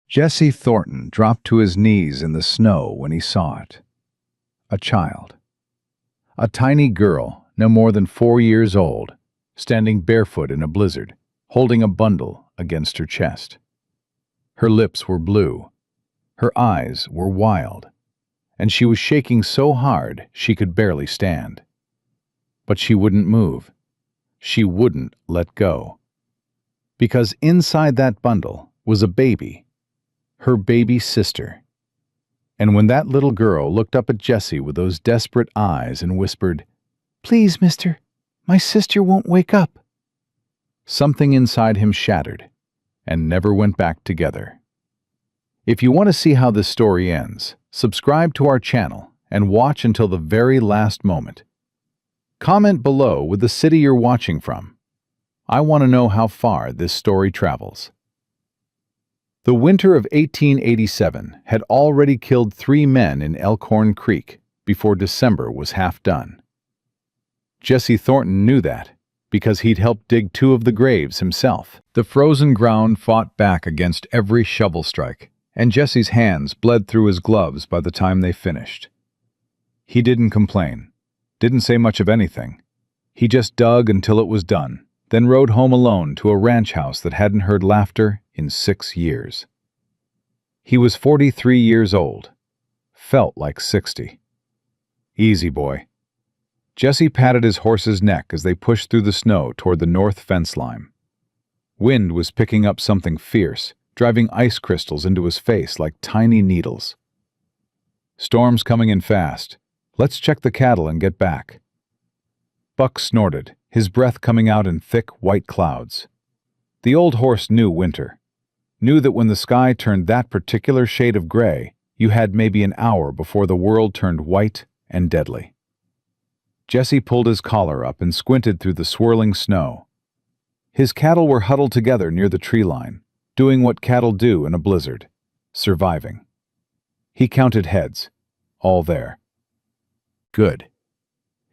Jesse Thornton dropped to his knees in the snow when he saw it. A child. A tiny girl, no more than 4 years old, standing barefoot in a blizzard, holding a bundle against her chest. Her lips were blue. Her eyes were wild, and she was shaking so hard she could barely stand. But she wouldn't move. She wouldn't let go. Because inside that bundle was a baby, her baby sister. And when that little girl looked up at Jesse with those desperate eyes and whispered, "Please, mister, my sister won't wake up," something inside him shattered and never went back together. If you want to see how this story ends, subscribe to our channel and watch until the very last moment. Comment below with the city you're watching from. I want to know how far this story travels. The winter of 1887 had already killed 3 men in Elkhorn Creek before December was half done. Jesse Thornton knew that because he'd helped dig 2 of the graves himself. The frozen ground fought back against every shovel strike, and Jesse's hands bled through his gloves by the time they finished. He didn't complain, didn't say much of anything. He just dug until it was done, then rode home alone to a ranch house that hadn't heard laughter in 6 years. He was 43 years old, felt like 60. Easy, boy. Jesse patted his horse's neck as they pushed through the snow toward the north fence line. Wind was picking up something fierce, driving ice crystals into his face like tiny needles. "Storm's coming in fast. Let's check the cattle and get back." Buck snorted, his breath coming out in thick, white clouds. The old horse knew winter, knew that when the sky turned that particular shade of gray, you had maybe an hour before the world turned white and deadly. Jesse pulled his collar up and squinted through the swirling snow. His cattle were huddled together near the tree line, doing what cattle do in a blizzard, surviving. He counted heads, all there. Good.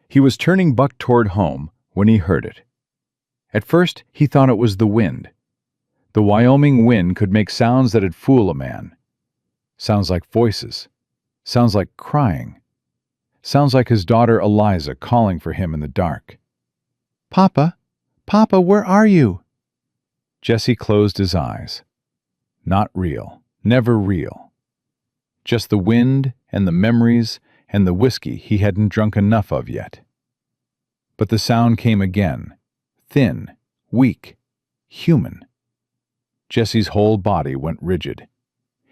He was turning Buck toward home when he heard it. At first, he thought it was the wind. The Wyoming wind could make sounds that'd fool a man. Sounds like voices. Sounds like crying. Sounds like his daughter Eliza calling for him in the dark. "Papa, Papa, where are you?" Jesse closed his eyes. Not real, never real. Just the wind and the memories and the whiskey he hadn't drunk enough of yet. But the sound came again, thin, weak, human. Jesse's whole body went rigid.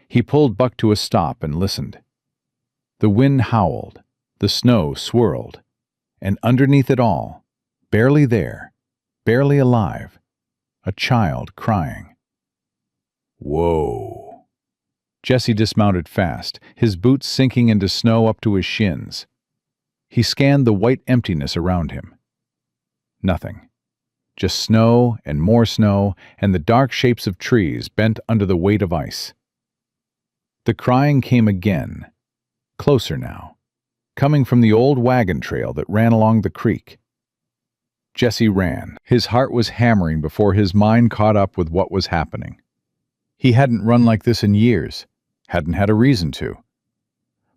He pulled Buck to a stop and listened. The wind howled, the snow swirled, and underneath it all, barely there, barely alive, a child crying. Whoa. Jesse dismounted fast, his boots sinking into snow up to his shins. He scanned the white emptiness around him. Nothing. Just snow and more snow and the dark shapes of trees bent under the weight of ice. The crying came again, closer now, coming from the old wagon trail that ran along the creek. Jesse ran. His heart was hammering before his mind caught up with what was happening. He hadn't run like this in years, hadn't had a reason to.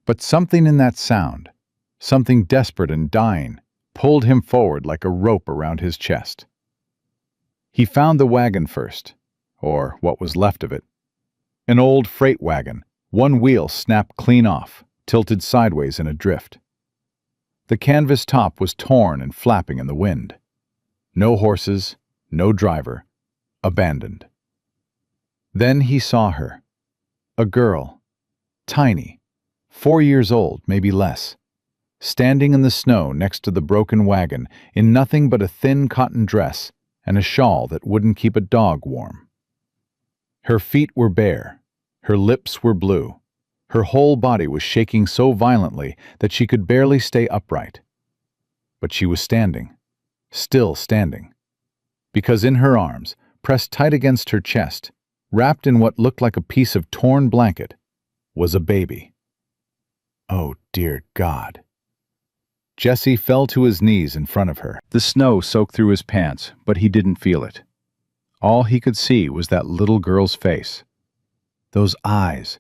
But something in that sound, something desperate and dying, pulled him forward like a rope around his chest. He found the wagon first, or what was left of it. An old freight wagon, one wheel snapped clean off, tilted sideways in a drift. The canvas top was torn and flapping in the wind. No horses, no driver, abandoned. Then he saw her. A girl, tiny, 4 years old, maybe less, standing in the snow next to the broken wagon in nothing but a thin cotton dress and a shawl that wouldn't keep a dog warm. Her feet were bare, her lips were blue, her whole body was shaking so violently that she could barely stay upright. But she was standing, still standing, because in her arms, pressed tight against her chest, wrapped in what looked like a piece of torn blanket, was a baby. Oh, dear God. Jesse fell to his knees in front of her. The snow soaked through his pants, but he didn't feel it. All he could see was that little girl's face. Those eyes,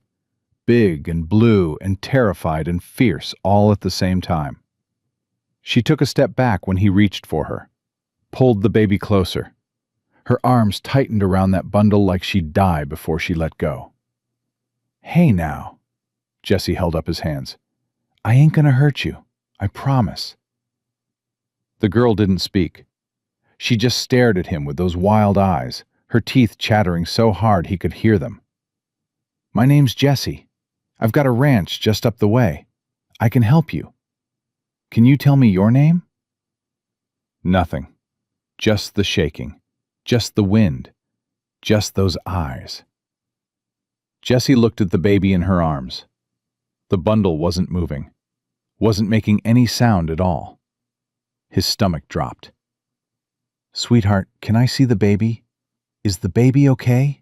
big and blue and terrified and fierce all at the same time. She took a step back when he reached for her, pulled the baby closer. Her arms tightened around that bundle like she'd die before she let go. "Hey now," Jesse held up his hands. "I ain't gonna hurt you, I promise." The girl didn't speak. She just stared at him with those wild eyes, her teeth chattering so hard he could hear them. "My name's Jesse. I've got a ranch just up the way. I can help you. Can you tell me your name?" Nothing. Just the shaking. Just the wind. Just those eyes. Jesse looked at the baby in her arms. The bundle wasn't moving. Wasn't making any sound at all. His stomach dropped. "Sweetheart, can I see the baby? Is the baby okay?"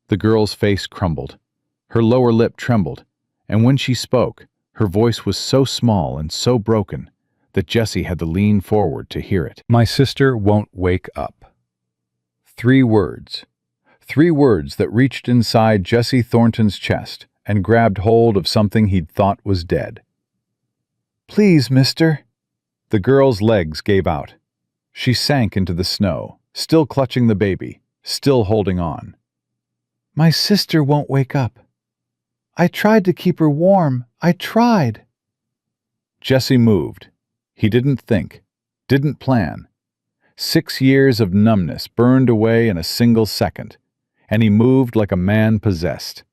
The girl's face crumbled. Her lower lip trembled, and when she spoke, her voice was so small and so broken that Jesse had to lean forward to hear it. "My sister won't wake up." 3 words. 3 words that reached inside Jesse Thornton's chest and grabbed hold of something he'd thought was dead. "Please, mister." The girl's legs gave out. She sank into the snow, still clutching the baby, still holding on. "My sister won't wake up. I tried to keep her warm. I tried." Jesse moved. He didn't think, didn't plan. 6 years of numbness burned away in a single second, and he moved like a man possessed.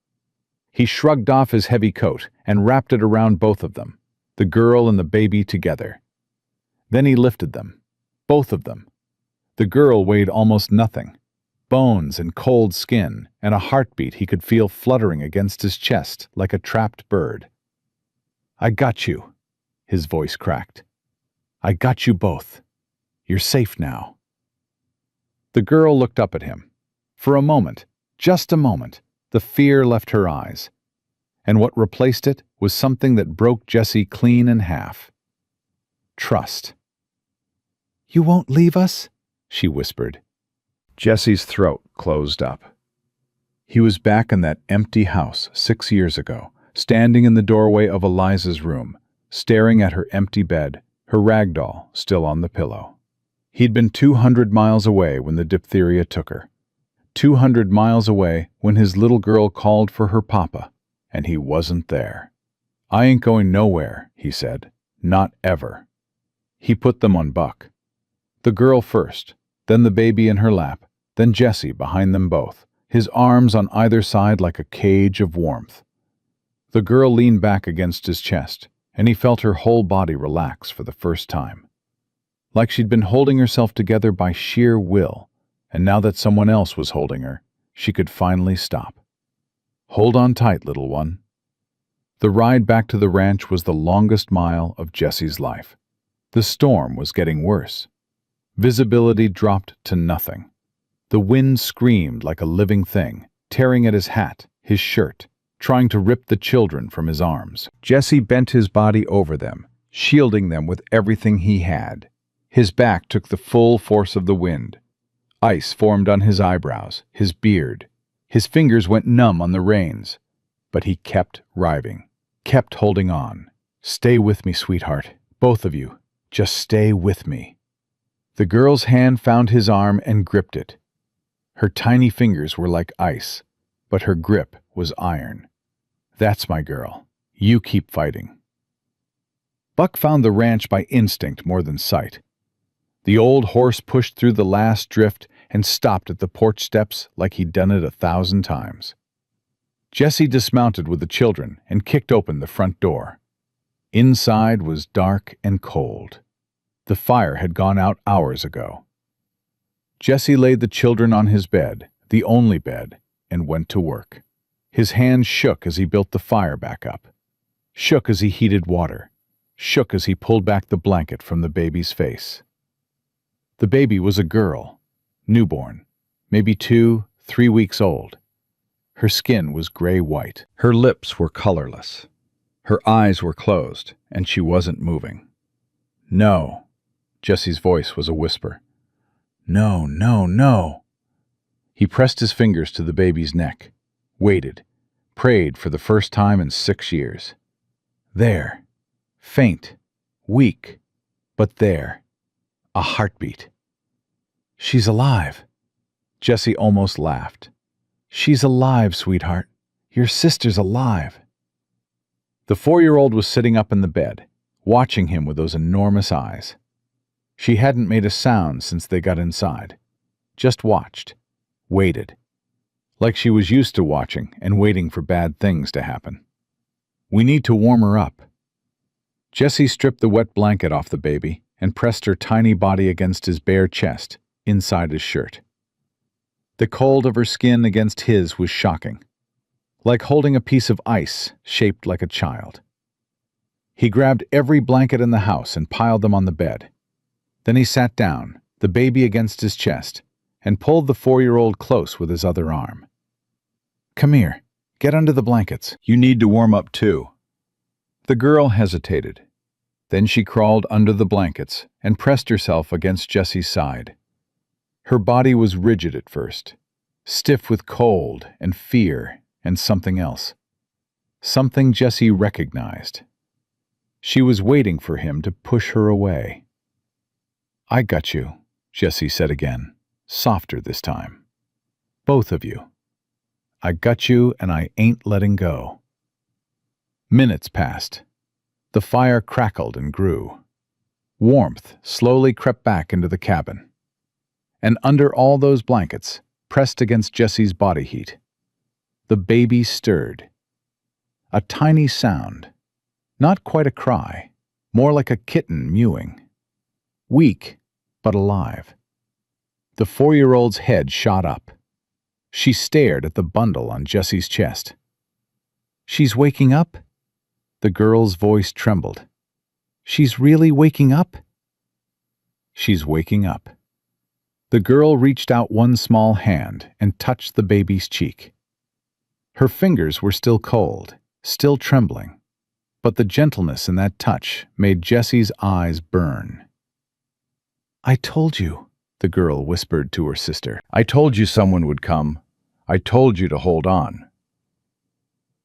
He shrugged off his heavy coat and wrapped it around both of them, the girl and the baby together. Then he lifted them, both of them. The girl weighed almost nothing, bones and cold skin and a heartbeat he could feel fluttering against his chest like a trapped bird. "I got you," his voice cracked. "I got you both. You're safe now." The girl looked up at him. For a moment, just a moment, the fear left her eyes. And what replaced it was something that broke Jesse clean in half. Trust. "You won't leave us?" she whispered. Jesse's throat closed up. He was back in that empty house 6 years ago, standing in the doorway of Eliza's room, staring at her empty bed, her rag doll still on the pillow. He'd been 200 miles away when the diphtheria took her. 200 miles away when his little girl called for her papa, and he wasn't there. "I ain't going nowhere," he said. "Not ever." He put them on Buck. The girl first, then the baby in her lap, then Jesse behind them both, his arms on either side like a cage of warmth. The girl leaned back against his chest, and he felt her whole body relax for the first time. Like she'd been holding herself together by sheer will, and now that someone else was holding her, she could finally stop. "Hold on tight, little one." The ride back to the ranch was the longest mile of Jesse's life. The storm was getting worse. Visibility dropped to nothing. The wind screamed like a living thing, tearing at his hat, his shirt, trying to rip the children from his arms. Jesse bent his body over them, shielding them with everything he had. His back took the full force of the wind. Ice formed on his eyebrows, his beard. His fingers went numb on the reins. But he kept riding, kept holding on. "Stay with me, sweetheart. Both of you. Just stay with me." The girl's hand found his arm and gripped it. Her tiny fingers were like ice, but her grip was iron. "That's my girl. You keep fighting." Buck found the ranch by instinct more than sight. The old horse pushed through the last drift and stopped at the porch steps like he'd done it 1,000 times. Jesse dismounted with the children and kicked open the front door. Inside was dark and cold. The fire had gone out hours ago. Jesse laid the children on his bed, the only bed, and went to work. His hands shook as he built the fire back up. Shook as he heated water. Shook as he pulled back the blanket from the baby's face. The baby was a girl, newborn, maybe 2, 3 weeks old. Her skin was gray-white. Her lips were colorless. Her eyes were closed, and she wasn't moving. "No." Jesse's voice was a whisper. "No, no, no." He pressed his fingers to the baby's neck. waited, prayed for the first time in 6 years. There, faint, weak, but there, a heartbeat. "She's alive." Jessie almost laughed. "She's alive, sweetheart. Your sister's alive." The 4-year-old was sitting up in the bed, watching him with those enormous eyes. She hadn't made a sound since they got inside. Just watched, waited, like she was used to watching and waiting for bad things to happen. "We need to warm her up." Jessie stripped the wet blanket off the baby and pressed her tiny body against his bare chest, inside his shirt. The cold of her skin against his was shocking, like holding a piece of ice shaped like a child. He grabbed every blanket in the house and piled them on the bed. Then he sat down, the baby against his chest, and pulled the 4-year-old close with his other arm. "Come here, get under the blankets. You need to warm up too." The girl hesitated. Then she crawled under the blankets and pressed herself against Jessie's side. Her body was rigid at first, stiff with cold and fear and something else. Something Jessie recognized. She was waiting for him to push her away. "I got you," Jessie said again, softer this time. "Both of you. I got you and I ain't letting go." Minutes passed. The fire crackled and grew. Warmth slowly crept back into the cabin. And under all those blankets, pressed against Jessie's body heat, the baby stirred. A tiny sound, not quite a cry, more like a kitten mewing. Weak, but alive. The 4-year-old's head shot up. She stared at the bundle on Jessie's chest. "She's waking up?" The girl's voice trembled. "She's really waking up?" "She's waking up." The girl reached out one small hand and touched the baby's cheek. Her fingers were still cold, still trembling, but the gentleness in that touch made Jessie's eyes burn. "I told you," the girl whispered to her sister. "I told you someone would come. I told you to hold on."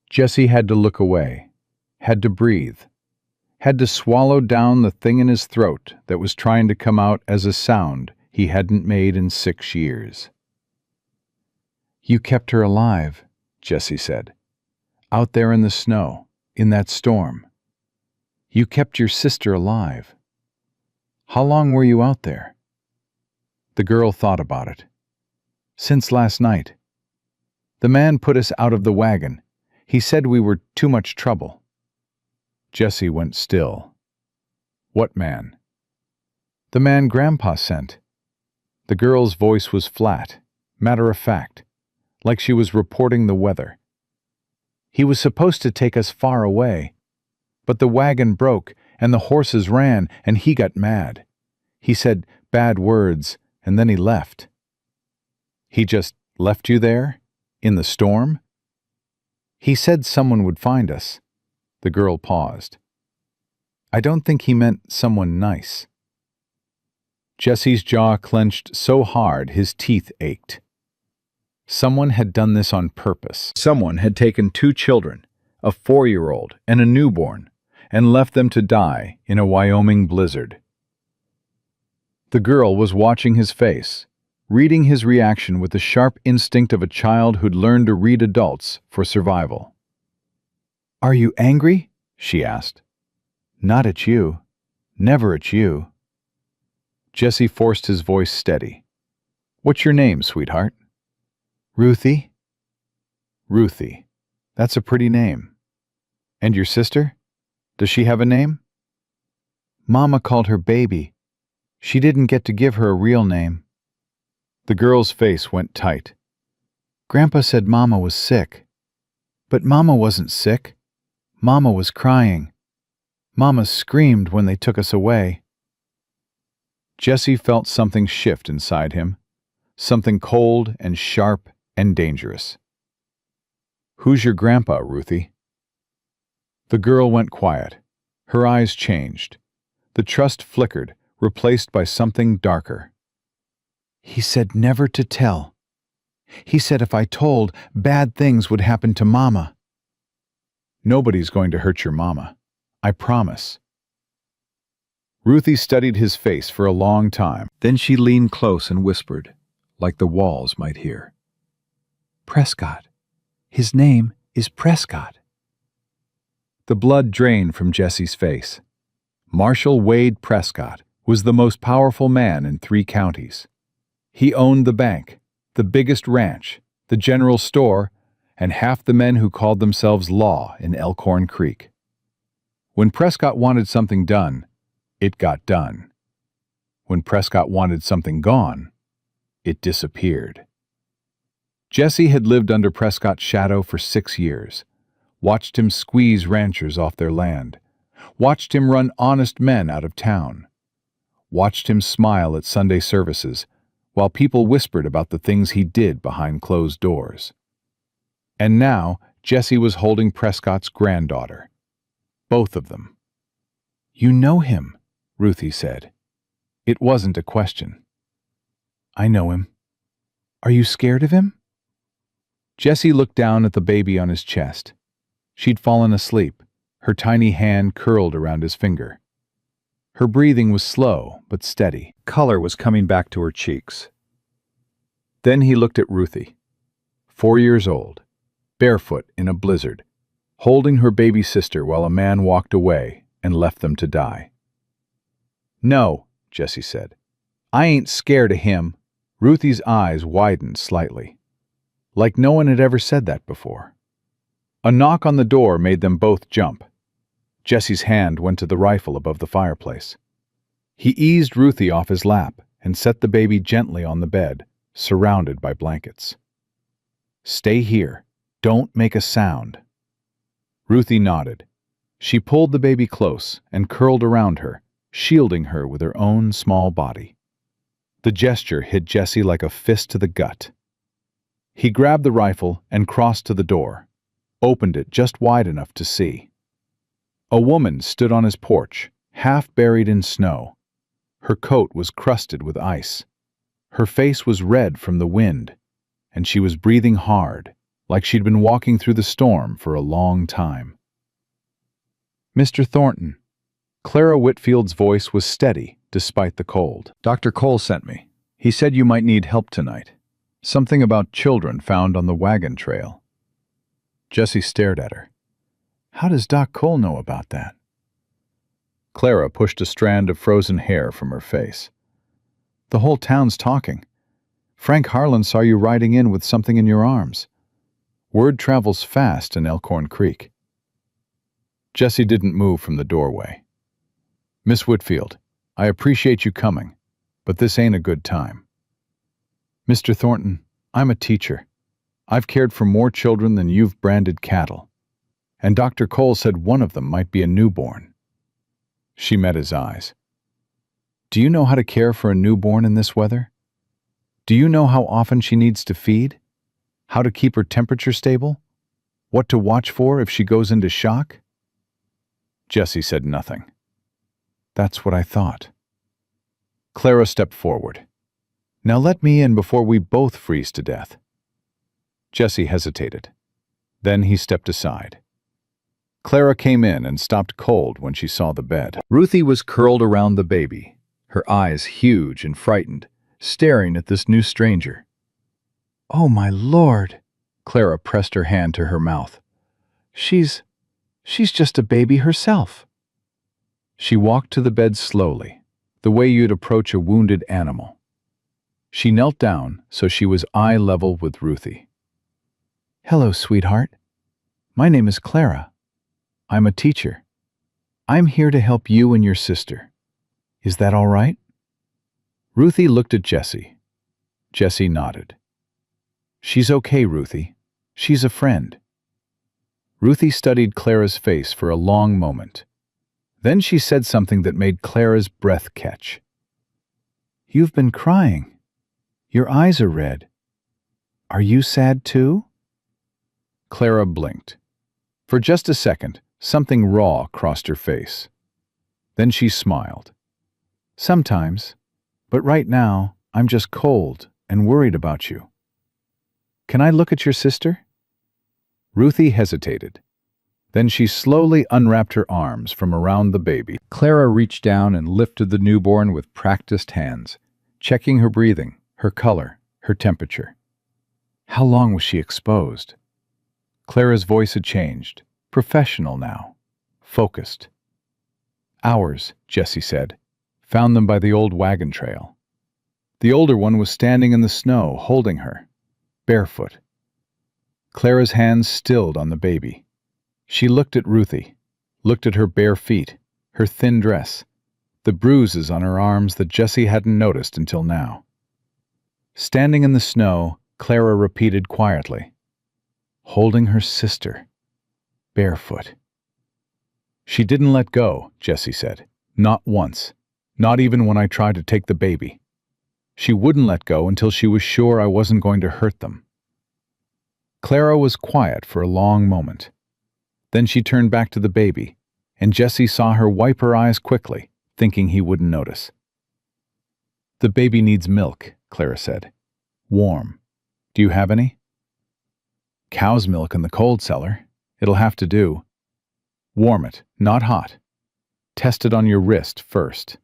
Jessie had to look away, had to breathe, had to swallow down the thing in his throat that was trying to come out as a sound he hadn't made in 6 years. "You kept her alive," Jessie said. "Out there in the snow, in that storm. You kept your sister alive. How long were you out there?" The girl thought about it. "Since last night. The man put us out of the wagon. He said we were too much trouble." Jessie went still. "What man?" "The man Grandpa sent." The girl's voice was flat, matter-of-fact, like she was reporting the weather. "He was supposed to take us far away, but the wagon broke and the horses ran and he got mad. He said bad words and then he left." "He just left you there? In the storm?" "He said someone would find us." The girl paused. "I don't think he meant someone nice." Jessie's jaw clenched so hard his teeth ached. Someone had done this on purpose. Someone had taken 2 children, a 4-year-old and a newborn, and left them to die in a Wyoming blizzard. The girl was watching his face, reading his reaction with the sharp instinct of a child who'd learned to read adults for survival. "Are you angry?" she asked. "Not at you. Never at you." Jessie forced his voice steady. "What's your name, sweetheart?" "Ruthie." "Ruthie. That's a pretty name. And your sister? Does she have a name?" "Mama called her Baby. She didn't get to give her a real name." The girl's face went tight. "Grandpa said Mama was sick. But Mama wasn't sick. Mama was crying. Mama screamed when they took us away." Jessie felt something shift inside him, something cold and sharp and dangerous. "Who's your grandpa, Ruthie?" The girl went quiet. Her eyes changed. The trust flickered, replaced by something darker. "He said never to tell." He said if I told, bad things would happen to Mama. Nobody's going to hurt your mama. I promise. Ruthie studied his face for a long time. Then she leaned close and whispered, like the walls might hear. Prescott. His name is Prescott. The blood drained from Jesse's face. Marshall Wade Prescott was the most powerful man in 3 counties. He owned the bank, the biggest ranch, the general store, and half the men who called themselves law in Elkhorn Creek. When Prescott wanted something done, it got done. When Prescott wanted something gone, it disappeared. Jesse had lived under Prescott's shadow for 6 years, watched him squeeze ranchers off their land, watched him run honest men out of town, watched him smile at Sunday services while people whispered about the things he did behind closed doors. And now Jesse was holding Prescott's granddaughter. Both of them. You know him, Ruthie said. It wasn't a question. I know him. Are you scared of him? Jessie looked down at the baby on his chest. She'd fallen asleep, her tiny hand curled around his finger. Her breathing was slow but steady. Color was coming back to her cheeks. Then he looked at Ruthie, 4 years old, barefoot in a blizzard, holding her baby sister while a man walked away and left them to die. No, Jessie said. I ain't scared of him. Ruthie's eyes widened slightly, like no one had ever said that before. A knock on the door made them both jump. Jesse's hand went to the rifle above the fireplace. He eased Ruthie off his lap and set the baby gently on the bed, surrounded by blankets. Stay here. Don't make a sound. Ruthie nodded. She pulled the baby close and curled around her, shielding her with her own small body. The gesture hit Jesse like a fist to the gut. He grabbed the rifle and crossed to the door, opened it just wide enough to see. A woman stood on his porch, half buried in snow. Her coat was crusted with ice. Her face was red from the wind, and she was breathing hard, like she'd been walking through the storm for a long time. Mr. Thornton. Clara Whitfield's voice was steady despite the cold. Dr. Cole sent me. He said you might need help tonight. Something about children found on the wagon trail. Jessie stared at her. How does Doc Cole know about that? Clara pushed a strand of frozen hair from her face. The whole town's talking. Frank Harlan saw you riding in with something in your arms. Word travels fast in Elkhorn Creek. Jessie didn't move from the doorway. Miss Whitfield, I appreciate you coming, but this ain't a good time. Mr. Thornton, I'm a teacher. I've cared for more children than you've branded cattle. And Dr. Cole said one of them might be a newborn. She met his eyes. Do you know how to care for a newborn in this weather? Do you know how often she needs to feed? How to keep her temperature stable? What to watch for if she goes into shock? Jessie said nothing. That's what I thought. Clara stepped forward. Now let me in before we both freeze to death. Jessie hesitated. Then he stepped aside. Clara came in and stopped cold when she saw the bed. Ruthie was curled around the baby, her eyes huge and frightened, staring at this new stranger. Oh, my Lord! Clara pressed her hand to her mouth. She's just a baby herself. She walked to the bed slowly, the way you'd approach a wounded animal. She knelt down so she was eye level with Ruthie. Hello, sweetheart. My name is Clara. I'm a teacher. I'm here to help you and your sister. Is that all right? Ruthie looked at Jessie. Jessie nodded. She's okay, Ruthie. She's a friend. Ruthie studied Clara's face for a long moment. Then she said something that made Clara's breath catch. You've been crying. Your eyes are red. Are you sad too? Clara blinked. For just a second, something raw crossed her face. Then she smiled. Sometimes, but right now, I'm just cold and worried about you. Can I look at your sister?" Ruthie hesitated. Then she slowly unwrapped her arms from around the baby. Clara reached down and lifted the newborn with practiced hands, checking her breathing, her color, her temperature. How long was she exposed? Clara's voice had changed, professional now, focused. "Hours," Jessie said. "Found them by the old wagon trail." The older one was standing in the snow, holding her, barefoot. Clara's hands stilled on the baby. She looked at Ruthie, looked at her bare feet, her thin dress, the bruises on her arms that Jessie hadn't noticed until now. Standing in the snow, Clara repeated quietly, "Holding her sister, barefoot." "She didn't let go," Jessie said. "Not once. Not even when I tried to take the baby. She wouldn't let go until she was sure I wasn't going to hurt them." Clara was quiet for a long moment. Then she turned back to the baby, and Jessie saw her wipe her eyes quickly, thinking he wouldn't notice. "The baby needs milk," Clara said. "Warm. Do you have any?" "Cow's milk in the cold cellar. It'll have to do." "Warm it, not hot. Test it on your wrist first.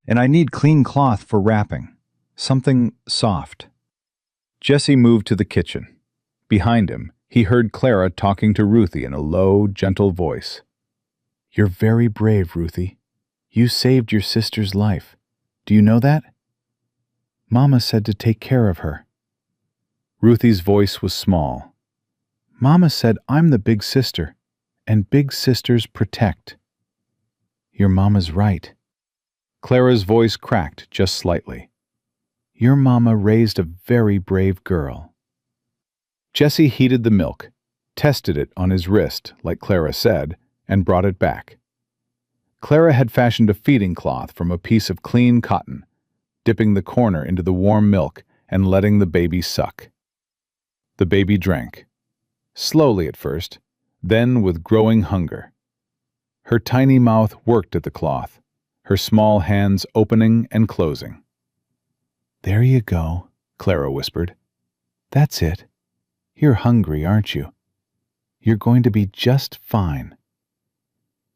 And I need clean cloth for wrapping. Something soft." Jessie moved to the kitchen. Behind him, he heard Clara talking to Ruthie in a low, gentle voice. "You're very brave, Ruthie. You saved your sister's life. Do you know that? Mama said to take care of her." Ruthie's voice was small. "Mama said I'm the big sister, and big sisters protect." "Your mama's right." Clara's voice cracked just slightly. "Your mama raised a very brave girl." Jessie heated the milk, tested it on his wrist, like Clara said, and brought it back. Clara had fashioned a feeding cloth from a piece of clean cotton, dipping the corner into the warm milk and letting the baby suck. The baby drank, slowly at first, then with growing hunger. Her tiny mouth worked at the cloth, her small hands opening and closing. "There you go," Clara whispered. "That's it. You're hungry, aren't you? You're going to be just fine."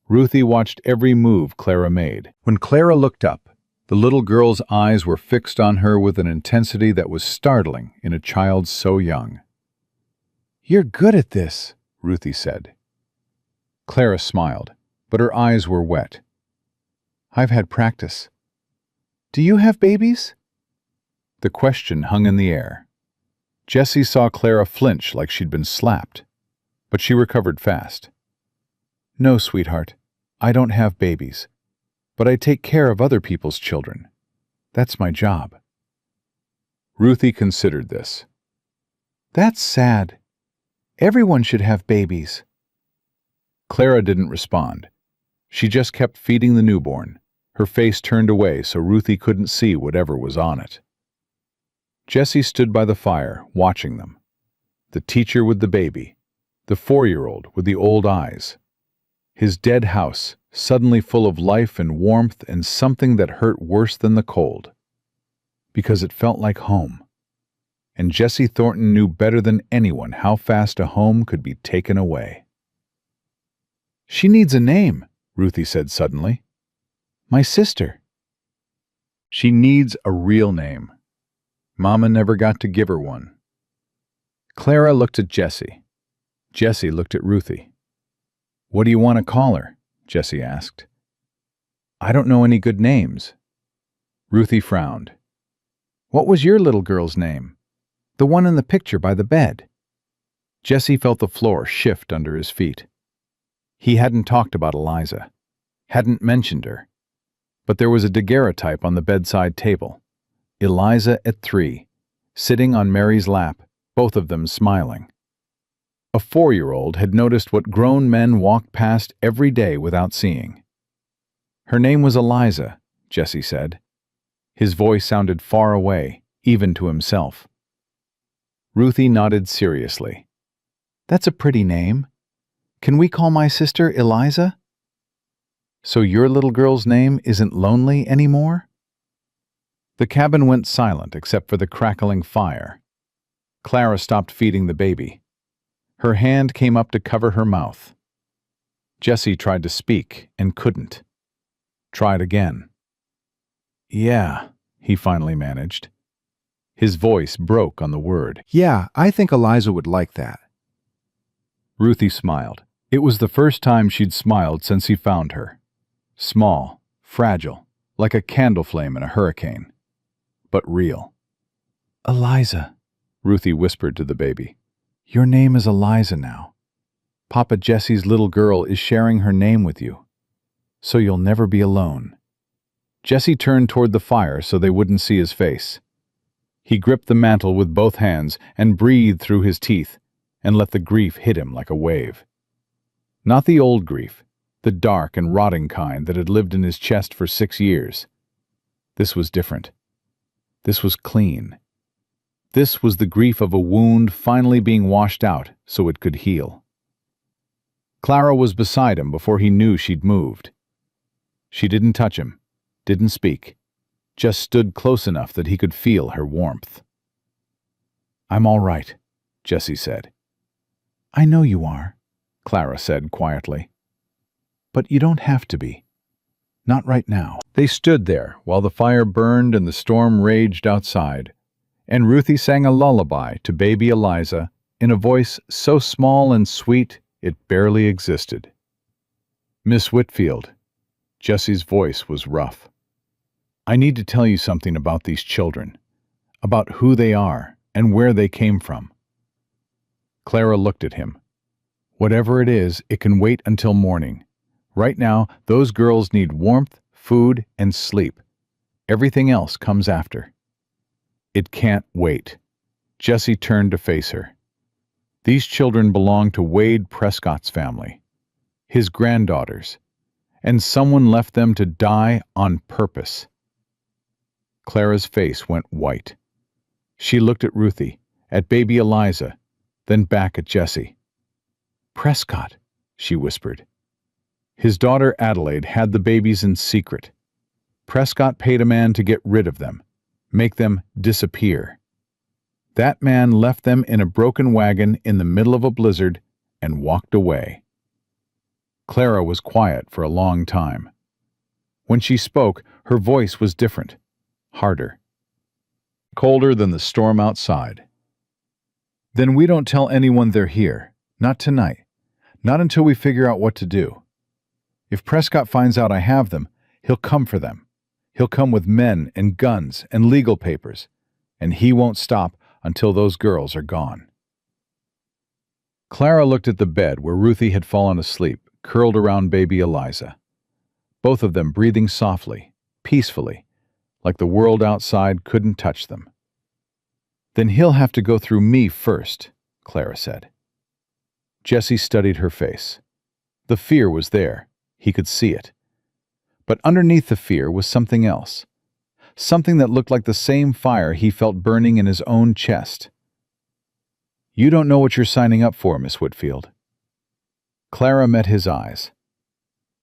Ruthie watched every move Clara made. When Clara looked up, the little girl's eyes were fixed on her with an intensity that was startling in a child so young. "You're good at this," Ruthie said. Clara smiled, but her eyes were wet. "I've had practice." "Do you have babies?" The question hung in the air. Jessie saw Clara flinch like she'd been slapped, but she recovered fast. "No, sweetheart, I don't have babies, but I take care of other people's children. That's my job." Ruthie considered this. "That's sad. Everyone should have babies." Clara didn't respond. She just kept feeding the newborn, her face turned away so Ruthie couldn't see whatever was on it. Jessie stood by the fire, watching them. The teacher with the baby, the 4-year-old with the old eyes. His dead house, suddenly full of life and warmth and something that hurt worse than the cold. Because it felt like home. And Jessie Thornton knew better than anyone how fast a home could be taken away. "She needs a name," Ruthie said suddenly. "My sister." "She needs a real name. Mama never got to give her one." Clara looked at Jessie. Jessie looked at Ruthie. "What do you want to call her?" Jessie asked. "I don't know any good names." Ruthie frowned. "What was your little girl's name? The one in the picture by the bed." Jessie felt the floor shift under his feet. He hadn't talked about Eliza, hadn't mentioned her. But there was a daguerreotype on the bedside table. Eliza at 3, sitting on Mary's lap, both of them smiling. A 4-year-old had noticed what grown men walked past every day without seeing. "Her name was Eliza," Jessie said. His voice sounded far away, even to himself. Ruthie nodded seriously. "That's a pretty name. Can we call my sister Eliza?" "So your little girl's name isn't Lonely anymore?" The cabin went silent except for the crackling fire. Clara stopped feeding the baby. Her hand came up to cover her mouth. Jesse tried to speak and couldn't. Tried again. "Yeah," he finally managed. His voice broke on the word. "Yeah, I think Eliza would like that." Ruthie smiled. It was the first time she'd smiled since he found her. Small, fragile, like a candle flame in a hurricane. But real. "Eliza," Ruthie whispered to the baby. "your name is Eliza now. Papa Jesse's little girl is sharing her name with you, so you'll never be alone." Jesse turned toward the fire so they wouldn't see his face. He gripped the mantle with both hands and breathed through his teeth and let the grief hit him like a wave. Not the old grief, the dark and rotting kind that had lived in his chest for 6 years. This was different. This was clean. This was the grief of a wound finally being washed out so it could heal. Clara was beside him before he knew she'd moved. She didn't touch him, didn't speak, just stood close enough that he could feel her warmth. "I'm all right," Jesse said. "I know you are," Clara said quietly. "but you don't have to be. Not right now." They stood there while the fire burned and the storm raged outside, and Ruthie sang a lullaby to baby Eliza in a voice so small and sweet it barely existed. "Miss Whitfield," Jesse's voice was rough, "I need to tell you something about these children, about who they are and where they came from." Clara looked at him. "Whatever it is, it can wait until morning. Right now, those girls need warmth, food, and sleep. Everything else comes after." "It can't wait." Jesse turned to face her. "These children belong to Wade Prescott's family, his granddaughters, and someone left them to die on purpose." Clara's face went white. She looked at Ruthie, at baby Eliza, then back at Jesse. "Prescott," she whispered. "His daughter Adelaide had the babies in secret. Prescott paid a man to get rid of them, make them disappear. That man left them in a broken wagon in the middle of a blizzard and walked away." Clara was quiet for a long time. When she spoke, her voice was different, harder, colder than the storm outside. "Then we don't tell anyone they're here, not tonight, not until we figure out what to do. If Prescott finds out I have them, he'll come for them. He'll come with men and guns and legal papers, and he won't stop until those girls are gone." Clara looked at the bed where Ruthie had fallen asleep, curled around baby Eliza. Both of them breathing softly, peacefully, like the world outside couldn't touch them. "Then he'll have to go through me first," Clara said. Jesse studied her face. The fear was there. He could see it. But underneath the fear was something else. Something that looked like the same fire he felt burning in his own chest. "You don't know what you're signing up for, Miss Whitfield." Clara met his eyes.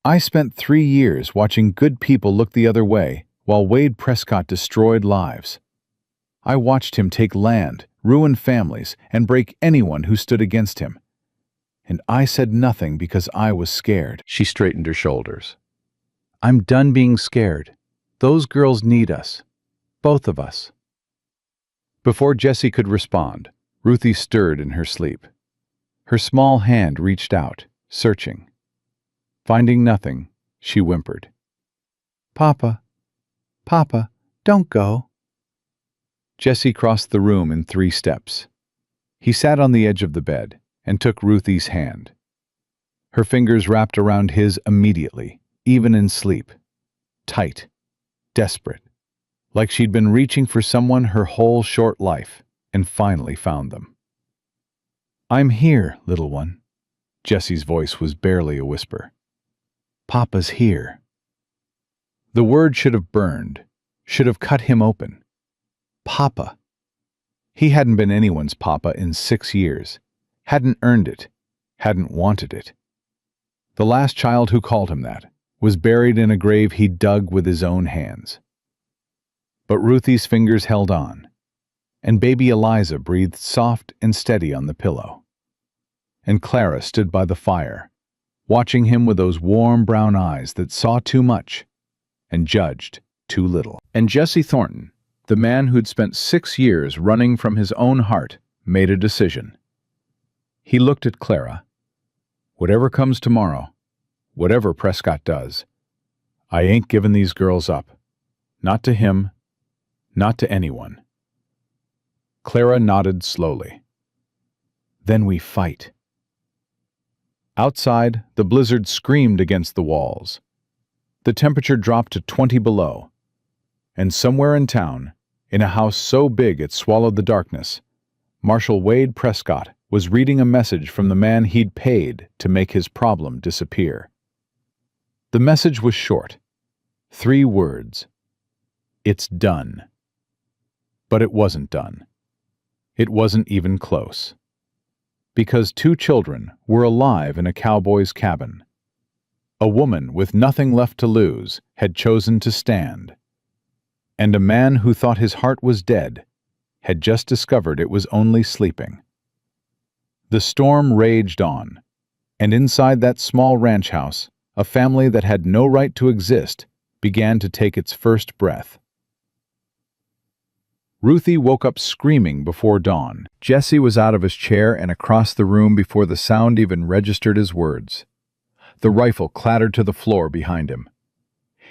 "I spent 3 years watching good people look the other way while Wade Prescott destroyed lives. I watched him take land, ruin families, and break anyone who stood against him. And I said nothing because I was scared." She straightened her shoulders. "I'm done being scared. Those girls need us. Both of us." Before Jesse could respond, Ruthie stirred in her sleep. Her small hand reached out, searching. Finding nothing, she whimpered. "Papa, Papa, don't go." Jesse crossed the room in 3 steps. He sat on the edge of the bed and took Ruthie's hand. Her fingers wrapped around his immediately, even in sleep. Tight, desperate, like she'd been reaching for someone her whole short life and finally found them. "I'm here, little one." Jesse's voice was barely a whisper. "Papa's here." The word should have burned, should have cut him open. Papa. He hadn't been anyone's papa in 6 years, hadn't earned it, hadn't wanted it. The last child who called him that was buried in a grave he dug with his own hands. But Ruthie's fingers held on, and baby Eliza breathed soft and steady on the pillow. And Clara stood by the fire, watching him with those warm brown eyes that saw too much and judged too little. And Jesse Thornton, the man who'd spent 6 years running from his own heart, made a decision. He looked at Clara. Whatever comes tomorrow, whatever Prescott does, I ain't giving these girls up. Not to him, not to anyone. Clara nodded slowly. Then we fight. Outside, the blizzard screamed against the walls. The temperature dropped to 20 below. And somewhere in town, in a house so big it swallowed the darkness, Marshal Wade Prescott was reading a message from the man he'd paid to make his problem disappear. The message was short. 3 words. It's done. But it wasn't done. It wasn't even close. Because 2 children were alive in a cowboy's cabin. A woman with nothing left to lose had chosen to stand. And a man who thought his heart was dead had just discovered it was only sleeping. The storm raged on, and inside that small ranch house, a family that had no right to exist began to take its first breath. Ruthie woke up screaming before dawn. Jesse was out of his chair and across the room before the sound even registered his words. The rifle clattered to the floor behind him.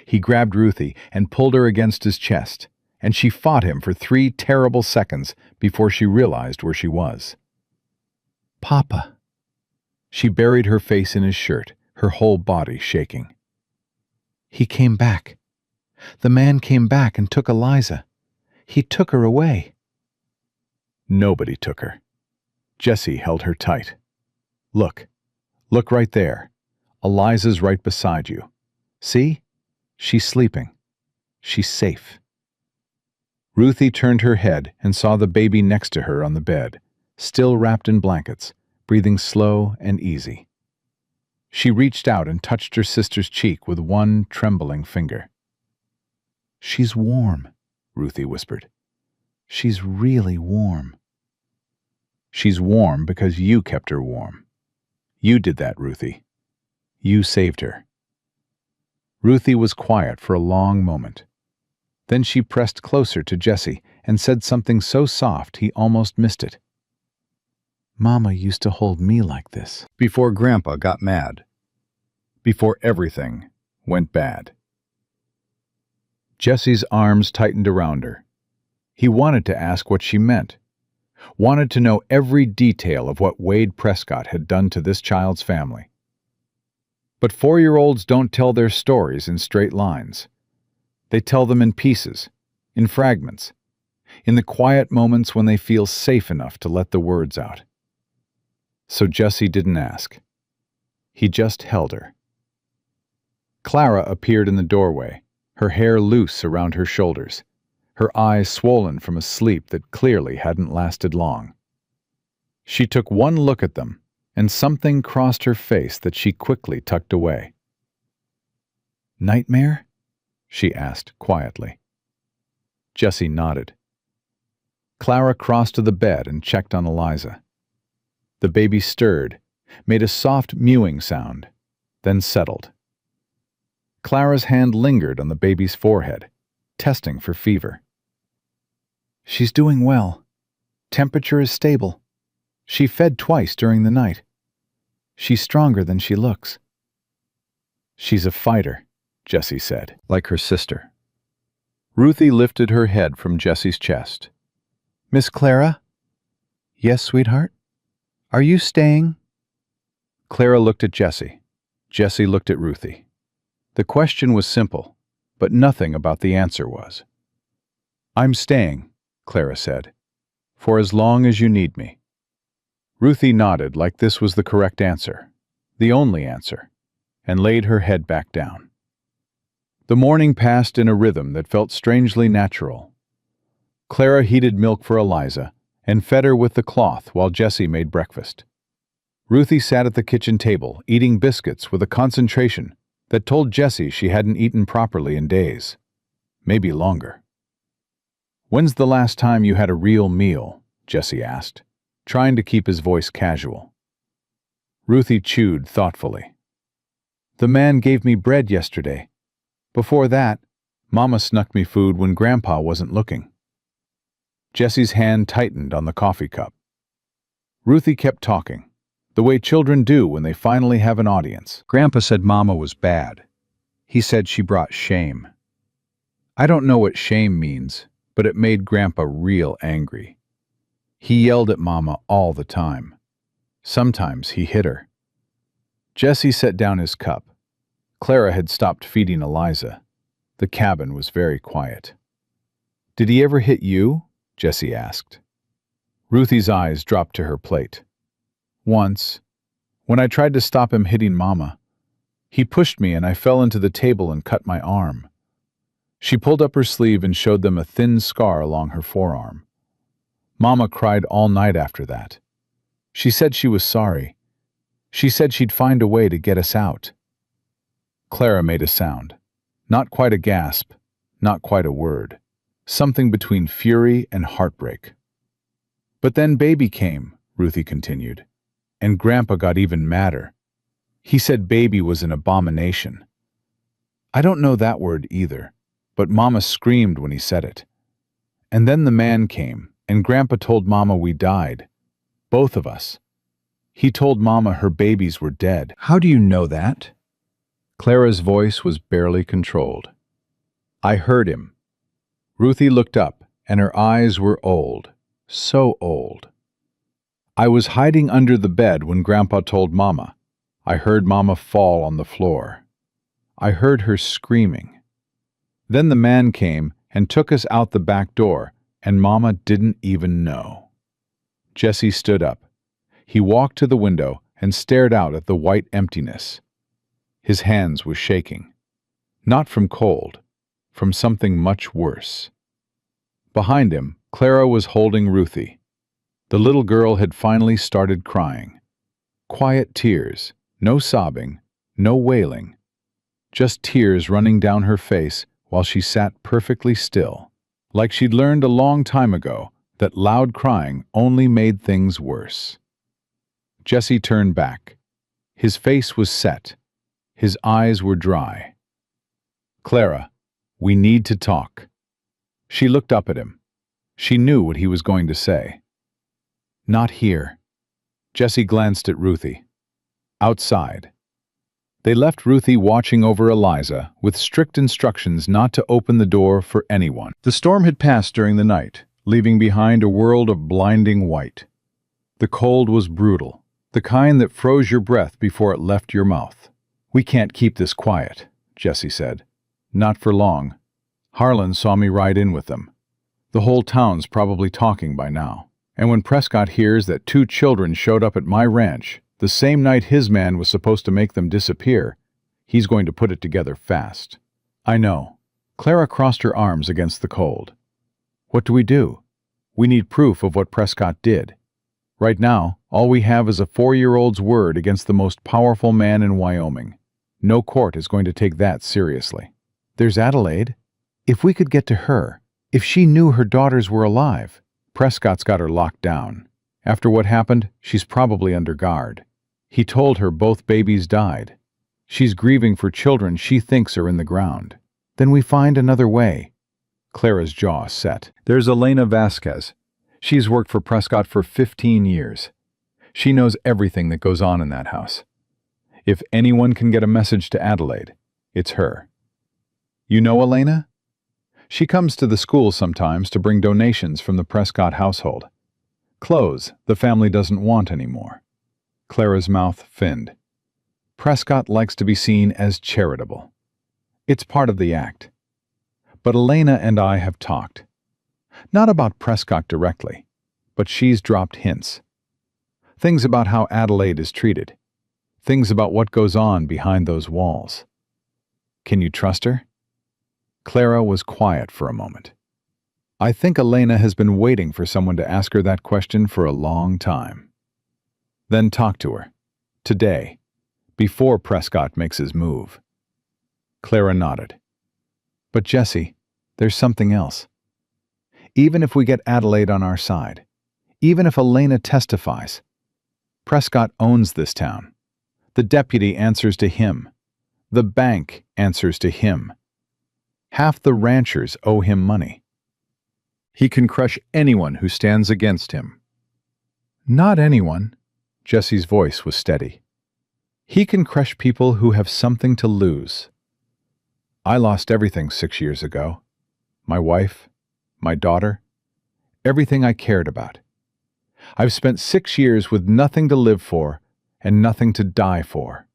He grabbed Ruthie and pulled her against his chest, and she fought him for 3 terrible seconds before she realized where she was. Papa. She buried her face in his shirt, her whole body shaking. He came back. The man came back and took Eliza. He took her away. Nobody took her. Jesse held her tight. Look. Look right there. Eliza's right beside you. See? She's sleeping. She's safe. Ruthie turned her head and saw the baby next to her on the bed, still wrapped in blankets, breathing slow and easy. She reached out and touched her sister's cheek with one trembling finger. She's warm, Ruthie whispered. She's really warm. She's warm because you kept her warm. You did that, Ruthie. You saved her. Ruthie was quiet for a long moment. Then she pressed closer to Jesse and said something so soft he almost missed it. Mama used to hold me like this. Before Grandpa got mad. Before everything went bad. Jesse's arms tightened around her. He wanted to ask what she meant. Wanted to know every detail of what Wade Prescott had done to this child's family. But 4-year-olds don't tell their stories in straight lines. They tell them in pieces, in fragments, in the quiet moments when they feel safe enough to let the words out. So Jesse didn't ask. He just held her. Clara appeared in the doorway, her hair loose around her shoulders, her eyes swollen from a sleep that clearly hadn't lasted long. She took one look at them, and something crossed her face that she quickly tucked away. "Nightmare?" she asked quietly. Jesse nodded. Clara crossed to the bed and checked on Eliza. The baby stirred, made a soft mewing sound, then settled. Clara's hand lingered on the baby's forehead, testing for fever. "She's doing well. Temperature is stable. She fed twice during the night. She's stronger than she looks." "She's a fighter," Jesse said, like her sister. Ruthie lifted her head from Jesse's chest. "Miss Clara?" "Yes, sweetheart? Are you staying?" Clara looked at Jesse. Jesse looked at Ruthie. The question was simple, but nothing about the answer was. "I'm staying," Clara said, "for as long as you need me." Ruthie nodded like this was the correct answer, the only answer, and laid her head back down. The morning passed in a rhythm that felt strangely natural. Clara heated milk for Eliza and fed her with the cloth while Jesse made breakfast. Ruthie sat at the kitchen table, eating biscuits with a concentration that told Jesse she hadn't eaten properly in days, maybe longer. When's the last time you had a real meal? Jesse asked, trying to keep his voice casual. Ruthie chewed thoughtfully. The man gave me bread yesterday. Before that, Mama snuck me food when Grandpa wasn't looking. Jesse's hand tightened on the coffee cup. Ruthie kept talking, the way children do when they finally have an audience. Grandpa said Mama was bad. He said she brought shame. I don't know what shame means, but it made Grandpa real angry. He yelled at Mama all the time. Sometimes he hit her. Jesse set down his cup. Clara had stopped feeding Eliza. The cabin was very quiet. Did he ever hit you? Jesse asked. Ruthie's eyes dropped to her plate. Once, when I tried to stop him hitting Mama, he pushed me and I fell into the table and cut my arm. She pulled up her sleeve and showed them a thin scar along her forearm. Mama cried all night after that. She said she was sorry. She said she'd find a way to get us out. Clara made a sound. Not quite a gasp, not quite a word. Something between fury and heartbreak. But then Baby came, Ruthie continued, and Grandpa got even madder. He said Baby was an abomination. I don't know that word either, but Mama screamed when he said it. And then the man came, and Grandpa told Mama we died. Both of us. He told Mama her babies were dead. How do you know that? Clara's voice was barely controlled. I heard him. Ruthie looked up, and her eyes were old, so old. I was hiding under the bed when Grandpa told Mama. I heard Mama fall on the floor. I heard her screaming. Then the man came and took us out the back door, and Mama didn't even know. Jesse stood up. He walked to the window and stared out at the white emptiness. His hands were shaking. Not from cold, from something much worse. Behind him, Clara was holding Ruthie. The little girl had finally started crying. Quiet tears, no sobbing, no wailing. Just tears running down her face while she sat perfectly still, like she'd learned a long time ago that loud crying only made things worse. Jesse turned back. His face was set. His eyes were dry. Clara, we need to talk. She looked up at him. She knew what he was going to say. Not here. Jesse glanced at Ruthie. Outside. They left Ruthie watching over Eliza with strict instructions not to open the door for anyone. The storm had passed during the night, leaving behind a world of blinding white. The cold was brutal, the kind that froze your breath before it left your mouth. We can't keep this quiet, Jesse said. Not for long. Harlan saw me ride in with them. The whole town's probably talking by now. And when Prescott hears that 2 children showed up at my ranch, the same night his man was supposed to make them disappear, he's going to put it together fast. I know. Clara crossed her arms against the cold. What do? We need proof of what Prescott did. Right now, all we have is a 4-year-old's word against the most powerful man in Wyoming. No court is going to take that seriously. There's Adelaide. If we could get to her, if she knew her daughters were alive. Prescott's got her locked down. After what happened, she's probably under guard. He told her both babies died. She's grieving for children she thinks are in the ground. Then we find another way. Clara's jaw set. There's Elena Vasquez. She's worked for Prescott for 15 years. She knows everything that goes on in that house. If anyone can get a message to Adelaide, it's her. You know Elena? She comes to the school sometimes to bring donations from the Prescott household. Clothes the family doesn't want anymore. Clara's mouth thinned. Prescott likes to be seen as charitable. It's part of the act. But Elena and I have talked. Not about Prescott directly, but she's dropped hints. Things about how Adelaide is treated. Things about what goes on behind those walls. Can you trust her? Clara was quiet for a moment. I think Elena has been waiting for someone to ask her that question for a long time. Then talk to her. Today. Before Prescott makes his move. Clara nodded. But Jesse, there's something else. Even if we get Adelaide on our side, even if Elena testifies, Prescott owns this town. The deputy answers to him. The bank answers to him. Half the ranchers owe him money. He can crush anyone who stands against him. Not anyone. Jesse's voice was steady. He can crush people who have something to lose. I lost everything 6 years ago. My wife, my daughter, everything I cared about. I've spent 6 years with nothing to live for and nothing to die for.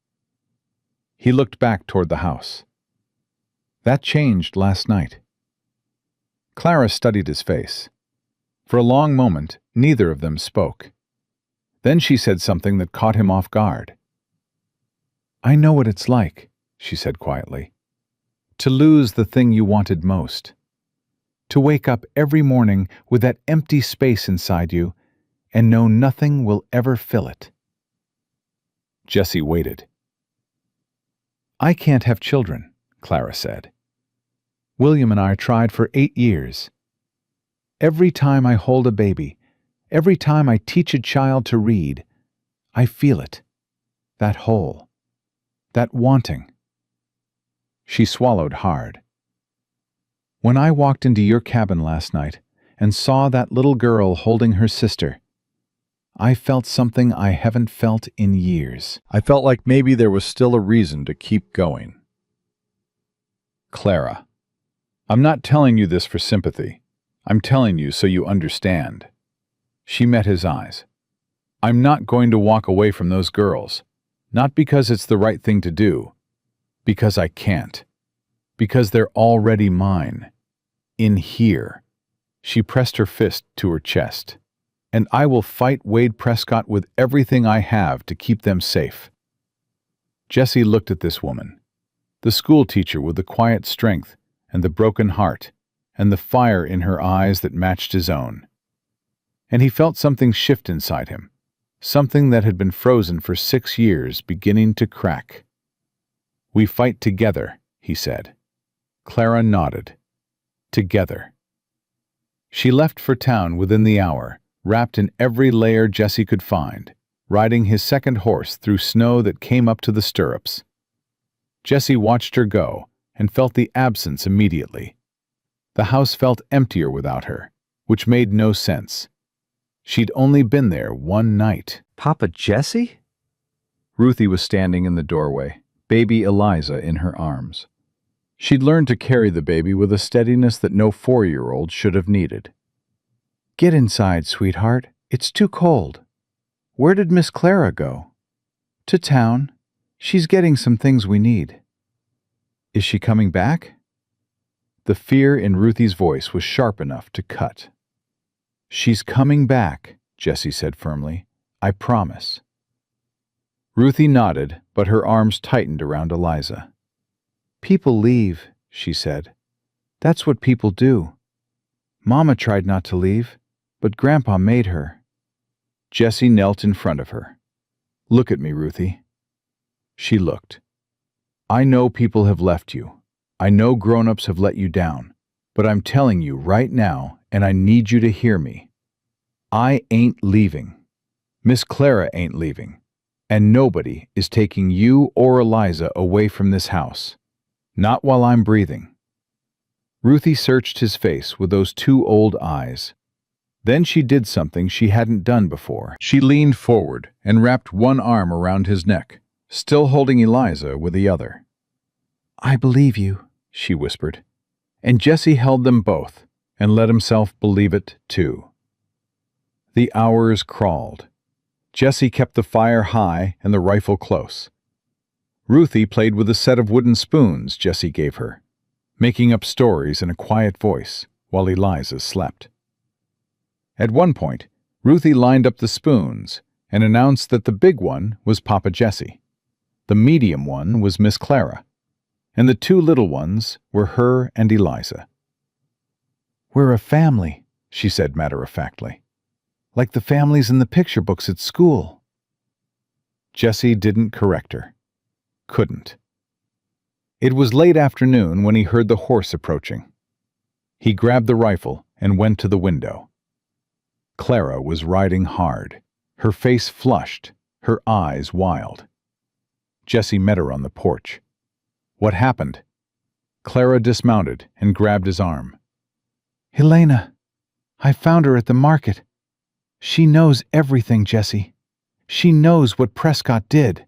He looked back toward the house. That changed last night. Clara studied his face. For a long moment, neither of them spoke. Then she said something that caught him off guard. "I know what it's like," she said quietly, "to lose the thing you wanted most. To wake up every morning with that empty space inside you and know nothing will ever fill it." Jesse waited. "I can't have children," Clara said. "William and I tried for 8 years. Every time I hold a baby, every time I teach a child to read, I feel it. That hole. That wanting." She swallowed hard. "When I walked into your cabin last night and saw that little girl holding her sister, I felt something I haven't felt in years. I felt like maybe there was still a reason to keep going." Clara, I'm not telling you this for sympathy. I'm telling you so you understand. She met his eyes. I'm not going to walk away from those girls, not because it's the right thing to do, because I can't, because they're already mine. In here. She pressed her fist to her chest. And I will fight Wade Prescott with everything I have to keep them safe. Jesse looked at this woman, the school teacher with the quiet strength and the broken heart and the fire in her eyes that matched his own. And he felt something shift inside him, something that had been frozen for 6 years beginning to crack. "We fight together," he said. Clara nodded. Together. She left for town within the hour, wrapped in every layer Jesse could find, riding his second horse through snow that came up to the stirrups. Jesse watched her go and felt the absence immediately. The house felt emptier without her, which made no sense. She'd only been there one night. "Papa Jesse?" Ruthie was standing in the doorway, baby Eliza in her arms. She'd learned to carry the baby with a steadiness that no 4-year-old should have needed. "Get inside, sweetheart. It's too cold. Where did Miss Clara go?" "To town. She's getting some things we need." "Is she coming back?" The fear in Ruthie's voice was sharp enough to cut. "She's coming back," Jesse said firmly. "I promise." Ruthie nodded, but her arms tightened around Eliza. "People leave," she said. "That's what people do. Mama tried not to leave, but Grandpa made her." Jesse knelt in front of her. "Look at me, Ruthie." She looked. "I know people have left you. I know grown-ups have let you down. But I'm telling you right now, and I need you to hear me. I ain't leaving. Miss Clara ain't leaving. And nobody is taking you or Eliza away from this house. Not while I'm breathing." Ruthie searched his face with those 2 old eyes. Then she did something she hadn't done before. She leaned forward and wrapped one arm around his neck, still holding Eliza with the other. "I believe you," she whispered. And Jesse held them both and let himself believe it too. The hours crawled. Jesse kept the fire high and the rifle close. Ruthie played with a set of wooden spoons Jesse gave her, making up stories in a quiet voice while Eliza slept. At one point, Ruthie lined up the spoons and announced that the big one was Papa Jesse, the medium one was Miss Clara, and the 2 little ones were her and Eliza. "We're a family," she said matter-of-factly, "like the families in the picture books at school." Jesse didn't correct her. Couldn't. It was late afternoon when he heard the horse approaching. He grabbed the rifle and went to the window. Clara was riding hard, her face flushed, her eyes wild. Jesse met her on the porch. "What happened?" Clara dismounted and grabbed his arm. "Helena, I found her at the market. She knows everything, Jesse. She knows what Prescott did."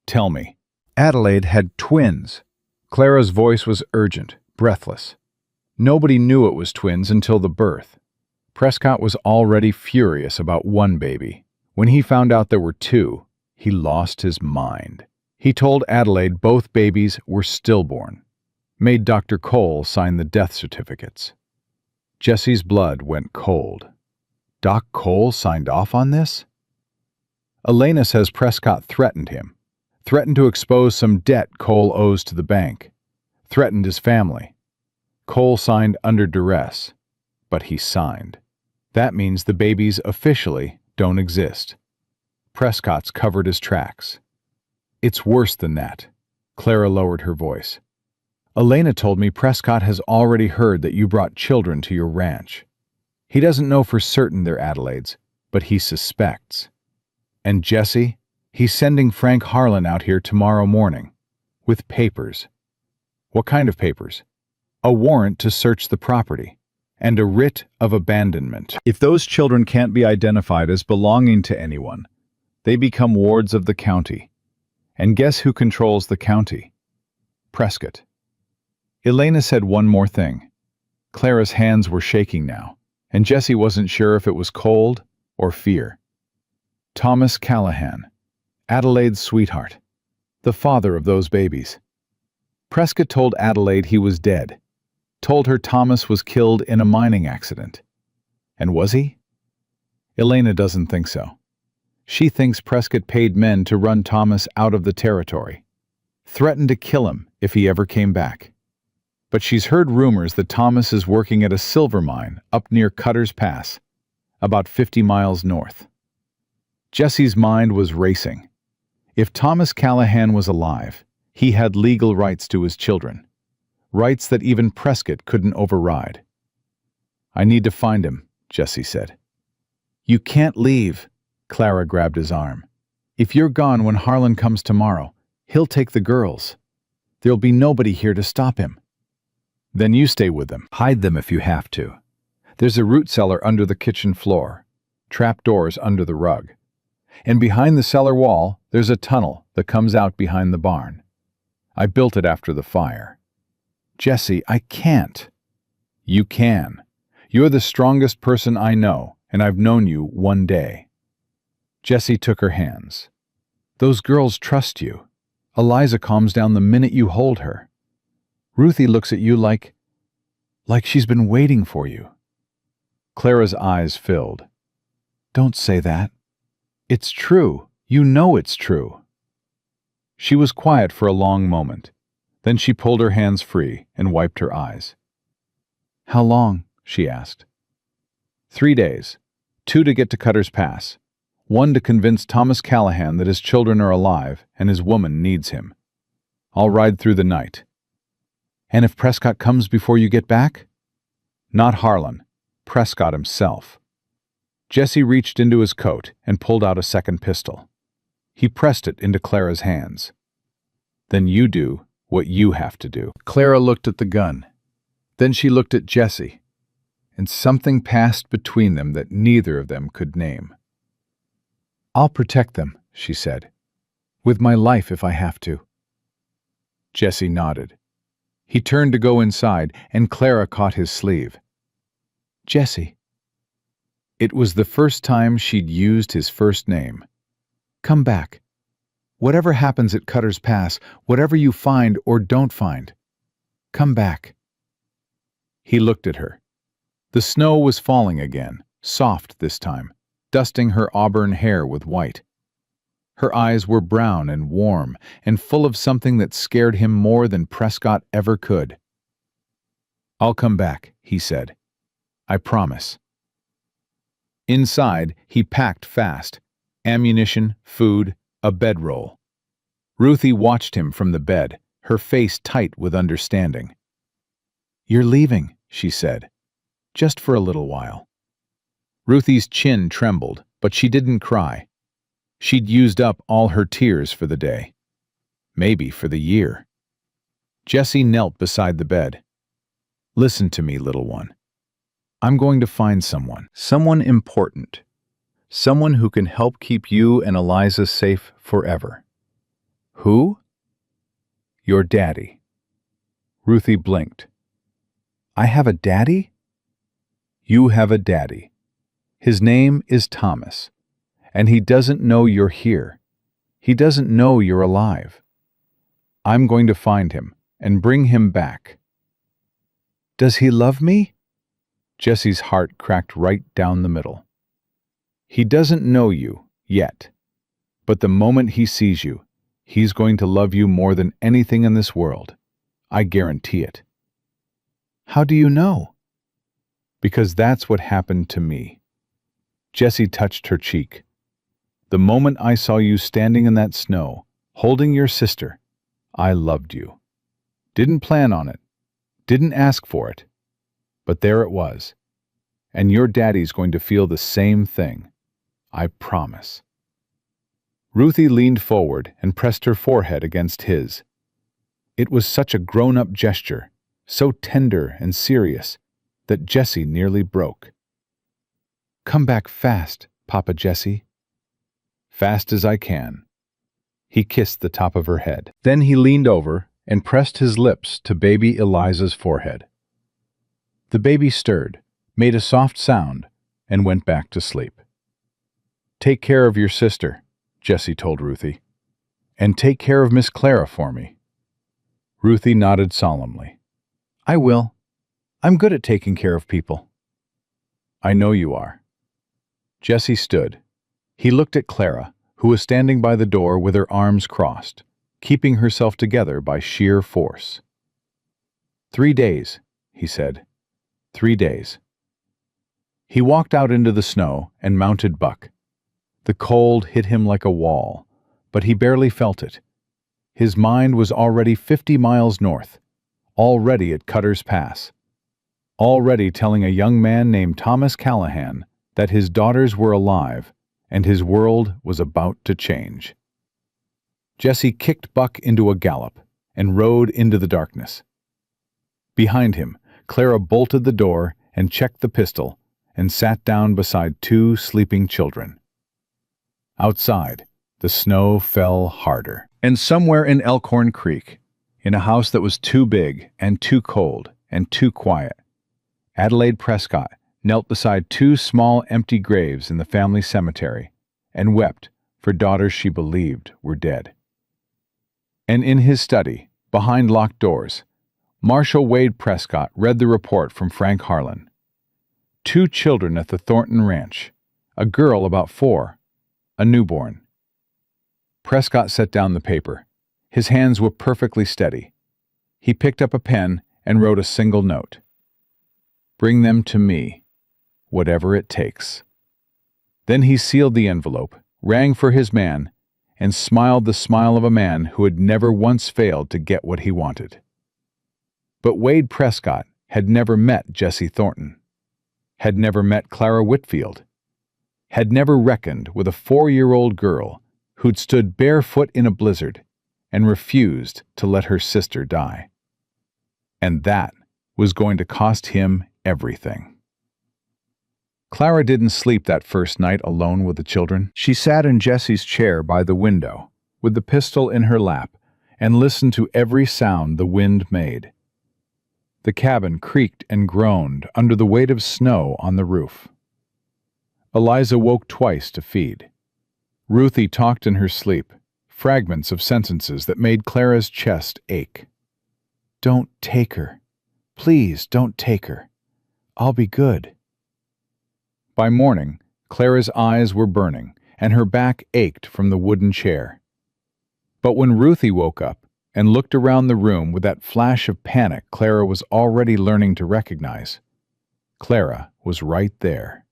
"Tell me." Adelaide had twins. Clara's voice was urgent, breathless. Nobody knew it was twins until the birth. Prescott was already furious about one baby. When he found out there were two, he lost his mind. He told Adelaide both babies were stillborn, made Dr. Cole sign the death certificates. Jesse's blood went cold. Doc Cole signed off on this? Elena says Prescott threatened him, threatened to expose some debt Cole owes to the bank, threatened his family. Cole signed under duress, but he signed. That means the babies officially don't exist. Prescott's covered his tracks. It's worse than that. Clara lowered her voice. Elena told me Prescott has already heard that you brought children to your ranch. He doesn't know for certain they're Adelaide's, but he suspects. And Jesse, he's sending Frank Harlan out here tomorrow morning, with papers. What kind of papers? A warrant to search the property, and a writ of abandonment. If those children can't be identified as belonging to anyone, they become wards of the county. And guess who controls the county? Prescott. Elena said one more thing. Clara's hands were shaking now, and Jesse wasn't sure if it was cold or fear. Thomas Callahan, Adelaide's sweetheart, the father of those babies. Prescott told Adelaide he was dead, told her Thomas was killed in a mining accident. And was he? Elena doesn't think so. She thinks Prescott paid men to run Thomas out of the territory, threatened to kill him if he ever came back. But she's heard rumors that Thomas is working at a silver mine up near Cutter's Pass, about 50 miles north. Jesse's mind was racing. If Thomas Callahan was alive, he had legal rights to his children, rights that even Prescott couldn't override. "I need to find him," Jesse said. "You can't leave." Clara grabbed his arm. "If you're gone when Harlan comes tomorrow, he'll take the girls. There'll be nobody here to stop him." "Then you stay with them. Hide them if you have to. There's a root cellar under the kitchen floor, trap doors under the rug. And behind the cellar wall, there's a tunnel that comes out behind the barn. I built it after the fire." "Jesse, I can't." "You can. You're the strongest person I know, and I've known you one day." Jesse took her hands. "Those girls trust you. Eliza calms down the minute you hold her. Ruthie looks at you like she's been waiting for you." Clara's eyes filled. "Don't say that. It's true. You know it's true." She was quiet for a long moment. Then she pulled her hands free and wiped her eyes. "How long?" she asked. 3 days. 2 to get to Cutter's Pass. 1 to convince Thomas Callahan that his children are alive and his woman needs him. I'll ride through the night." "And if Prescott comes before you get back?" "Not Harlan. Prescott himself." Jesse reached into his coat and pulled out a second pistol. He pressed it into Clara's hands. "Then you do what you have to do." Clara looked at the gun. Then she looked at Jesse, and something passed between them that neither of them could name. "I'll protect them," she said, "with my life if I have to." Jesse nodded. He turned to go inside, and Clara caught his sleeve. "Jesse." It was the first time she'd used his first name. "Come back. Whatever happens at Cutter's Pass, whatever you find or don't find, come back." He looked at her. The snow was falling again, soft this time, dusting her auburn hair with white. Her eyes were brown and warm and full of something that scared him more than Prescott ever could. "I'll come back," he said. "I promise." Inside, he packed fast. Ammunition, food, a bedroll. Ruthie watched him from the bed, her face tight with understanding. "You're leaving," she said. just for a little while. Ruthie's chin trembled, but she didn't cry. She'd used up all her tears for the day. Maybe for the year. Jessie knelt beside the bed. Listen to me, little one. I'm going to find someone. Someone important. Someone who can help keep you and Eliza safe forever. Who? Your daddy. Ruthie blinked. I have a daddy? You have a daddy. His name is Thomas, and he doesn't know you're here. He doesn't know you're alive. I'm going to find him and bring him back. Does he love me? Jessie's heart cracked right down the middle. He doesn't know you yet, but the moment he sees you, he's going to love you more than anything in this world. I guarantee it. How do you know? Because that's what happened to me. Jessie touched her cheek. The moment I saw you standing in that snow, holding your sister, I loved you. Didn't plan on it, didn't ask for it, but there it was. And your daddy's going to feel the same thing. I promise. Ruthie leaned forward and pressed her forehead against his. It was such a grown-up gesture, so tender and serious, that Jessie nearly broke. Come back fast, Papa Jessie. Fast as I can. He kissed the top of her head. Then he leaned over and pressed his lips to baby Eliza's forehead. The baby stirred, made a soft sound, and went back to sleep. Take care of your sister, Jessie told Ruthie, and take care of Miss Clara for me. Ruthie nodded solemnly. I will. I'm good at taking care of people. I know you are. Jessie stood. He looked at Clara, who was standing by the door with her arms crossed, keeping herself together by sheer force. 3 days, he said. 3 days. He walked out into the snow and mounted Buck. The cold hit him like a wall, but he barely felt it. His mind was already 50 miles north, already at Cutter's Pass, already telling a young man named Thomas Callahan that his daughters were alive and his world was about to change. Jessie kicked Buck into a gallop and rode into the darkness. Behind him, Clara bolted the door and checked the pistol and sat down beside 2 sleeping children. Outside, the snow fell harder. And somewhere in Elkhorn Creek, in a house that was too big and too cold and too quiet, Adelaide Prescott knelt beside 2 small empty graves in the family cemetery and wept for daughters she believed were dead. And in his study, behind locked doors, Marshal Wade Prescott read the report from Frank Harlan. 2 children at the Thornton Ranch, a girl about 4, a newborn. Prescott set down the paper. His hands were perfectly steady. He picked up a pen and wrote a single note. Bring them to me, whatever it takes. Then he sealed the envelope, rang for his man, and smiled the smile of a man who had never once failed to get what he wanted. But Wade Prescott had never met Jessie Thornton, had never met Clara Whitfield, had never reckoned with a 4-year-old girl who'd stood barefoot in a blizzard and refused to let her sister die. And that was going to cost him everything. Clara didn't sleep that first night alone with the children. She sat in Jessie's chair by the window, with the pistol in her lap, and listened to every sound the wind made. The cabin creaked and groaned under the weight of snow on the roof. Eliza woke twice to feed. Ruthie talked in her sleep, fragments of sentences that made Clara's chest ache. Don't take her. Please don't take her. I'll be good. By morning, Clara's eyes were burning, and her back ached from the wooden chair. But when Ruthie woke up and looked around the room with that flash of panic Clara was already learning to recognize, Clara was right there.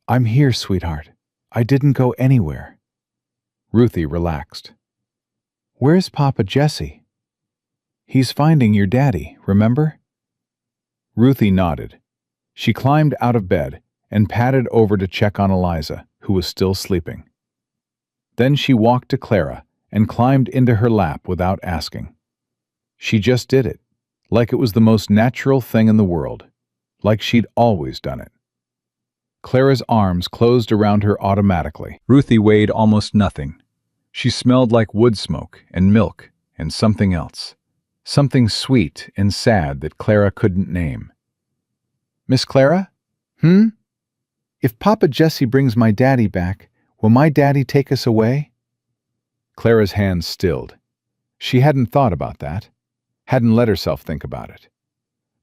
I'm here, sweetheart. I didn't go anywhere. Ruthie relaxed. Where's Papa Jessie? He's finding your daddy, remember? Ruthie nodded. She climbed out of bed and padded over to check on Eliza, who was still sleeping. Then she walked to Clara and climbed into her lap without asking. She just did it, like it was the most natural thing in the world, like she'd always done it. Clara's arms closed around her automatically. Ruthie weighed almost nothing. She smelled like wood smoke and milk and something else. Something sweet and sad that Clara couldn't name. Miss Clara? If Papa Jesse brings my daddy back, will my daddy take us away? Clara's hands stilled. She hadn't thought about that, hadn't let herself think about it.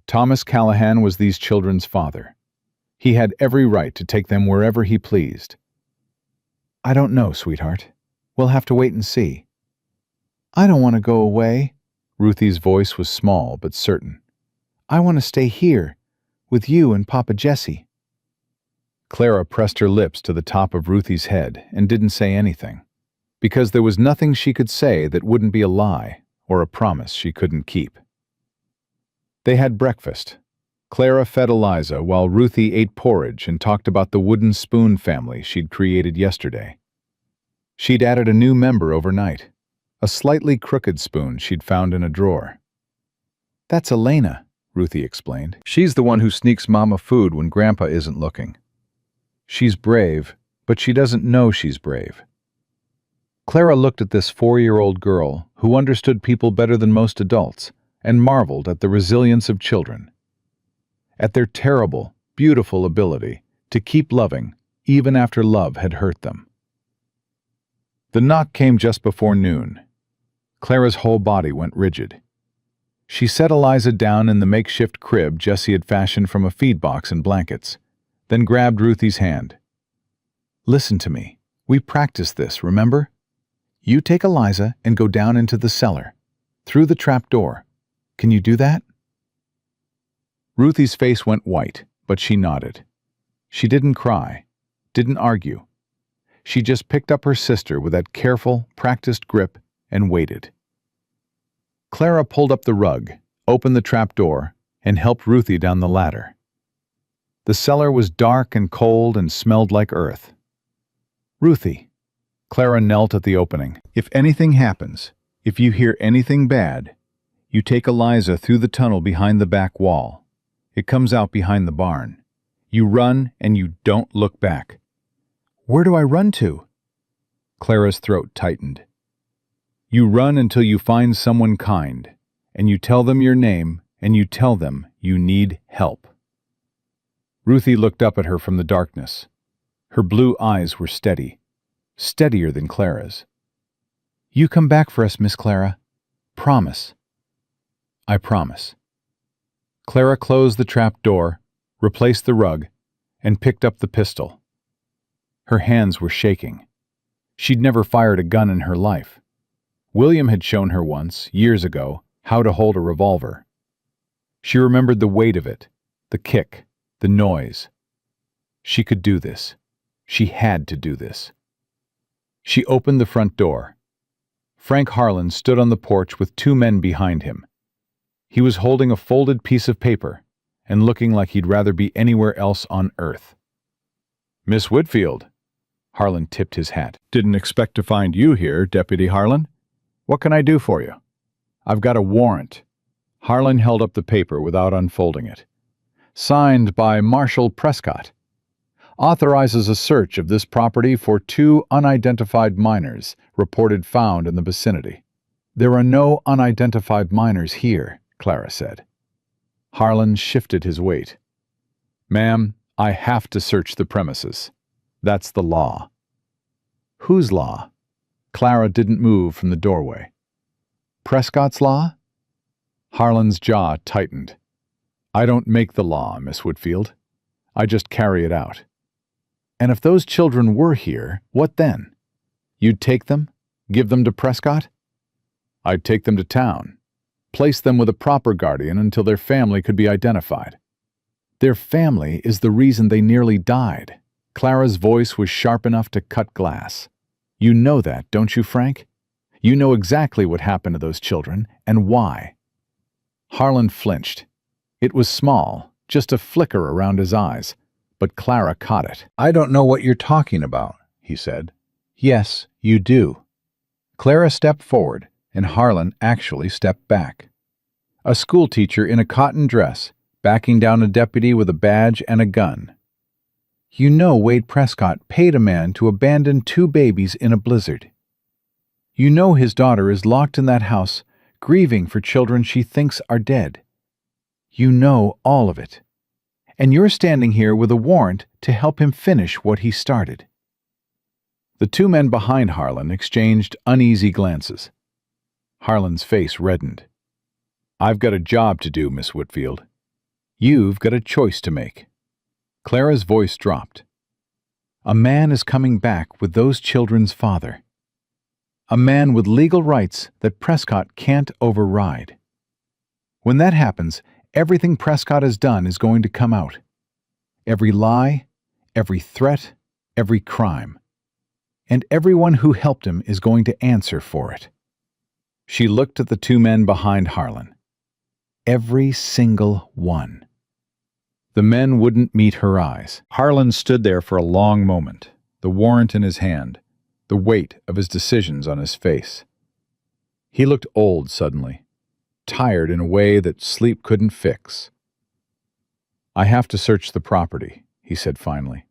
Thomas Callahan was these children's father. He had every right to take them wherever he pleased. I don't know, sweetheart. We'll have to wait and see. I don't want to go away. Ruthie's voice was small but certain. I want to stay here, with you and Papa Jesse. Clara pressed her lips to the top of Ruthie's head and didn't say anything, because there was nothing she could say that wouldn't be a lie or a promise she couldn't keep. They had breakfast. Clara fed Eliza while Ruthie ate porridge and talked about the wooden spoon family she'd created yesterday. She'd added a new member overnight, a slightly crooked spoon she'd found in a drawer. That's Elena, Ruthie explained. She's the one who sneaks Mama food when Grandpa isn't looking. She's brave, but she doesn't know she's brave. Clara looked at this 4-year-old girl who understood people better than most adults and marveled at the resilience of children, at their terrible, beautiful ability to keep loving even after love had hurt them. The knock came just before noon. Clara's whole body went rigid. She set Eliza down in the makeshift crib Jessie had fashioned from a feed box and blankets, then grabbed Ruthie's hand. Listen to me. We practiced this, remember? You take Eliza and go down into the cellar, through the trap door. Can you do that? Ruthie's face went white, but she nodded. She didn't cry, didn't argue. She just picked up her sister with that careful, practiced grip and waited. Clara pulled up the rug, opened the trap door, and helped Ruthie down the ladder. The cellar was dark and cold and smelled like earth. Ruthie. Clara knelt at the opening. If anything happens, if you hear anything bad, you take Eliza through the tunnel behind the back wall. It comes out behind the barn. You run and you don't look back. Where do I run to? Clara's throat tightened. You run until you find someone kind, and you tell them your name, and you tell them you need help. Ruthie looked up at her from the darkness. Her blue eyes were steady, steadier than Clara's. You come back for us, Miss Clara. Promise. I promise. Clara closed the trap door, replaced the rug, and picked up the pistol. Her hands were shaking. She'd never fired a gun in her life. William had shown her once, years ago, how to hold a revolver. She remembered the weight of it, the kick, the noise. She could do this. She had to do this. She opened the front door. Frank Harlan stood on the porch with 2 men behind him. He was holding a folded piece of paper and looking like he'd rather be anywhere else on earth. Miss Whitfield. Harlan tipped his hat. Didn't expect to find you here, Deputy Harlan. What can I do for you? I've got a warrant. Harlan held up the paper without unfolding it. Signed by Marshal Prescott. Authorizes a search of this property for 2 unidentified minors reported found in the vicinity. There are no unidentified minors here, Clara said. Harlan shifted his weight. Ma'am, I have to search the premises. That's the law. Whose law? Clara didn't move from the doorway. Prescott's law? Harlan's jaw tightened. I don't make the law, Miss Whitfield. I just carry it out. And if those children were here, what then? You'd take them? Give them to Prescott? I'd take them to town. Place them with a proper guardian until their family could be identified. Their family is the reason they nearly died. Clara's voice was sharp enough to cut glass. You know that, don't you, Frank? You know exactly what happened to those children and why. Harlan flinched. It was small, just a flicker around his eyes, but Clara caught it. "I don't know what you're talking about," he said. "Yes, you do." Clara stepped forward, and Harlan actually stepped back. A schoolteacher in a cotton dress, backing down a deputy with a badge and a gun. "You know Wade Prescott paid a man to abandon 2 babies in a blizzard. You know his daughter is locked in that house, grieving for children she thinks are dead. You know all of it. And you're standing here with a warrant to help him finish what he started." The 2 men behind Harlan exchanged uneasy glances. Harlan's face reddened. "I've got a job to do, Miss Whitfield. You've got a choice to make." Clara's voice dropped. "A man is coming back with those children's father. A man with legal rights that Prescott can't override. When that happens, everything Prescott has done is going to come out. Every lie, every threat, every crime. And everyone who helped him is going to answer for it." She looked at the 2 men behind Harlan. Every single one. The men wouldn't meet her eyes. Harlan stood there for a long moment, the warrant in his hand, the weight of his decisions on his face. He looked old suddenly, tired in a way that sleep couldn't fix. "I have to search the property," he said finally.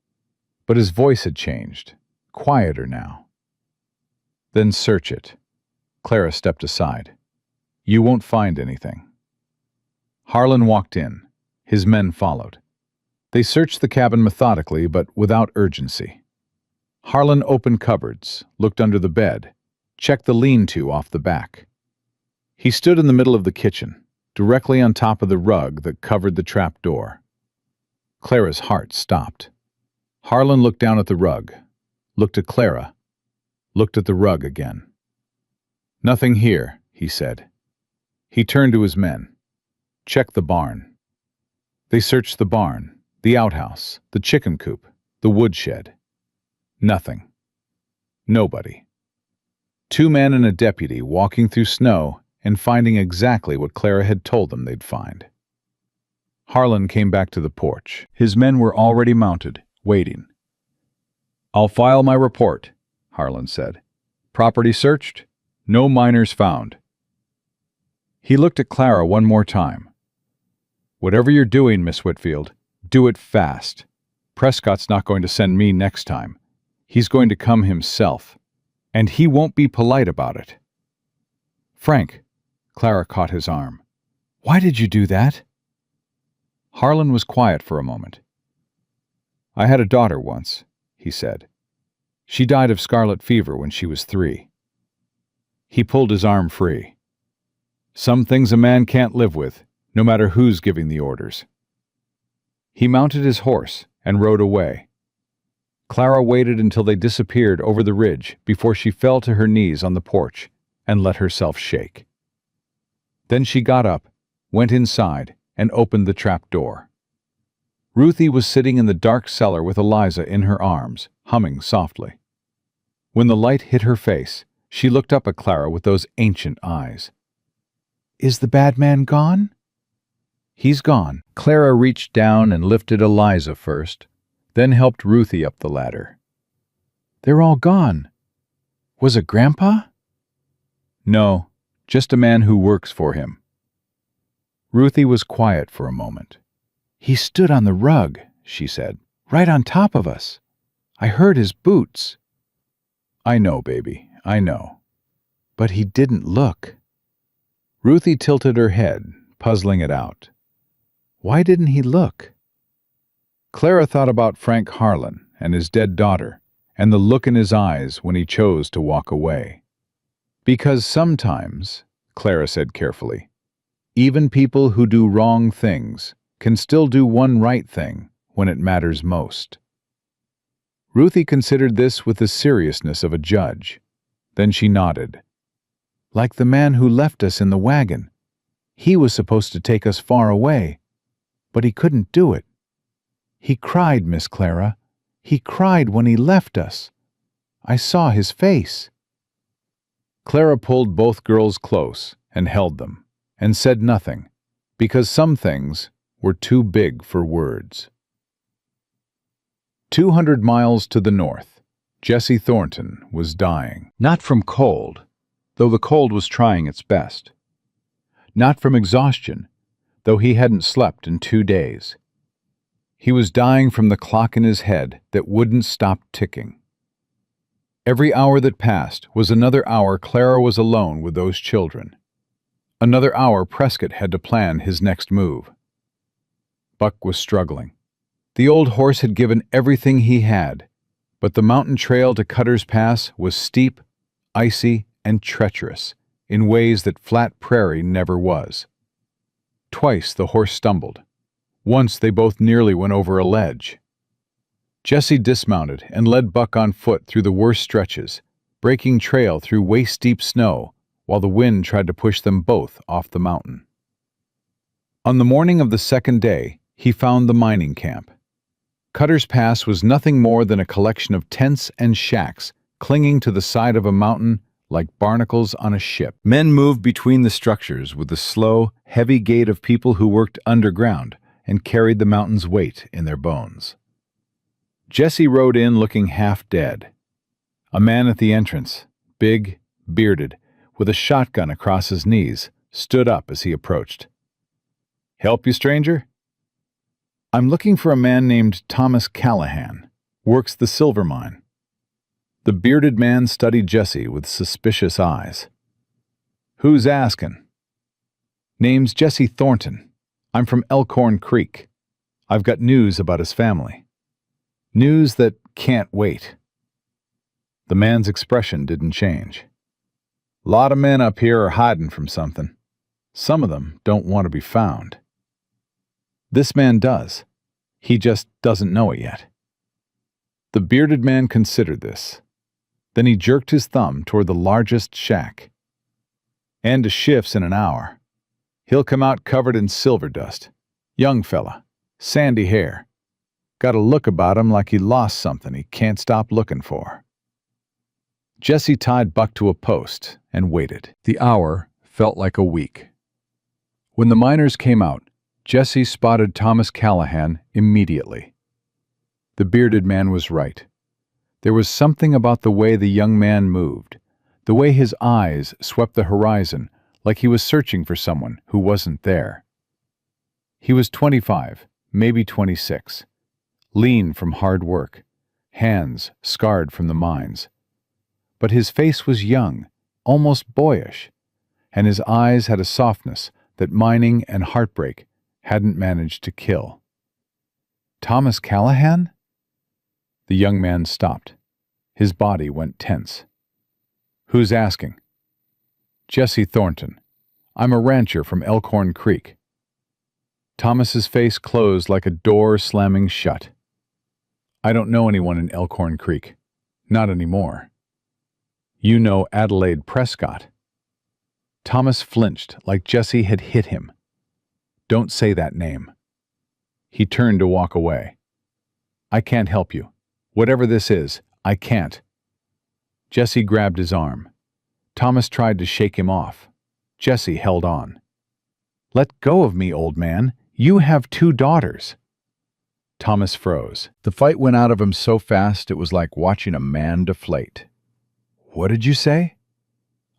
But his voice had changed, quieter now. "Then search it." Clara stepped aside. "You won't find anything." Harlan walked in. His men followed. They searched the cabin methodically but without urgency. Harlan opened cupboards, looked under the bed, checked the lean-to off the back. He stood in the middle of the kitchen, directly on top of the rug that covered the trap door. Clara's heart stopped. Harlan looked down at the rug, looked at Clara, looked at the rug again. "Nothing here," he said. He turned to his men. "Check the barn." They searched the barn, the outhouse, the chicken coop, the woodshed. Nothing. Nobody. 2 men and a deputy walking through snow and finding exactly what Clara had told them they'd find. Harlan came back to the porch. His men were already mounted, waiting. "I'll file my report," Harlan said. "Property searched, no minors found." He looked at Clara one more time. "Whatever you're doing, Miss Whitfield, do it fast. Prescott's not going to send me next time. He's going to come himself. And he won't be polite about it." "Frank," Clara caught his arm. "Why did you do that?" Harlan was quiet for a moment. "I had a daughter once," he said. "She died of scarlet fever when she was 3. He pulled his arm free. "Some things a man can't live with, no matter who's giving the orders." He mounted his horse and rode away. Clara waited until they disappeared over the ridge before she fell to her knees on the porch and let herself shake. Then she got up, went inside, and opened the trap door. Ruthie was sitting in the dark cellar with Eliza in her arms, humming softly. When the light hit her face, she looked up at Clara with those ancient eyes. "Is the bad man gone?" "He's gone." Clara reached down and lifted Eliza first, then helped Ruthie up the ladder. "They're all gone. Was it Grandpa?" "No, just a man who works for him." Ruthie was quiet for a moment. "He stood on the rug," she said, "right on top of us. I heard his boots." "I know, baby, I know. But he didn't look." Ruthie tilted her head, puzzling it out. Why didn't he look? Clara thought about Frank Harlan and his dead daughter, and the look in his eyes when he chose to walk away. "Because sometimes," Clara said carefully, "even people who do wrong things can still do one right thing when it matters most." Ruthie considered this with the seriousness of a judge. Then she nodded. "Like the man who left us in the wagon. He was supposed to take us far away, but he couldn't do it. He cried, Miss Clara. He cried when he left us. I saw his face." Clara pulled both girls close and held them, and said nothing, because some things, were too big for words. 200 miles to the north, Jesse Thornton was dying. Not from cold, though the cold was trying its best. Not from exhaustion, though he hadn't slept in 2 days. He was dying from the clock in his head that wouldn't stop ticking. Every hour that passed was another hour Clara was alone with those children. Another hour Prescott had to plan his next move. Buck was struggling. The old horse had given everything he had, but the mountain trail to Cutter's Pass was steep, icy, and treacherous in ways that flat prairie never was. Twice the horse stumbled. Once they both nearly went over a ledge. Jesse dismounted and led Buck on foot through the worst stretches, breaking trail through waist-deep snow while the wind tried to push them both off the mountain. On the morning of the second day, he found the mining camp. Cutter's Pass was nothing more than a collection of tents and shacks clinging to the side of a mountain like barnacles on a ship. Men moved between the structures with the slow, heavy gait of people who worked underground and carried the mountain's weight in their bones. Jesse rode in looking half dead. A man at the entrance, big, bearded, with a shotgun across his knees, stood up as he approached. "Help you, stranger?" "I'm looking for a man named Thomas Callahan. Works the silver mine." The bearded man studied Jesse with suspicious eyes. "Who's asking?" "Name's Jesse Thornton. I'm from Elkhorn Creek. I've got news about his family. News that can't wait." The man's expression didn't change. "Lot of men up here are hiding from something. Some of them don't want to be found. This man does. He just doesn't know it yet." The bearded man considered this. Then he jerked his thumb toward the largest shack. "End of shifts in an hour. He'll come out covered in silver dust. Young fella, sandy hair. Got a look about him like he lost something he can't stop looking for." Jesse tied Buck to a post and waited. The hour felt like a week. When the miners came out, Jesse spotted Thomas Callahan immediately. The bearded man was right. There was something about the way the young man moved, the way his eyes swept the horizon like he was searching for someone who wasn't there. He was 25, maybe 26, lean from hard work, hands scarred from the mines. But his face was young, almost boyish, and his eyes had a softness that mining and heartbreak hadn't managed to kill. "Thomas Callahan?" The young man stopped. His body went tense. "Who's asking?" "Jesse Thornton. I'm a rancher from Elkhorn Creek." Thomas's face closed like a door slamming shut. "I don't know anyone in Elkhorn Creek. Not anymore." "You know Adelaide Prescott." Thomas flinched like Jesse had hit him. "Don't say that name." He turned to walk away. "I can't help you. Whatever this is, I can't." Jesse grabbed his arm. Thomas tried to shake him off. Jesse held on. "Let go of me, old man. You have 2 daughters." Thomas froze. The fight went out of him so fast it was like watching a man deflate. "What did you say?"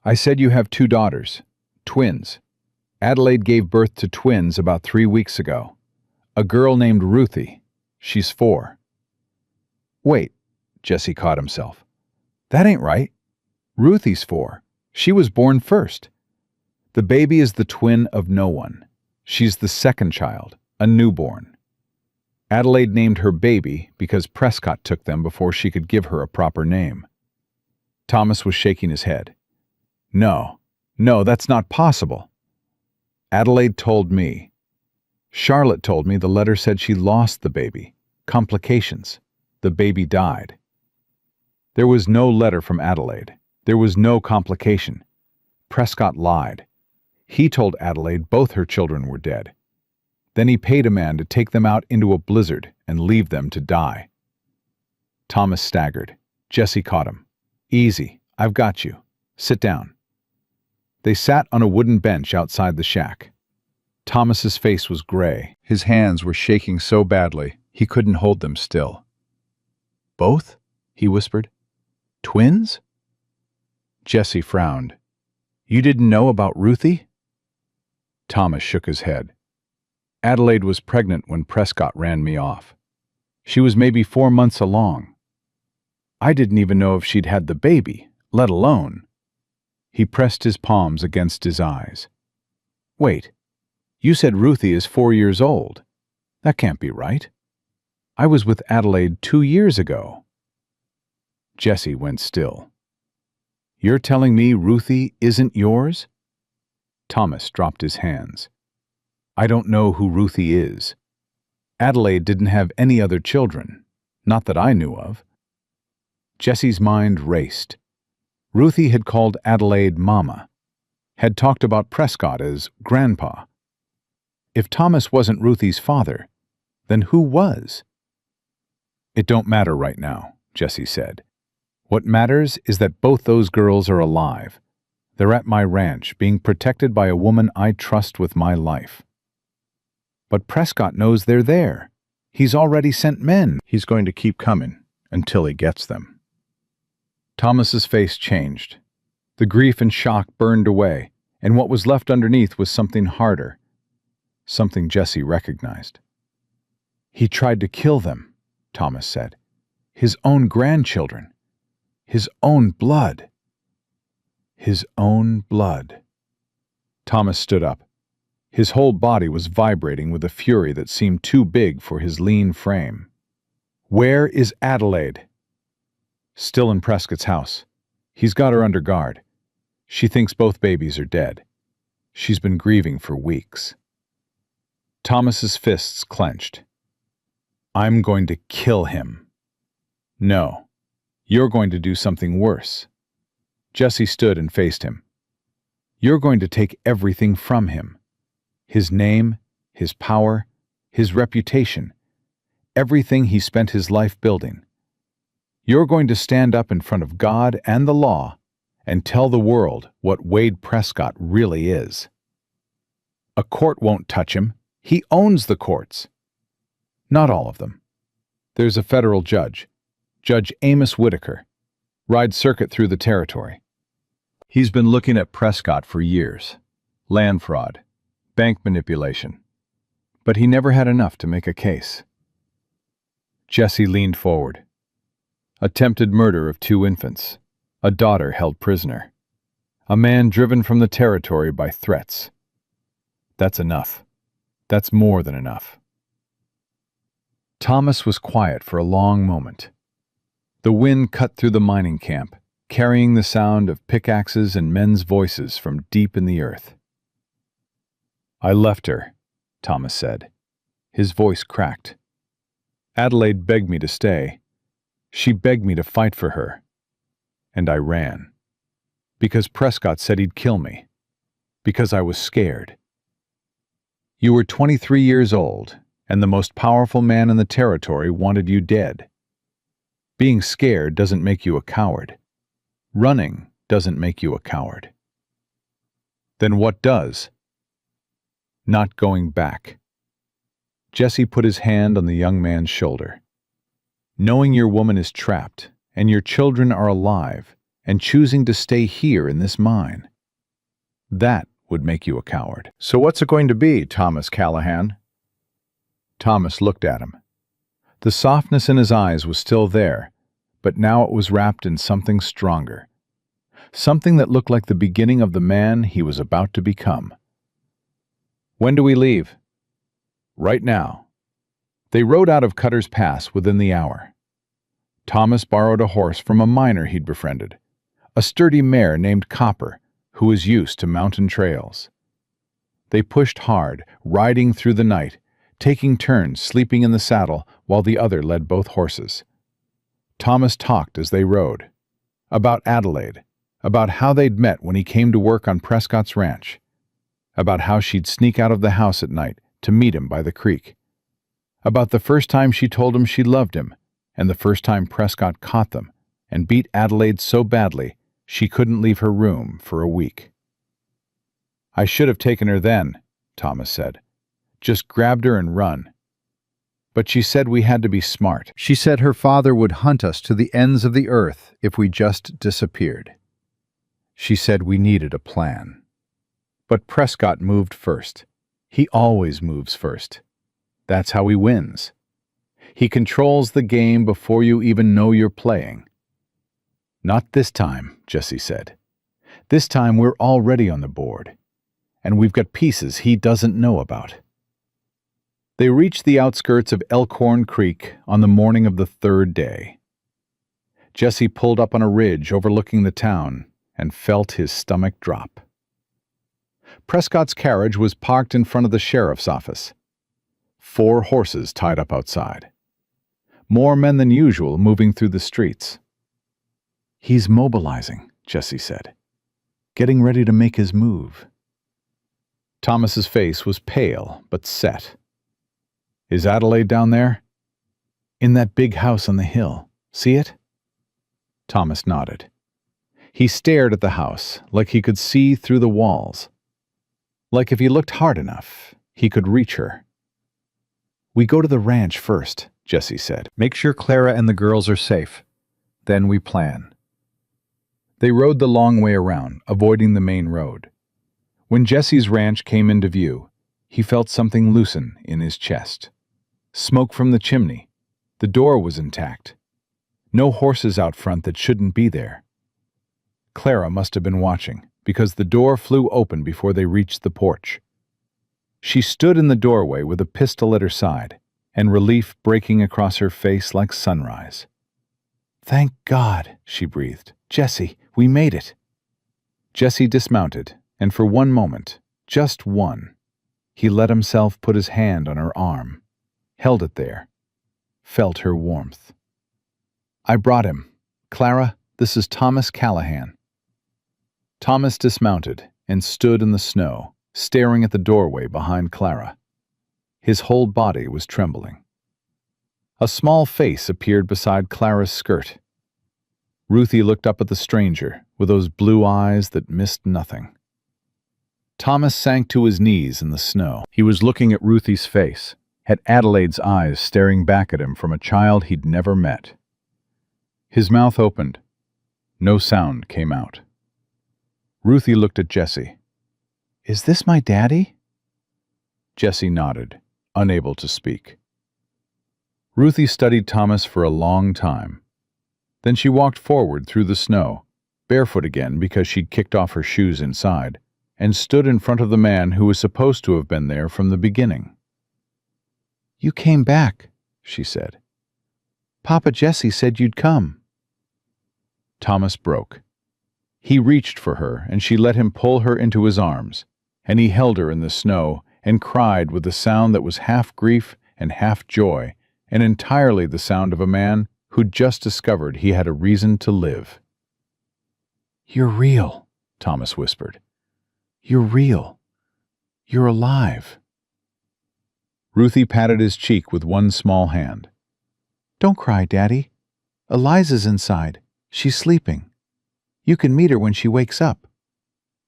"I said you have 2 daughters. Twins. Adelaide gave birth to twins about 3 weeks ago. A girl named Ruthie. She's 4. "Wait," Jesse caught himself. "That ain't right. Ruthie's 4. She was born first. The baby is the twin of no one. She's the second child, a newborn. Adelaide named her baby because Prescott took them before she could give her a proper name." Thomas was shaking his head. No, that's not possible." "Adelaide told me. Charlotte told me the letter said she lost the baby. Complications. The baby died." "There was no letter from Adelaide. There was no complication. Prescott lied. He told Adelaide both her children were dead. Then he paid a man to take them out into a blizzard and leave them to die." Thomas staggered. Jesse caught him. "Easy. I've got you. Sit down." They sat on a wooden bench outside the shack. Thomas's face was gray. His hands were shaking so badly he couldn't hold them still. "Both?" he whispered. "Twins?" Jesse frowned. "You didn't know about Ruthie?" Thomas shook his head. "Adelaide was pregnant when Prescott ran me off. She was maybe 4 months along. I didn't even know if she'd had the baby, let alone—" He pressed his palms against his eyes. "Wait, you said Ruthie is 4 years old. That can't be right. I was with Adelaide 2 years ago." Jesse went still. "You're telling me Ruthie isn't yours?" Thomas dropped his hands. "I don't know who Ruthie is. Adelaide didn't have any other children, not that I knew of." Jesse's mind raced. Ruthie had called Adelaide Mama, had talked about Prescott as Grandpa. If Thomas wasn't Ruthie's father, then who was? "It don't matter right now," Jesse said. "What matters is that both those girls are alive. They're at my ranch, being protected by a woman I trust with my life." "But Prescott knows they're there. He's already sent men." "He's going to keep coming until he gets them." Thomas's face changed. The grief and shock burned away, and what was left underneath was something harder, something Jesse recognized. "He tried to kill them," Thomas said. "His own grandchildren. His own blood." His own blood. Thomas stood up. His whole body was vibrating with a fury that seemed too big for his lean frame. "Where is Adelaide?" "Still in Prescott's house. He's got her under guard. She thinks both babies are dead. She's been grieving for weeks." Thomas's fists clenched. "I'm going to kill him." "No, you're going to do something worse." Jesse stood and faced him. "You're going to take everything from him. His name, his power, his reputation, everything he spent his life building. You're going to stand up in front of God and the law and tell the world what Wade Prescott really is." "A court won't touch him. He owns the courts." "Not all of them. There's a federal judge, Judge Amos Whitaker, rides circuit through the territory. He's been looking at Prescott for years. Land fraud, bank manipulation. But he never had enough to make a case." Jesse leaned forward. "Attempted murder of 2 infants, a daughter held prisoner, a man driven from the territory by threats. That's enough. That's more than enough." Thomas was quiet for a long moment. The wind cut through the mining camp, carrying the sound of pickaxes and men's voices from deep in the earth. "I left her," Thomas said. His voice cracked. "Adelaide begged me to stay. She begged me to fight for her. And I ran. Because Prescott said he'd kill me. Because I was scared." "You were 23 years old, and the most powerful man in the territory wanted you dead. Being scared doesn't make you a coward. Running doesn't make you a coward." "Then what does?" "Not going back." Jesse put his hand on the young man's shoulder. "Knowing your woman is trapped, and your children are alive, and choosing to stay here in this mine. That would make you a coward." "So what's it going to be, Thomas Callahan?" Thomas looked at him. The softness in his eyes was still there, but now it was wrapped in something stronger. Something that looked like the beginning of the man he was about to become. "When do we leave?" "Right now." They rode out of Cutter's Pass within the hour. Thomas borrowed a horse from a miner he'd befriended, a sturdy mare named Copper, who was used to mountain trails. They pushed hard, riding through the night, taking turns sleeping in the saddle while the other led both horses. Thomas talked as they rode. About Adelaide, about how they'd met when he came to work on Prescott's ranch, about how she'd sneak out of the house at night to meet him by the creek, about the first time she told him she loved him, and the first time Prescott caught them and beat Adelaide so badly she couldn't leave her room for a week. "I should have taken her then," Thomas said. "Just grabbed her and run. But she said we had to be smart." She said her father would hunt us to the ends of the earth if we just disappeared. She said we needed a plan. But Prescott moved first. He always moves first. That's how he wins. He controls the game before you even know you're playing. "Not this time," Jesse said. "This time we're already on the board, and we've got pieces he doesn't know about." They reached the outskirts of Elkhorn Creek on the morning of the third day. Jesse pulled up on a ridge overlooking the town and felt his stomach drop. Prescott's carriage was parked in front of the sheriff's office. 4 horses tied up outside. More men than usual moving through the streets. "He's mobilizing," Jesse said. "Getting ready to make his move." Thomas's face was pale but set. "Is Adelaide down there?" "In that big house on the hill. See it?" Thomas nodded. He stared at the house like he could see through the walls. Like if he looked hard enough, he could reach her. "We go to the ranch first," Jesse said. "Make sure Clara and the girls are safe. Then we plan." They rode the long way around, avoiding the main road. When Jesse's ranch came into view, he felt something loosen in his chest. Smoke from the chimney. The door was intact. No horses out front that shouldn't be there. Clara must have been watching, because the door flew open before they reached the porch. She stood in the doorway with a pistol at her side, and relief breaking across her face like sunrise. "Thank God," she breathed. "Jesse, we made it." Jesse dismounted, and for one moment, just one, he let himself put his hand on her arm, held it there, felt her warmth. "I brought him. Clara, this is Thomas Callahan." Thomas dismounted and stood in the snow, staring at the doorway behind Clara. His whole body was trembling. A small face appeared beside Clara's skirt. Ruthie looked up at the stranger with those blue eyes that missed nothing. Thomas sank to his knees in the snow. He was looking at Ruthie's face, at Adelaide's eyes staring back at him from a child he'd never met. His mouth opened. No sound came out. Ruthie looked at Jesse. "Is this my daddy?" Jesse nodded, unable to speak. Ruthie studied Thomas for a long time. Then she walked forward through the snow, barefoot again because she'd kicked off her shoes inside, and stood in front of the man who was supposed to have been there from the beginning. "You came back," she said. "Papa Jesse said you'd come." Thomas broke. He reached for her, and she let him pull her into his arms, and he held her in the snow and cried with a sound that was half grief and half joy, and entirely the sound of a man who'd just discovered he had a reason to live. "You're real," Thomas whispered. "You're real. You're alive." Ruthie patted his cheek with one small hand. "Don't cry, Daddy. Eliza's inside. She's sleeping. You can meet her when she wakes up.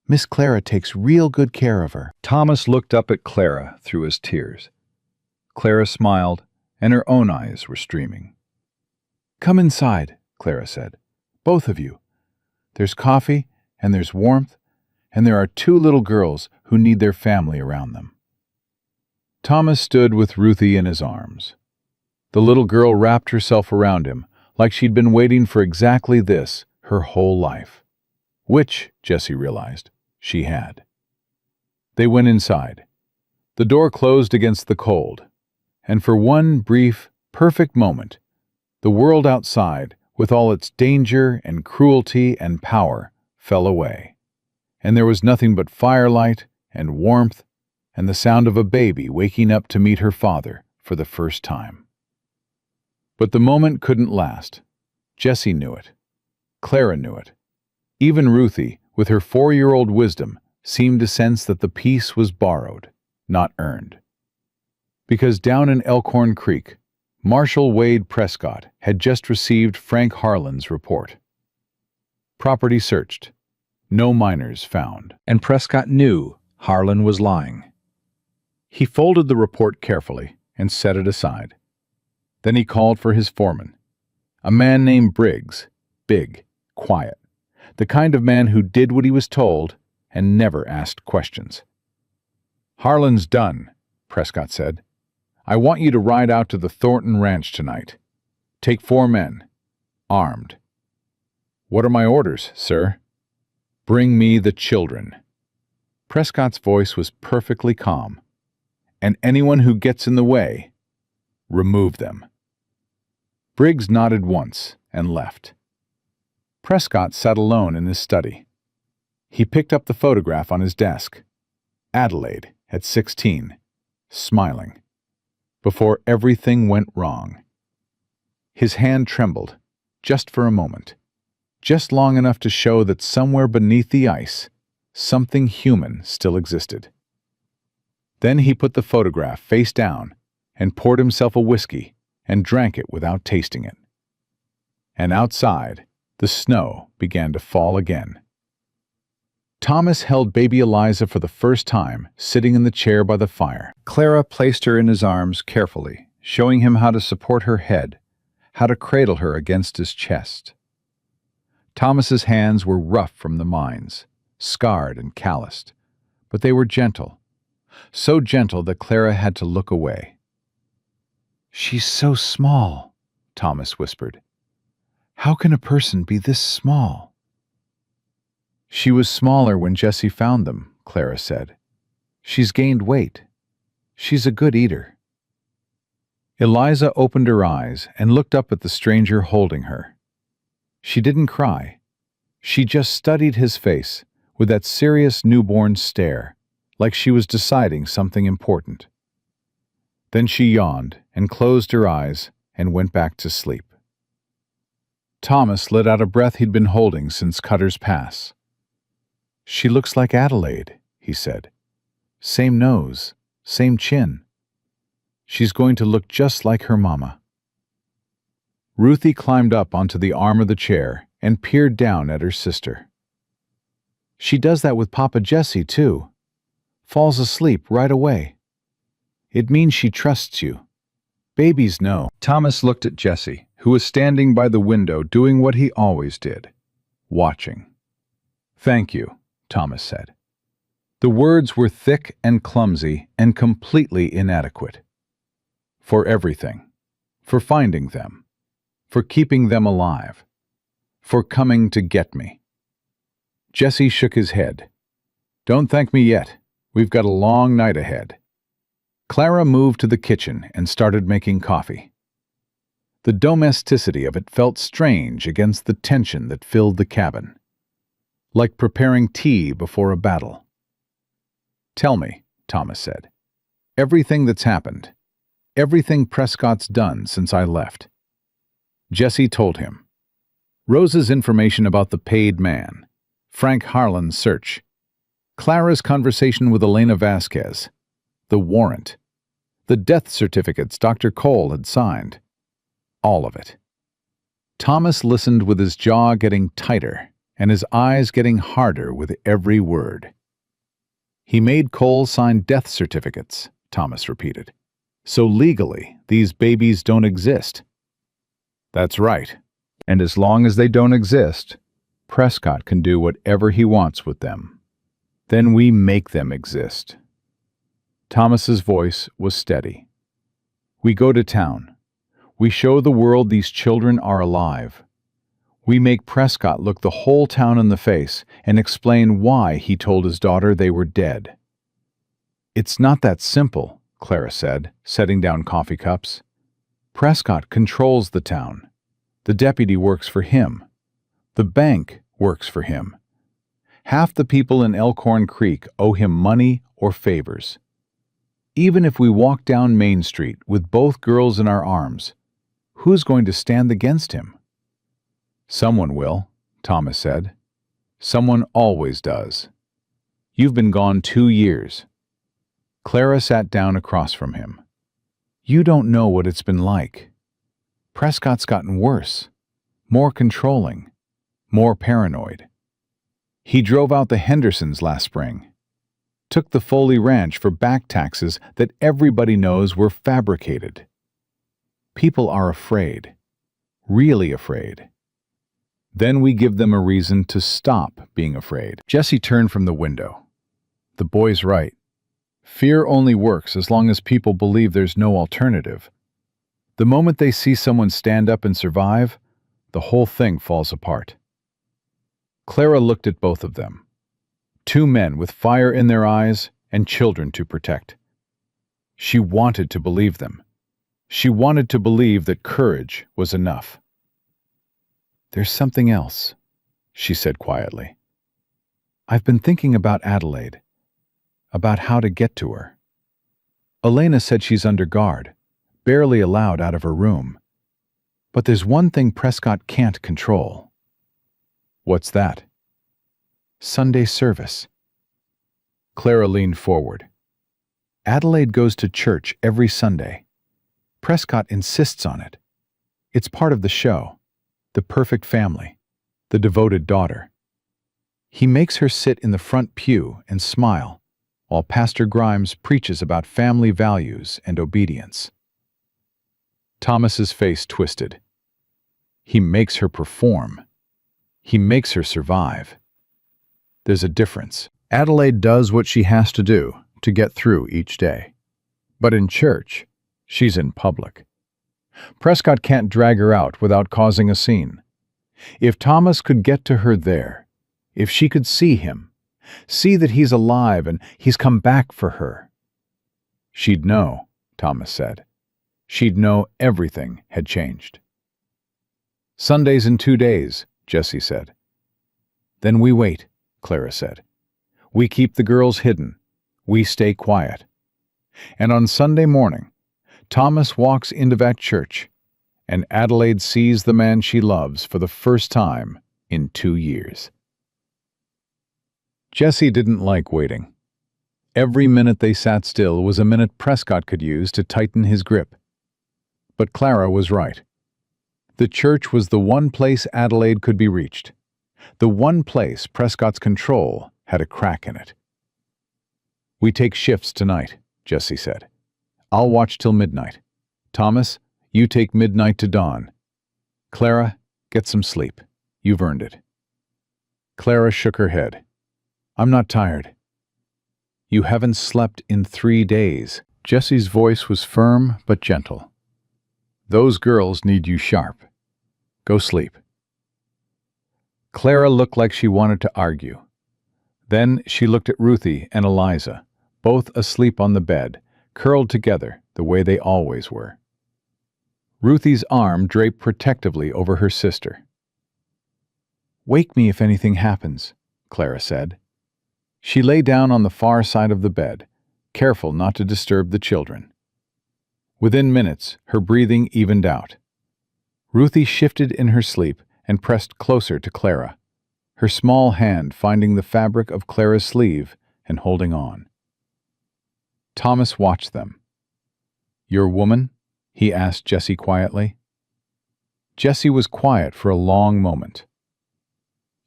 Miss Clara takes real good care of her." Thomas looked up at Clara through his tears. Clara smiled, and her own eyes were streaming. "Come inside," Clara said. "Both of you. There's coffee, and there's warmth, and there are 2 little girls who need their family around them." Thomas stood with Ruthie in his arms. The little girl wrapped herself around him like she'd been waiting for exactly this her whole life, which, Jesse realized, she had. They went inside. The door closed against the cold, and for one brief, perfect moment, the world outside, with all its danger and cruelty and power, fell away, and there was nothing but firelight and warmth and the sound of a baby waking up to meet her father for the first time. But the moment couldn't last. Jesse knew it. Clara knew it. Even Ruthie, with her 4-year-old wisdom, seemed to sense that the peace was borrowed, not earned. Because down in Elkhorn Creek, Marshal Wade Prescott had just received Frank Harlan's report. Property searched. No miners found. And Prescott knew Harlan was lying. He folded the report carefully and set it aside. Then he called for his foreman, a man named Briggs, big, quiet, the kind of man who did what he was told and never asked questions. "Harlan's done," Prescott said. "I want you to ride out to the Thornton Ranch tonight. Take 4 men, armed." "What are my orders, sir?" "Bring me the children." Prescott's voice was perfectly calm. "And anyone who gets in the way, remove them." Briggs nodded once and left. Prescott sat alone in his study. He picked up the photograph on his desk. Adelaide, at 16, smiling, before everything went wrong. His hand trembled, just for a moment, just long enough to show that somewhere beneath the ice, something human still existed. Then he put the photograph face down and poured himself a whiskey and drank it without tasting it. And outside, the snow began to fall again. Thomas held baby Eliza for the first time, sitting in the chair by the fire. Clara placed her in his arms carefully, showing him how to support her head, how to cradle her against his chest. Thomas's hands were rough from the mines, scarred and calloused, but they were gentle, so gentle that Clara had to look away. "She's so small," Thomas whispered. "How can a person be this small?" "She was smaller when Jessie found them," Clara said. "She's gained weight. She's a good eater." Eliza opened her eyes and looked up at the stranger holding her. She didn't cry. She just studied his face with that serious newborn stare, like she was deciding something important. Then she yawned and closed her eyes and went back to sleep. Thomas let out a breath he'd been holding since Cutter's Pass. "She looks like Adelaide," he said. "Same nose, same chin. She's going to look just like her mama." Ruthie climbed up onto the arm of the chair and peered down at her sister. "She does that with Papa Jesse, too. Falls asleep right away. It means she trusts you. Babies know." Thomas looked at Jesse, who was standing by the window doing what he always did, watching. "Thank you," Thomas said. The words were thick and clumsy and completely inadequate. "For everything. For finding them. For keeping them alive. For coming to get me." Jesse shook his head. "Don't thank me yet. We've got a long night ahead." Clara moved to the kitchen and started making coffee. The domesticity of it felt strange against the tension that filled the cabin. Like preparing tea before a battle. "Tell me," Thomas said. "Everything that's happened. Everything Prescott's done since I left." Jesse told him. Rose's information about the paid man, Frank Harlan's search, Clara's conversation with Elena Vasquez, the warrant, the death certificates Dr. Cole had signed. All of it. Thomas listened with his jaw getting tighter and his eyes getting harder with every word. "He made Cole sign death certificates," Thomas repeated. "So legally, these babies don't exist." "That's right. And as long as they don't exist, Prescott can do whatever he wants with them. Then we make them exist." Thomas's voice was steady. "We go to town. We show the world these children are alive. We make Prescott look the whole town in the face and explain why he told his daughter they were dead." "It's not that simple," Clara said, setting down coffee cups. "Prescott controls the town. The deputy works for him. The bank works for him. Half the people in Elkhorn Creek owe him money or favors. Even if we walk down Main Street with both girls in our arms, who's going to stand against him?" "Someone will," Thomas said. "Someone always does. You've been gone 2 years. Clara sat down across from him. "You don't know what it's been like. Prescott's gotten worse, more controlling, more paranoid. He drove out the Hendersons last spring. took the Foley Ranch for back taxes that everybody knows were fabricated. People are afraid, really afraid. Then we give them a reason to stop being afraid. Jesse turned from the window. The boy's right. Fear only works as long as people believe there's no alternative. The moment they see someone stand up and survive, the whole thing falls apart. Clara looked at both of them. Two men with fire in their eyes and children to protect. She wanted to believe them. She wanted to believe that courage was enough. "There's something else," she said quietly. "I've been thinking about Adelaide, about how to get to her. Elena said she's under guard, barely allowed out of her room. But there's one thing Prescott can't control." "What's that?" "Sunday service." Clara leaned forward. "Adelaide goes to church every Sunday. Prescott insists on it. It's part of the show, the perfect family, the devoted daughter. He makes her sit in the front pew and smile, while Pastor Grimes preaches about family values and obedience." Thomas's face twisted. "He makes her perform. He makes her survive. There's a difference. Adelaide does what she has to do to get through each day. But in church, she's in public. Prescott can't drag her out without causing a scene. If Thomas could get to her there, if she could see him, see that he's alive and he's come back for her, she'd know," Thomas said. "She'd know everything had changed." "Sunday's in 2 days," Jesse said. "Then we wait," Clara said. "We keep the girls hidden. We stay quiet. And on Sunday morning, Thomas walks into that church, and Adelaide sees the man she loves for the first time in 2 years." Jesse didn't like waiting. Every minute they sat still was a minute Prescott could use to tighten his grip. But Clara was right. The church was the one place Adelaide could be reached, the one place Prescott's control had a crack in it. "We take shifts tonight," Jesse said. "I'll watch till midnight. Thomas, you take midnight to dawn. Clara, get some sleep. You've earned it." Clara shook her head. "I'm not tired." "You haven't slept in 3 days." Jesse's voice was firm but gentle. "Those girls need you sharp. Go sleep." Clara looked like she wanted to argue. Then she looked at Ruthie and Eliza, both asleep on the bed, curled together the way they always were. Ruthie's arm draped protectively over her sister. "Wake me if anything happens," Clara said. She lay down on the far side of the bed, careful not to disturb the children. Within minutes, her breathing evened out. Ruthie shifted in her sleep and pressed closer to Clara, her small hand finding the fabric of Clara's sleeve and holding on. Thomas watched them. "Your woman?" he asked Jessie quietly. Jessie was quiet for a long moment.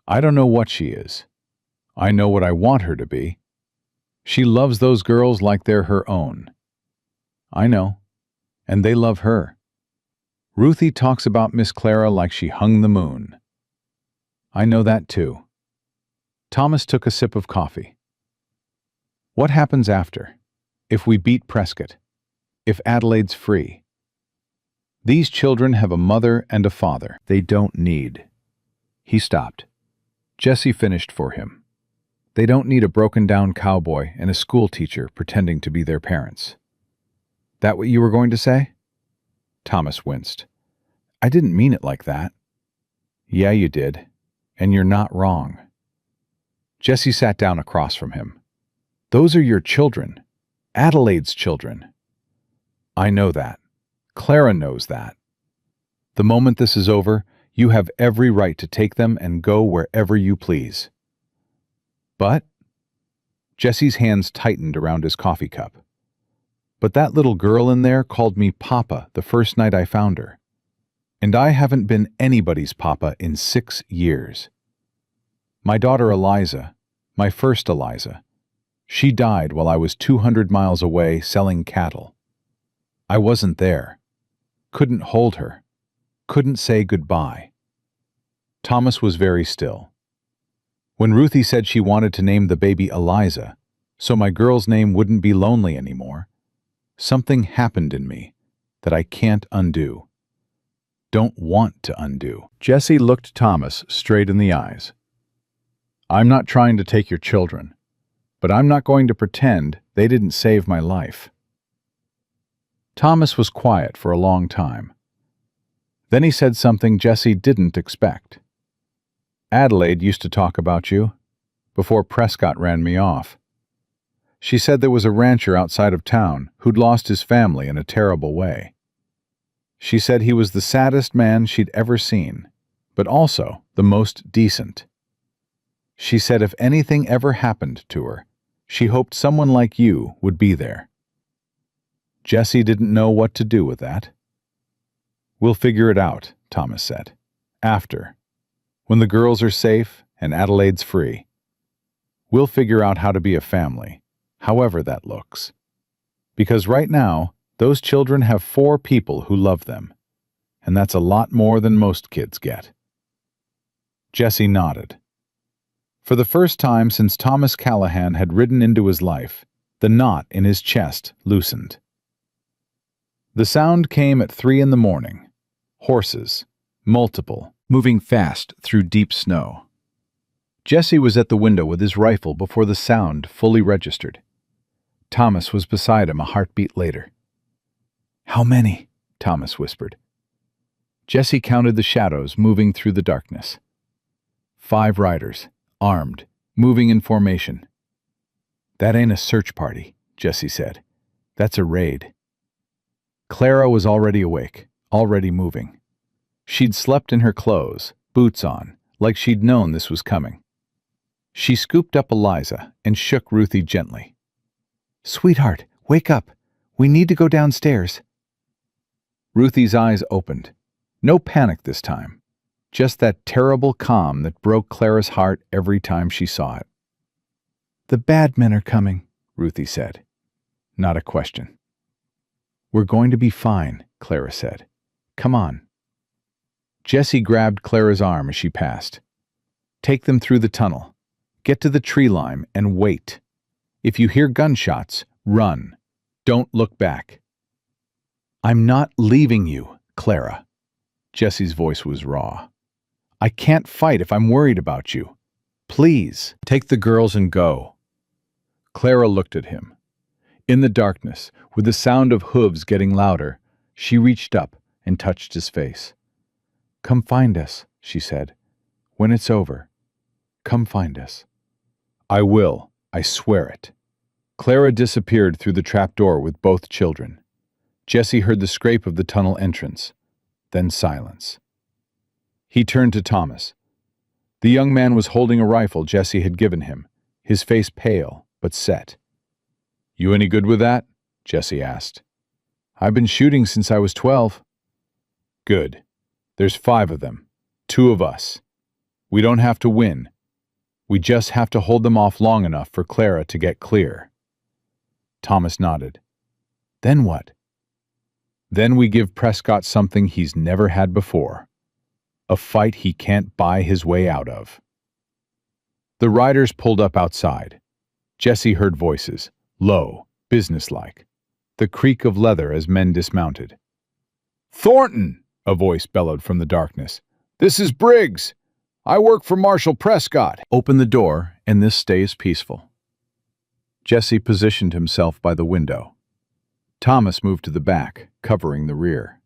"I don't know what she is. I know what I want her to be. She loves those girls like they're her own. I know, and they love her. Ruthie talks about Miss Clara like she hung the moon. I know that too." Thomas took a sip of coffee. "What happens after? If we beat Prescott? If Adelaide's free? These children have a mother and a father they don't need." He stopped. Jessie finished for him. "They don't need a broken-down cowboy and a schoolteacher pretending to be their parents." "That what you were going to say?" Thomas winced. "I didn't mean it like that." "Yeah, you did. And you're not wrong." Jessie sat down across from him. "Those are your children. Adelaide's children." "I know that. Clara knows that. The moment this is over, you have every right to take them and go wherever you please." "But—" Jesse's hands tightened around his coffee cup. "But that little girl in there called me Papa the first night I found her. And I haven't been anybody's papa in 6 years. My daughter Eliza, my first Eliza, She died while I was 200 miles away selling cattle. I wasn't there. Couldn't hold her. Couldn't say goodbye. Thomas was very still. When Ruthie said she wanted to name the baby Eliza, so my girl's name wouldn't be lonely anymore, something happened in me that I can't undo. Don't want to undo. Jesse looked Thomas straight in the eyes. I'm not trying to take your children, but I'm not going to pretend they didn't save my life. Thomas was quiet for a long time. Then he said something Jesse didn't expect. Adelaide used to talk about you, before Prescott ran me off. She said there was a rancher outside of town who'd lost his family in a terrible way. She said he was the saddest man she'd ever seen, but also the most decent. She said if anything ever happened to her, she hoped someone like you would be there. Jesse didn't know what to do with that. We'll figure it out, Thomas said. After. When the girls are safe and Adelaide's free. We'll figure out how to be a family, however that looks. Because right now, those children have 4 people who love them, and that's a lot more than most kids get. Jesse nodded. For the first time since Thomas Callahan had ridden into his life, the knot in his chest loosened. The sound came at 3 in the morning. Horses, multiple, moving fast through deep snow. Jesse was at the window with his rifle before the sound fully registered. Thomas was beside him a heartbeat later. "How many?" Thomas whispered. Jesse counted the shadows moving through the darkness. 5 riders, armed, moving in formation. "That ain't a search party," Jesse said. "That's a raid." Clara was already awake, already moving. She'd slept in her clothes, boots on, like she'd known this was coming. She scooped up Eliza and shook Ruthie gently. "Sweetheart, wake up. We need to go downstairs." Ruthie's eyes opened. No panic this time. Just that terrible calm that broke Clara's heart every time she saw it. "The bad men are coming," Ruthie said. Not a question. "We're going to be fine," Clara said. "Come on." Jesse grabbed Clara's arm as she passed. "Take them through the tunnel. Get to the tree line and wait. If you hear gunshots, run. Don't look back." "I'm not leaving you, Clara." Jesse's voice was raw. "I can't fight if I'm worried about you. Please, take the girls and go." Clara looked at him. In the darkness, with the sound of hooves getting louder, she reached up and touched his face. "Come find us," she said. "When it's over, come find us." "I will, I swear it." Clara disappeared through the trapdoor with both children. Jesse heard the scrape of the tunnel entrance, then silence. He turned to Thomas. The young man was holding a rifle Jesse had given him, his face pale but set. "You any good with that?" Jesse asked. "I've been shooting since I was 12. "Good. There's 5 of them. 2 of us. We don't have to win. We just have to hold them off long enough for Clara to get clear." Thomas nodded. "Then what?" "Then we give Prescott something he's never had before. A fight he can't buy his way out of." The riders pulled up outside. Jesse heard voices, low, businesslike. The creak of leather as men dismounted. "Thornton!" a voice bellowed from the darkness. "This is Briggs. I work for Marshal Prescott." "Open the door, and this stays peaceful." Jesse positioned himself by the window. Thomas moved to the back, covering the rear.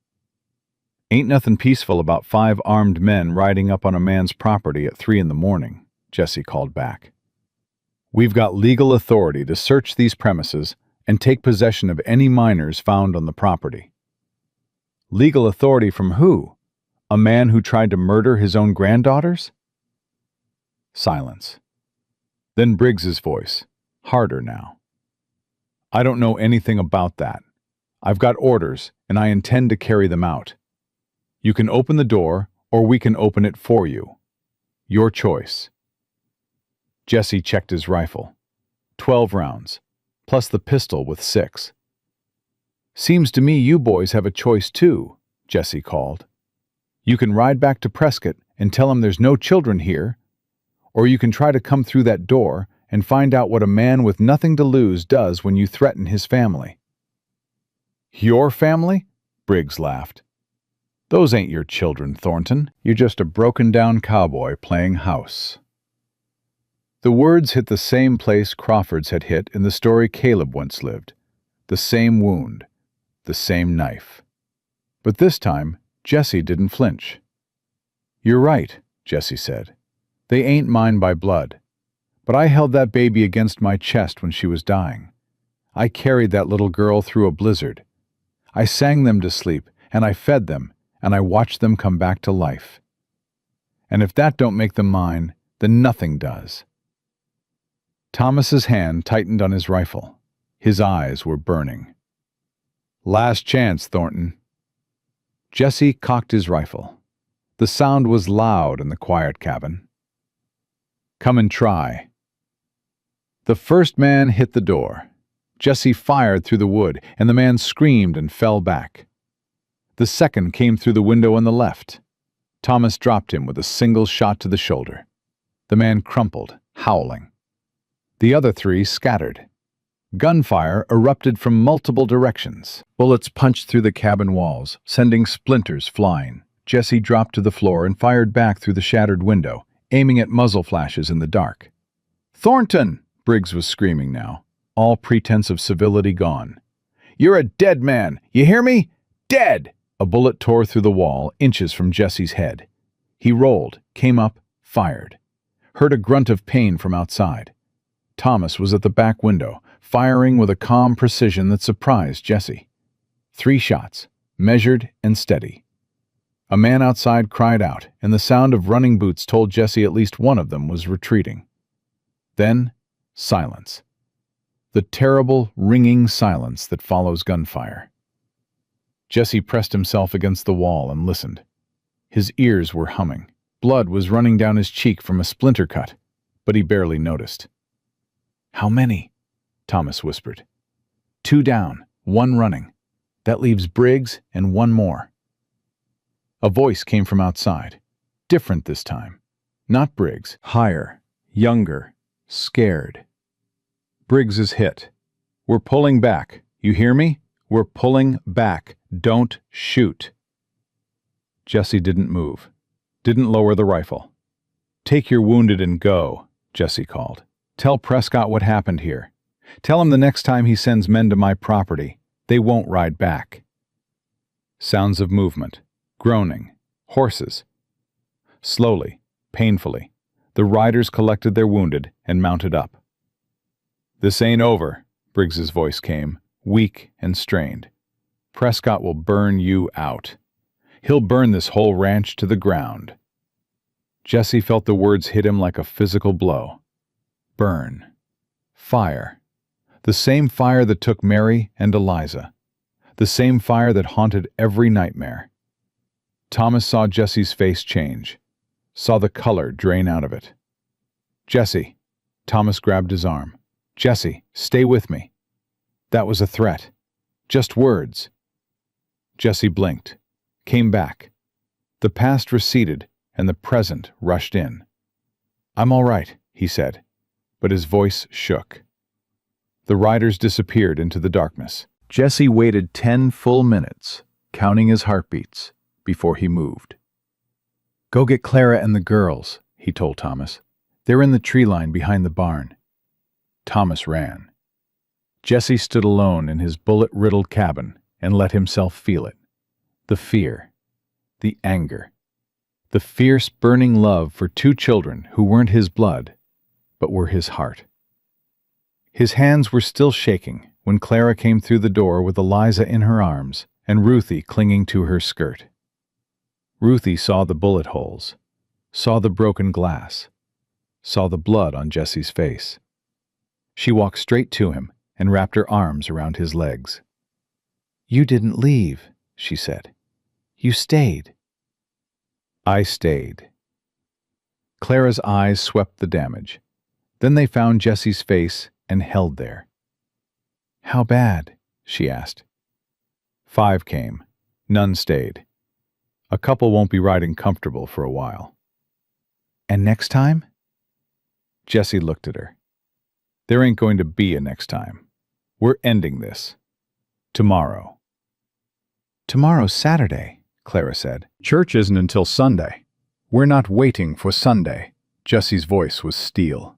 "Ain't nothing peaceful about 5 armed men riding up on a man's property at 3 in the morning, Jesse called back. "We've got legal authority to search these premises and take possession of any minors found on the property." "Legal authority from who? A man who tried to murder his own granddaughters?" Silence. Then Briggs's voice, harder now. "I don't know anything about that. I've got orders, and I intend to carry them out. You can open the door, or we can open it for you. Your choice." Jesse checked his rifle. 12 rounds, plus the pistol with 6. "Seems to me you boys have a choice too," Jesse called. "You can ride back to Prescott and tell him there's no children here, or you can try to come through that door and find out what a man with nothing to lose does when you threaten his family." "Your family?" Briggs laughed. "Those ain't your children, Thornton. You're just a broken-down cowboy playing house." The words hit the same place Crawford's had hit in the story Caleb once lived. The same wound, the same knife. But this time, Jesse didn't flinch. "You're right," Jesse said. "They ain't mine by blood. But I held that baby against my chest when she was dying. I carried that little girl through a blizzard. I sang them to sleep, and I fed them, and I watched them come back to life. And if that don't make them mine, then nothing does." Thomas's hand tightened on his rifle. His eyes were burning. "Last chance, Thornton." Jesse cocked his rifle. The sound was loud in the quiet cabin. "Come and try." The first man hit the door. Jesse fired through the wood, and the man screamed and fell back. The second came through the window on the left. Thomas dropped him with a single shot to the shoulder. The man crumpled, howling. The other 3 scattered. Gunfire erupted from multiple directions. Bullets punched through the cabin walls, sending splinters flying. Jesse dropped to the floor and fired back through the shattered window, aiming at muzzle flashes in the dark. "Thornton!" Briggs was screaming now, all pretense of civility gone. "You're a dead man! You hear me? Dead!" A bullet tore through the wall, inches from Jesse's head. He rolled, came up, fired. Heard a grunt of pain from outside. Thomas was at the back window, firing with a calm precision that surprised Jesse. 3 shots, measured and steady. A man outside cried out, and the sound of running boots told Jesse at least one of them was retreating. Then, silence. The terrible, ringing silence that follows gunfire. Jesse pressed himself against the wall and listened. His ears were humming. Blood was running down his cheek from a splinter cut, but he barely noticed. "How many?" Thomas whispered. "2 down, 1 running. That leaves Briggs and 1 more." A voice came from outside. Different this time. Not Briggs. Higher, younger, scared. "Briggs is hit. We're pulling back. You hear me? We're pulling back. Don't shoot." Jesse didn't move. Didn't lower the rifle. "Take your wounded and go," Jesse called. "Tell Prescott what happened here. Tell him the next time he sends men to my property, they won't ride back." Sounds of movement. Groaning. Horses. Slowly, painfully, the riders collected their wounded and mounted up. "This ain't over," Briggs's voice came, weak and strained. "Prescott will burn you out. He'll burn this whole ranch to the ground." Jesse felt the words hit him like a physical blow. Burn. Fire. The same fire that took Mary and Eliza. The same fire that haunted every nightmare. Thomas saw Jesse's face change, saw the color drain out of it. "Jesse." Thomas grabbed his arm. "Jesse, stay with me." That was a threat. Just words. Jesse blinked, came back. The past receded, and the present rushed in. "I'm all right," he said, but his voice shook. The riders disappeared into the darkness. Jesse waited 10 full minutes, counting his heartbeats, before he moved. "Go get Clara and the girls," he told Thomas. "They're in the tree line behind the barn." Thomas ran. Jesse stood alone in his bullet-riddled cabin and let himself feel it. The fear, the anger, the fierce, burning love for 2 children who weren't his blood, but were his heart. His hands were still shaking when Clara came through the door with Eliza in her arms and Ruthie clinging to her skirt. Ruthie saw the bullet holes, saw the broken glass, saw the blood on Jesse's face. She walked straight to him and wrapped her arms around his legs. "You didn't leave," she said. "You stayed." "I stayed." Clara's eyes swept the damage. Then they found Jesse's face and held there. "How bad?" she asked. 5 came. None stayed. A couple won't be riding comfortable for a while. "And next time?" Jessie looked at her. "There ain't going to be a next time. We're ending this. Tomorrow." "Tomorrow's Saturday," Clara said. "Church isn't until Sunday. We're not waiting for Sunday." Jessie's voice was steel.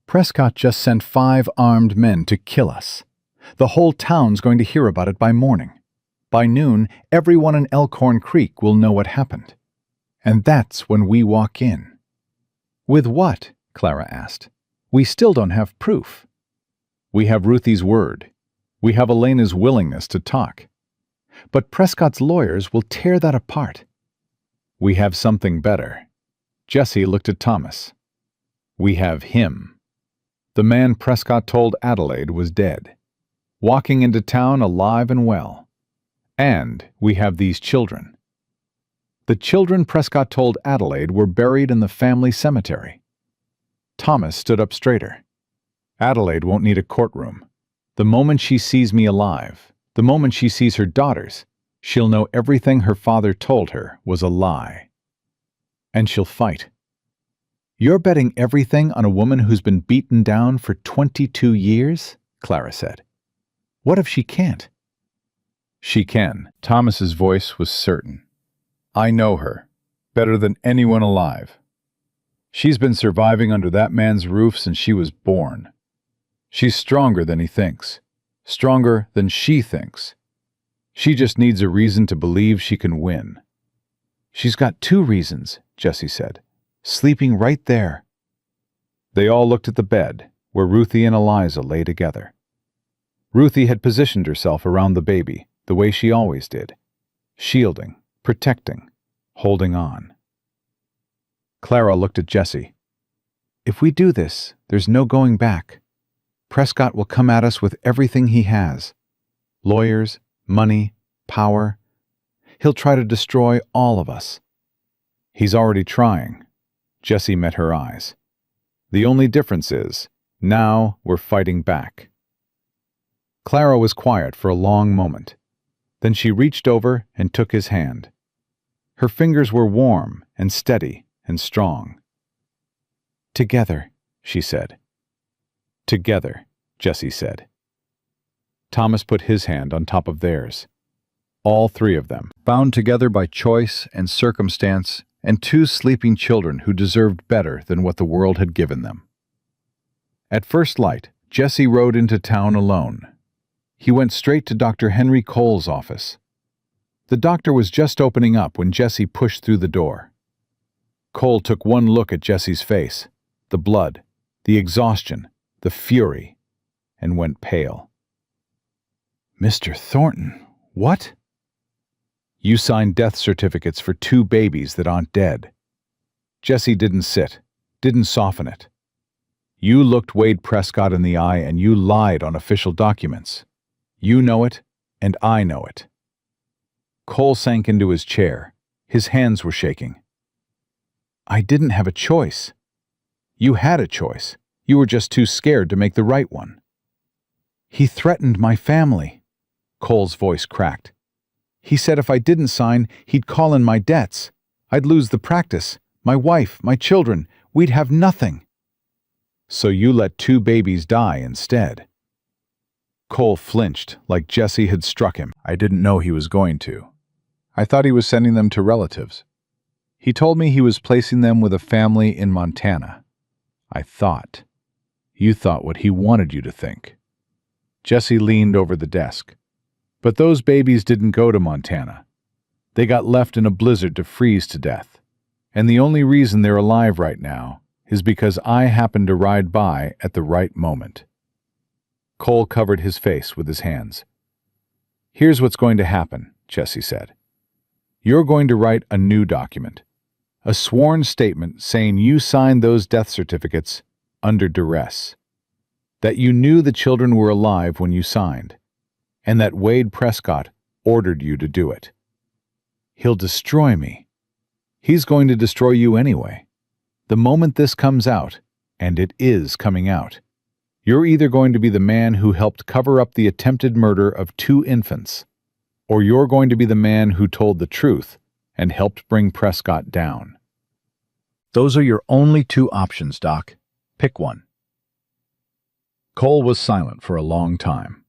"Prescott just sent 5 armed men to kill us. The whole town's going to hear about it by morning. By noon, everyone in Elkhorn Creek will know what happened. And that's when we walk in." "With what?" Clara asked. "We still don't have proof." "We have Ruthie's word. We have Elena's willingness to talk. But Prescott's lawyers will tear that apart." We have something better." Jessie looked at Thomas. "We have him. The man Prescott told Adelaide was dead, walking into town alive and well. And we have these children. The children Prescott told Adelaide were buried in the family cemetery." Thomas stood up straighter. "Adelaide won't need a courtroom. The moment she sees me alive, the moment she sees her daughters, she'll know everything her father told her was a lie. And she'll fight." "You're betting everything on a woman who's been beaten down for 22 years?" Clara said. "What if she can't?" "She can." Thomas's voice was certain. "I know her, better than anyone alive. She's been surviving under that man's roof since she was born. She's stronger than he thinks, stronger than she thinks. She just needs a reason to believe she can win." "She's got 2 reasons," Jessie said. "Sleeping right there." They all looked at the bed, where Ruthie and Eliza lay together. Ruthie had positioned herself around the baby, the way she always did, shielding, protecting, holding on. Clara looked at Jessie. "If we do this, there's no going back. Prescott will come at us with everything he has. Lawyers, money, power. He'll try to destroy all of us." "He's already trying." Jessie met her eyes. "The only difference is, now we're fighting back." Clara was quiet for a long moment. Then she reached over and took his hand. Her fingers were warm and steady and strong. "Together," she said. "Together," Jessie said. Thomas put his hand on top of theirs. All 3 of them, bound together by choice and circumstance, and 2 sleeping children who deserved better than what the world had given them. At first light, Jessie rode into town alone. He went straight to Dr. Henry Cole's office. The doctor was just opening up when Jessie pushed through the door. Cole took one look at Jessie's face, the blood, the exhaustion, the fury, and went pale. "Mr. Thornton, what?" "You signed death certificates for 2 babies that aren't dead." Jessie didn't sit, didn't soften it. "You looked Wade Prescott in the eye and you lied on official documents. You know it, and I know it." Cole sank into his chair. His hands were shaking. "I didn't have a choice." "You had a choice. You were just too scared to make the right one." "He threatened my family." Cole's voice cracked. "He said if I didn't sign, he'd call in my debts. I'd lose the practice, my wife, my children. We'd have nothing." "So you let 2 babies die instead." Cole flinched like Jessie had struck him. "I didn't know he was going to. I thought he was sending them to relatives. He told me he was placing them with a family in Montana. I thought. You thought what he wanted you to think." Jessie leaned over the desk. "But those babies didn't go to Montana. They got left in a blizzard to freeze to death. And the only reason they're alive right now is because I happened to ride by at the right moment." Cole covered his face with his hands. "Here's what's going to happen," Jessie said. "You're going to write a new document, a sworn statement saying you signed those death certificates under duress, that you knew the children were alive when you signed, and that Wade Prescott ordered you to do it. He'll destroy me. He's going to destroy you anyway. The moment this comes out, and it is coming out, You're either going to be the man who helped cover up the attempted murder of 2 infants, or you're going to be the man who told the truth and helped bring Prescott down. Those are your only 2 options, Doc. Pick one. Cole was silent for a long time.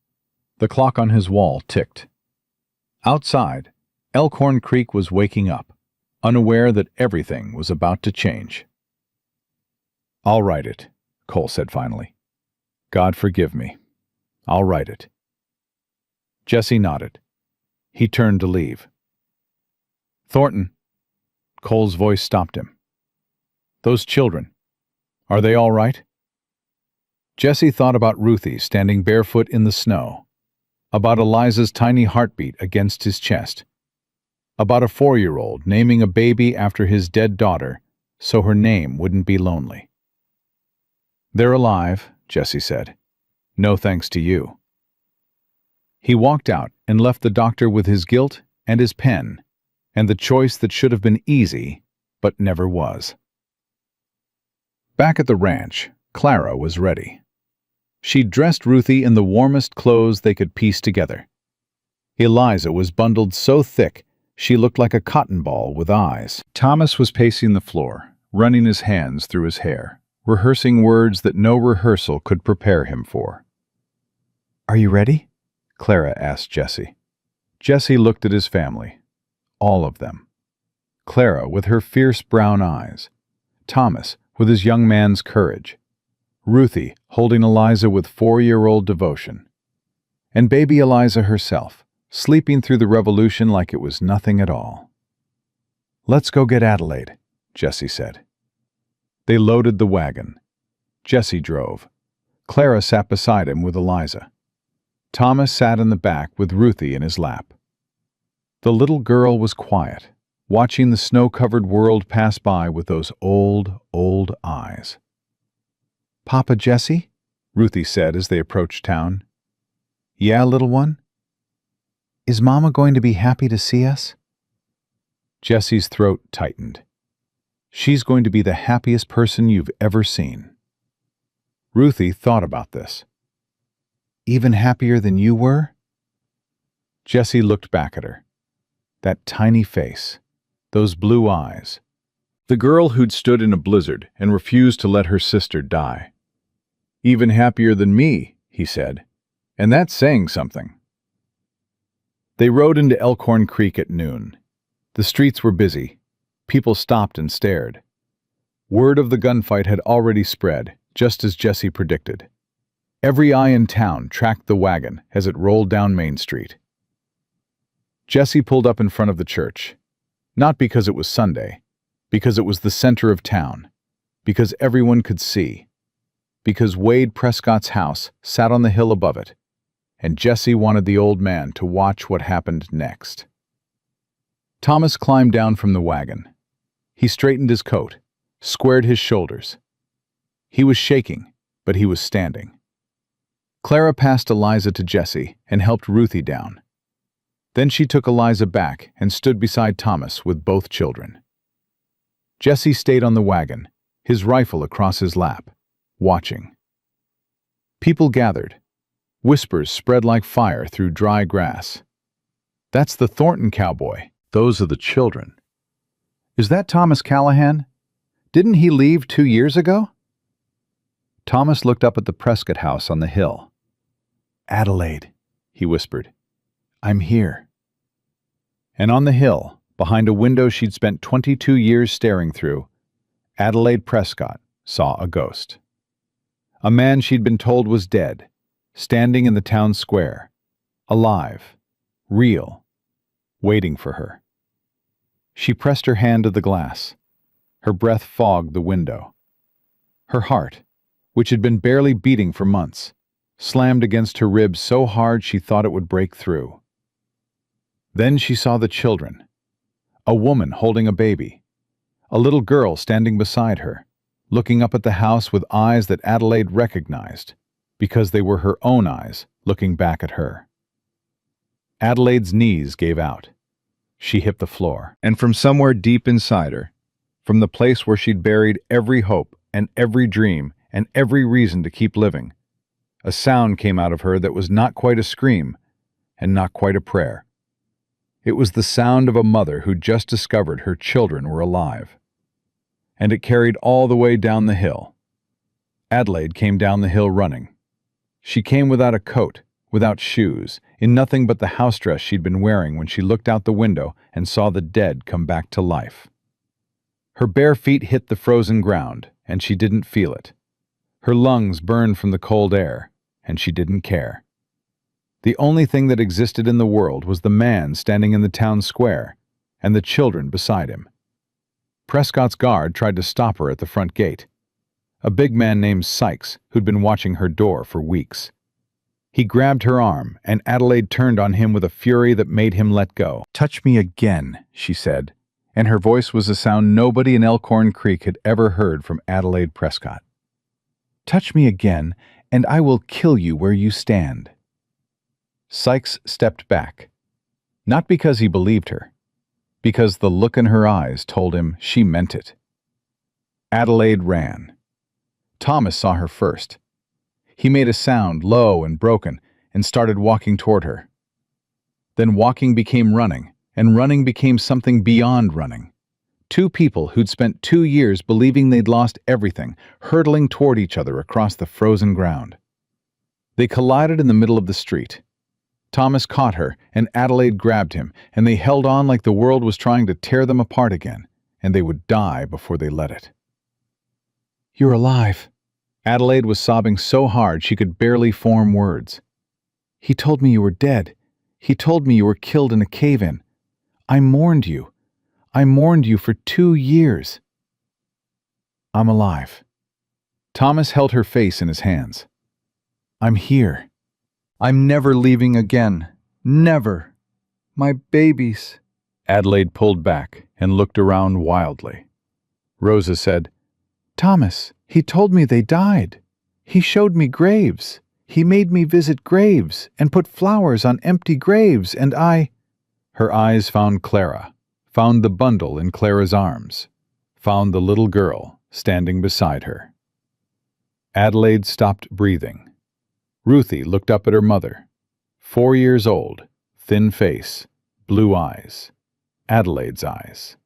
The clock on his wall ticked. Outside, Elkhorn Creek was waking up, unaware that everything was about to change. "I'll write it," Cole said finally. "God forgive me. I'll write it." Jesse nodded. He turned to leave. "Thornton," Cole's voice stopped him. "Those children, are they all right?" Jesse thought about Ruthie standing barefoot in the snow, about Eliza's tiny heartbeat against his chest, about a 4-year-old naming a baby after his dead daughter so her name wouldn't be lonely. "They're alive," Jesse said. "No thanks to you." He walked out and left the doctor with his guilt and his pen, and the choice that should have been easy, but never was. Back at the ranch, Clara was ready. She'd dressed Ruthie in the warmest clothes they could piece together. Eliza was bundled so thick she looked like a cotton ball with eyes. Thomas was pacing the floor, running his hands through his hair, rehearsing words that no rehearsal could prepare him for. "Are you ready?" Clara asked Jesse. Jesse looked at his family. All of them. Clara with her fierce brown eyes. Thomas with his young man's courage. Ruthie holding Eliza with 4-year-old devotion. And baby Eliza herself, sleeping through the revolution like it was nothing at all. "Let's go get Adelaide," Jesse said. They loaded the wagon. Jesse drove. Clara sat beside him with Eliza. Thomas sat in the back with Ruthie in his lap. The little girl was quiet, watching the snow-covered world pass by with those old, old eyes. "Papa, Jesse?" Ruthie said as they approached town. "Yeah, little one?" "Is Mama going to be happy to see us?" Jesse's throat tightened. "She's going to be the happiest person you've ever seen." Ruthie thought about this. "Even happier than you were?" Jesse looked back at her. That tiny face, those blue eyes. The girl who'd stood in a blizzard and refused to let her sister die. "Even happier than me," he said, "and that's saying something." They rode into Elkhorn Creek at noon. The streets were busy. People stopped and stared. Word of the gunfight had already spread, just as Jesse predicted. Every eye in town tracked the wagon as it rolled down Main Street. Jesse pulled up in front of the church, not because it was Sunday, because it was the center of town, because everyone could see, because Wade Prescott's house sat on the hill above it, and Jesse wanted the old man to watch what happened next. Thomas climbed down from the wagon. He straightened his coat, squared his shoulders. He was shaking, but he was standing. Clara passed Eliza to Jesse and helped Ruthie down. Then she took Eliza back and stood beside Thomas with both children. Jesse stayed on the wagon, his rifle across his lap, watching. People gathered. Whispers spread like fire through dry grass. "That's the Thornton cowboy. Those are the children." "Is that Thomas Callahan? Didn't he leave 2 years ago?" Thomas looked up at the Prescott house on the hill. "Adelaide," he whispered. "I'm here." And on the hill, behind a window she'd spent 22 years staring through, Adelaide Prescott saw a ghost. A man she'd been told was dead, standing in the town square, alive, real, waiting for her. She pressed her hand to the glass. Her breath fogged the window. Her heart, which had been barely beating for months, slammed against her ribs so hard she thought it would break through. Then she saw the children. A woman holding a baby. A little girl standing beside her, looking up at the house with eyes that Adelaide recognized, because they were her own eyes looking back at her. Adelaide's knees gave out. She hit the floor. And from somewhere deep inside her, from the place where she'd buried every hope and every dream and every reason to keep living, A sound came out of her that was not quite a scream and not quite a prayer. It was the sound of a mother who just discovered her children were alive. And it carried all the way down the hill. Adelaide came down the hill running. She came without a coat, without shoes, in nothing but the house dress she'd been wearing when she looked out the window and saw the dead come back to life. Her bare feet hit the frozen ground, and she didn't feel it. Her lungs burned from the cold air, and she didn't care. The only thing that existed in the world was the man standing in the town square, and the children beside him. Prescott's guard tried to stop her at the front gate. A big man named Sykes, who'd been watching her door for weeks. He grabbed her arm, and Adelaide turned on him with a fury that made him let go. "Touch me again," she said, and her voice was a sound nobody in Elkhorn Creek had ever heard from Adelaide Prescott. "Touch me again, and I will kill you where you stand." Sykes stepped back, not because he believed her, because the look in her eyes told him she meant it. Adelaide ran. Thomas saw her first. He made a sound, low and broken, and started walking toward her. Then walking became running, and running became something beyond running. Two people who'd spent 2 years believing they'd lost everything, hurtling toward each other across the frozen ground. They collided in the middle of the street. Thomas caught her, and Adelaide grabbed him, and they held on like the world was trying to tear them apart again, and they would die before they let it. "You're alive." Adelaide was sobbing so hard she could barely form words. "He told me you were dead. He told me you were killed in a cave-in. I mourned you. I mourned you for 2 years. I'm alive." Thomas held her face in his hands. "I'm here. I'm never leaving again. Never. My babies." Adelaide pulled back and looked around wildly. Rosa said, "Thomas, he told me they died. He showed me graves. He made me visit graves and put flowers on empty graves, and I—" Her eyes found Clara, found the bundle in Clara's arms, found the little girl standing beside her. Adelaide stopped breathing. Ruthie looked up at her mother. 4 years old, thin face, blue eyes. Adelaide's eyes.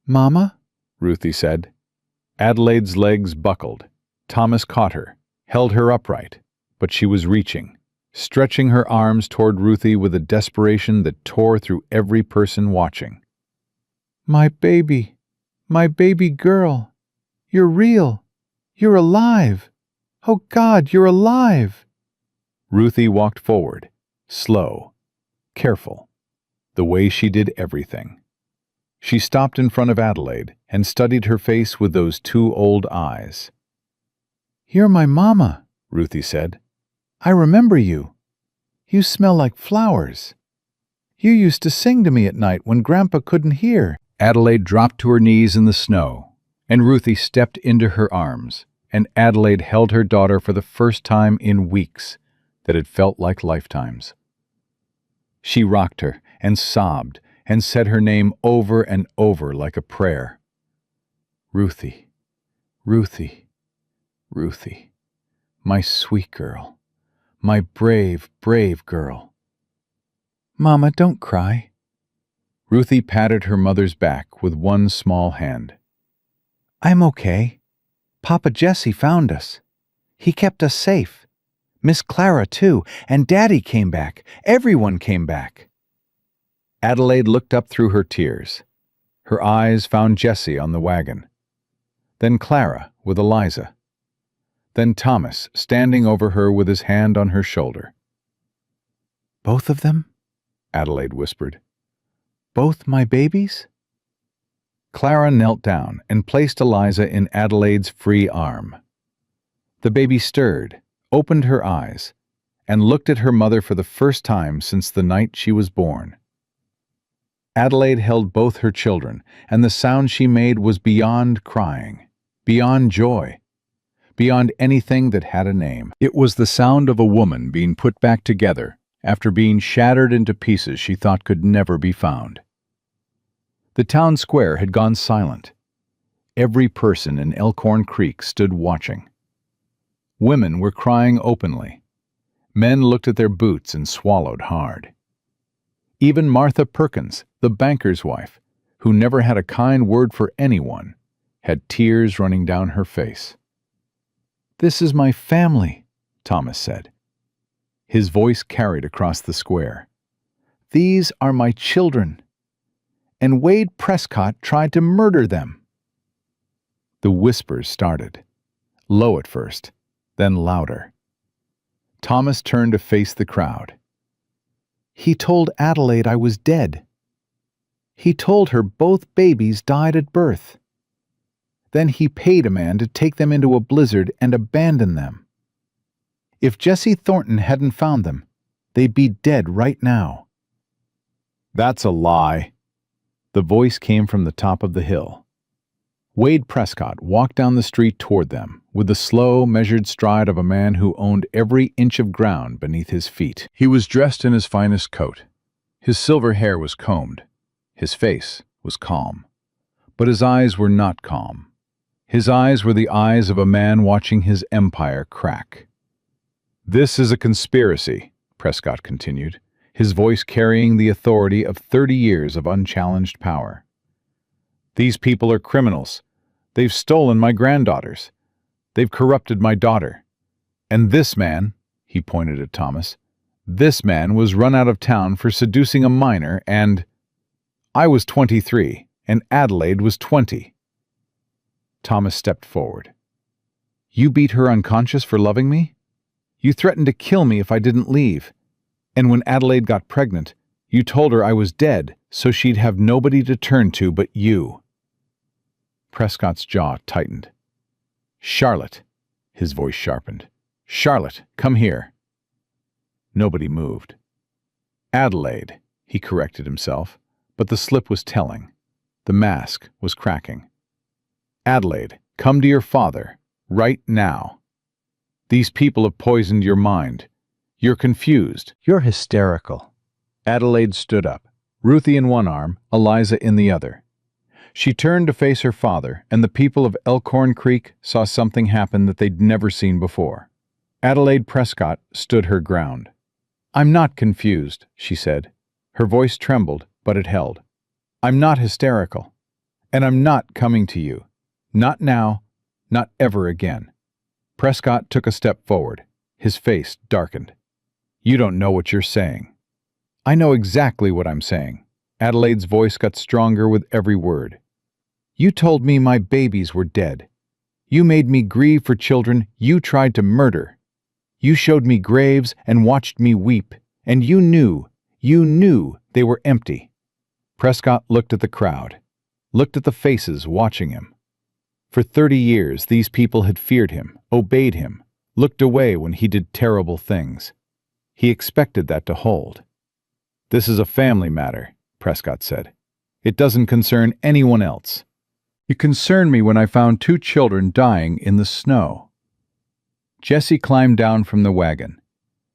"Mama?" Ruthie said. Adelaide's legs buckled. Thomas caught her, held her upright, but she was reaching, stretching her arms toward Ruthie with a desperation that tore through every person watching. My baby girl. You're real. You're alive. Oh God, you're alive." Ruthie walked forward, slow, careful, the way she did everything. She stopped in front of Adelaide and studied her face with those 2 old eyes. "You're my mama," Ruthie said. "I remember you. You smell like flowers. You used to sing to me at night when Grandpa couldn't hear." Adelaide dropped to her knees in the snow, and Ruthie stepped into her arms, and Adelaide held her daughter for the first time in weeks that had felt like lifetimes. She rocked her and sobbed and said her name over and over like a prayer. "Ruthie, Ruthie, Ruthie, my sweet girl, my brave, brave girl." "Mama, don't cry." Ruthie patted her mother's back with one small hand. "I'm okay. Papa Jesse found us. He kept us safe. Miss Clara, too, and Daddy came back. Everyone came back." Adelaide looked up through her tears. Her eyes found Jesse on the wagon. Then Clara with Eliza. Then Thomas standing over her with his hand on her shoulder. "Both of them?" Adelaide whispered. "Both my babies?" Clara knelt down and placed Eliza in Adelaide's free arm. The baby stirred, opened her eyes, and looked at her mother for the first time since the night she was born. Adelaide held both her children, and the sound she made was beyond crying, beyond joy, beyond anything that had a name. It was the sound of a woman being put back together after being shattered into pieces she thought could never be found. The town square had gone silent. Every person in Elkhorn Creek stood watching. Women were crying openly. Men looked at their boots and swallowed hard. Even Martha Perkins, the banker's wife, who never had a kind word for anyone, had tears running down her face. "This is my family," Thomas said. His voice carried across the square. "These are my children. And Wade Prescott tried to murder them." The whispers started, low at first, then louder. Thomas turned to face the crowd. "He told Adelaide I was dead. He told her both babies died at birth. Then he paid a man to take them into a blizzard and abandon them. If Jesse Thornton hadn't found them, they'd be dead right now." "That's a lie." The voice came from the top of the hill. Wade Prescott walked down the street toward them with the slow, measured stride of a man who owned every inch of ground beneath his feet. He was dressed in his finest coat. His silver hair was combed. His face was calm. But his eyes were not calm. His eyes were the eyes of a man watching his empire crack. "This is a conspiracy," Prescott continued, his voice carrying the authority of 30 years of unchallenged power. "These people are criminals. They've stolen my granddaughters. They've corrupted my daughter. And this man," he pointed at Thomas, "this man was run out of town for seducing a minor, and I was 23, and Adelaide was 20. Thomas stepped forward. "You beat her unconscious for loving me? You threatened to kill me if I didn't leave. And when Adelaide got pregnant, you told her I was dead, so she'd have nobody to turn to but you." Prescott's jaw tightened. "Charlotte," his voice sharpened. "Charlotte, come here." Nobody moved. "Adelaide," he corrected himself, but the slip was telling. The mask was cracking. "Adelaide, come to your father, right now. These people have poisoned your mind. You're confused. You're hysterical." Adelaide stood up, Ruthie in one arm, Eliza in the other. She turned to face her father, and the people of Elkhorn Creek saw something happen that they'd never seen before. Adelaide Prescott stood her ground. "I'm not confused," she said. Her voice trembled, but it held. "I'm not hysterical. And I'm not coming to you. Not now, not ever again." Prescott took a step forward. His face darkened. "You don't know what you're saying." "I know exactly what I'm saying." Adelaide's voice got stronger with every word. "You told me my babies were dead. You made me grieve for children you tried to murder. You showed me graves and watched me weep, and you knew they were empty." Prescott looked at the crowd, looked at the faces watching him. For 30 years, these people had feared him, obeyed him, looked away when he did terrible things. He expected that to hold. "This is a family matter," Prescott said. "It doesn't concern anyone else." "It concerned me when I found 2 children dying in the snow." Jesse climbed down from the wagon.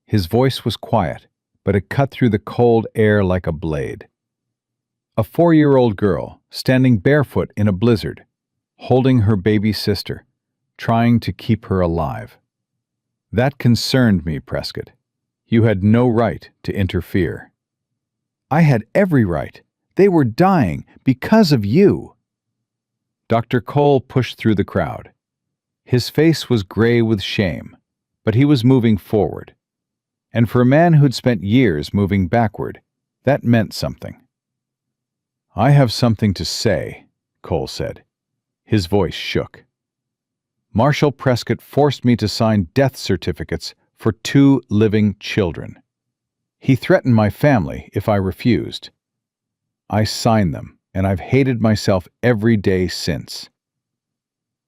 His voice was quiet, but it cut through the cold air like a blade. A 4-year-old girl, standing barefoot in a blizzard, holding her baby sister, trying to keep her alive. "That concerned me, Prescott. You had no right to interfere." "I had every right. They were dying because of you." Dr. Cole pushed through the crowd. His face was gray with shame, but he was moving forward. And for a man who'd spent years moving backward, that meant something. "I have something to say," Cole said. His voice shook. "Marshal Prescott forced me to sign death certificates for 2 living children. He threatened my family if I refused. I signed them, and I've hated myself every day since."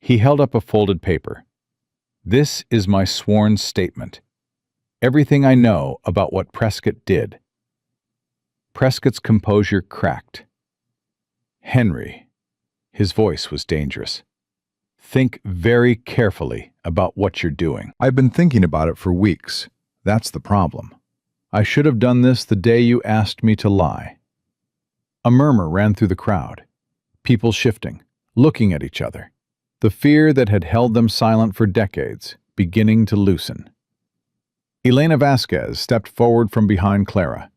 He held up a folded paper. "This is my sworn statement. Everything I know about what Prescott did." Prescott's composure cracked. "Henry," his voice was dangerous, "think very carefully about what you're doing." "I've been thinking about it for weeks. That's the problem. I should have done this the day you asked me to lie." A murmur ran through the crowd. People shifting, looking at each other. The fear that had held them silent for decades beginning to loosen. Elena Vasquez stepped forward from behind Clara.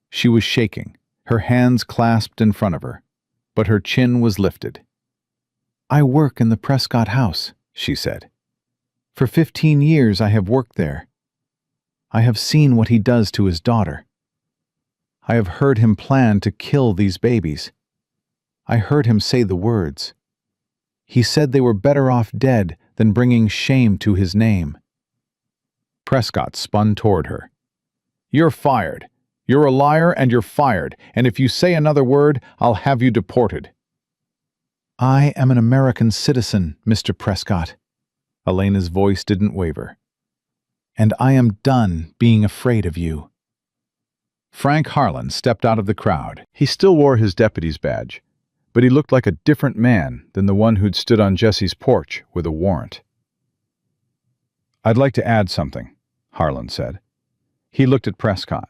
She was shaking, her hands clasped in front of her, but her chin was lifted. "I work in the Prescott house," she said. "For 15 years I have worked there. I have seen what he does to his daughter. I have heard him plan to kill these babies. I heard him say the words. He said they were better off dead than bringing shame to his name." Prescott spun toward her. "You're fired. You're a liar and you're fired, and if you say another word, I'll have you deported." "I am an American citizen, Mr. Prescott." Elena's voice didn't waver. "And I am done being afraid of you." Frank Harlan stepped out of the crowd. He still wore his deputy's badge, but he looked like a different man than the one who'd stood on Jesse's porch with a warrant. "I'd like to add something," Harlan said. He looked at Prescott.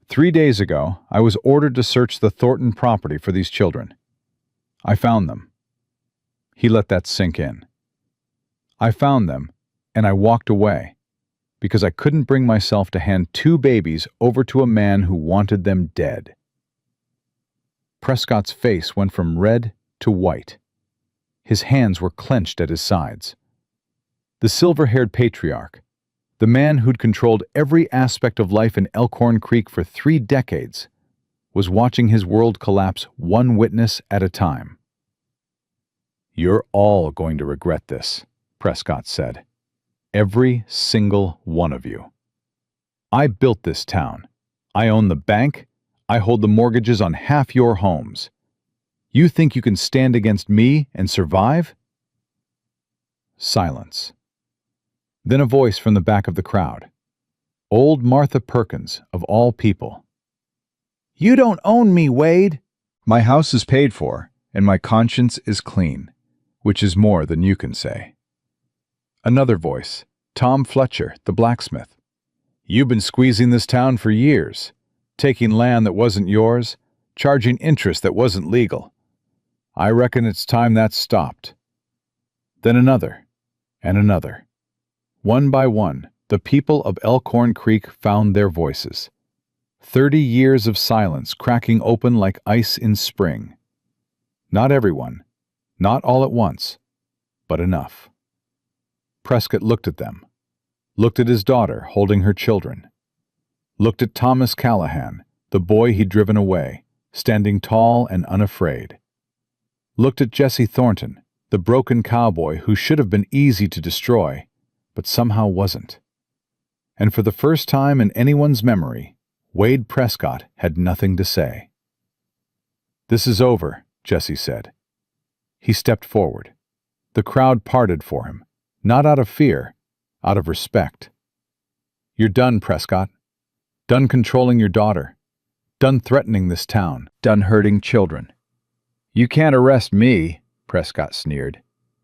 3 days ago, I was ordered to search the Thornton property for these children. I found them. He let that sink in. I found them, and I walked away, because I couldn't bring myself to hand 2 babies over to a man who wanted them dead. Prescott's face went from red to white. His hands were clenched at his sides. The silver-haired patriarch, the man who'd controlled every aspect of life in Elkhorn Creek for 3 decades, was watching his world collapse one witness at a time. "You're all going to regret this," Prescott said. "Every single one of you. I built this town. I own the bank. I hold the mortgages on half your homes. You think you can stand against me and survive?" Silence. Then a voice from the back of the crowd. Old Martha Perkins, of all people. "You don't own me, Wade." My house is paid for, and my conscience is clean, which is more than you can say. Another voice, Tom Fletcher, the blacksmith. "You've been squeezing this town for years, taking land that wasn't yours, charging interest that wasn't legal. I reckon it's time that stopped." Then another, and another. One by one, the people of Elkhorn Creek found their voices. 30 years of silence cracking open like ice in spring. Not everyone, not all at once, but enough. Prescott looked at them, looked at his daughter holding her children, looked at Thomas Callahan, the boy he'd driven away, standing tall and unafraid, looked at Jesse Thornton, the broken cowboy who should have been easy to destroy, but somehow wasn't. And for the first time in anyone's memory, Wade Prescott had nothing to say. "This is over," Jesse said. He stepped forward. The crowd parted for him, not out of fear, out of respect. "You're done, Prescott. Done controlling your daughter. Done threatening this town. Done hurting children." "You can't arrest me," Prescott sneered,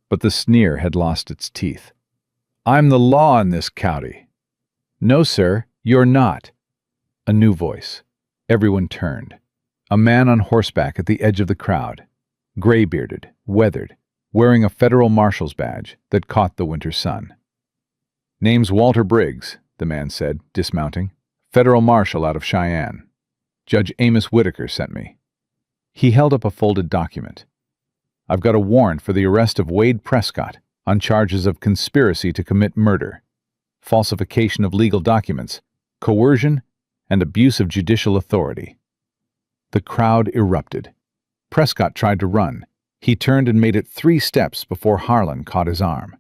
but the sneer had lost its teeth. "I'm the law in this county." "No, sir, you're not." A new voice. Everyone turned. A man on horseback at the edge of the crowd, gray-bearded, weathered, wearing a federal marshal's badge that caught the winter sun. "Name's Walter Briggs," the man said, dismounting. "Federal marshal out of Cheyenne. Judge Amos Whitaker sent me." He held up a folded document. "I've got a warrant for the arrest of Wade Prescott on charges of conspiracy to commit murder, falsification of legal documents, coercion, and abuse of judicial authority." The crowd erupted. Prescott tried to run. He turned and made it 3 steps before Harlan caught his arm.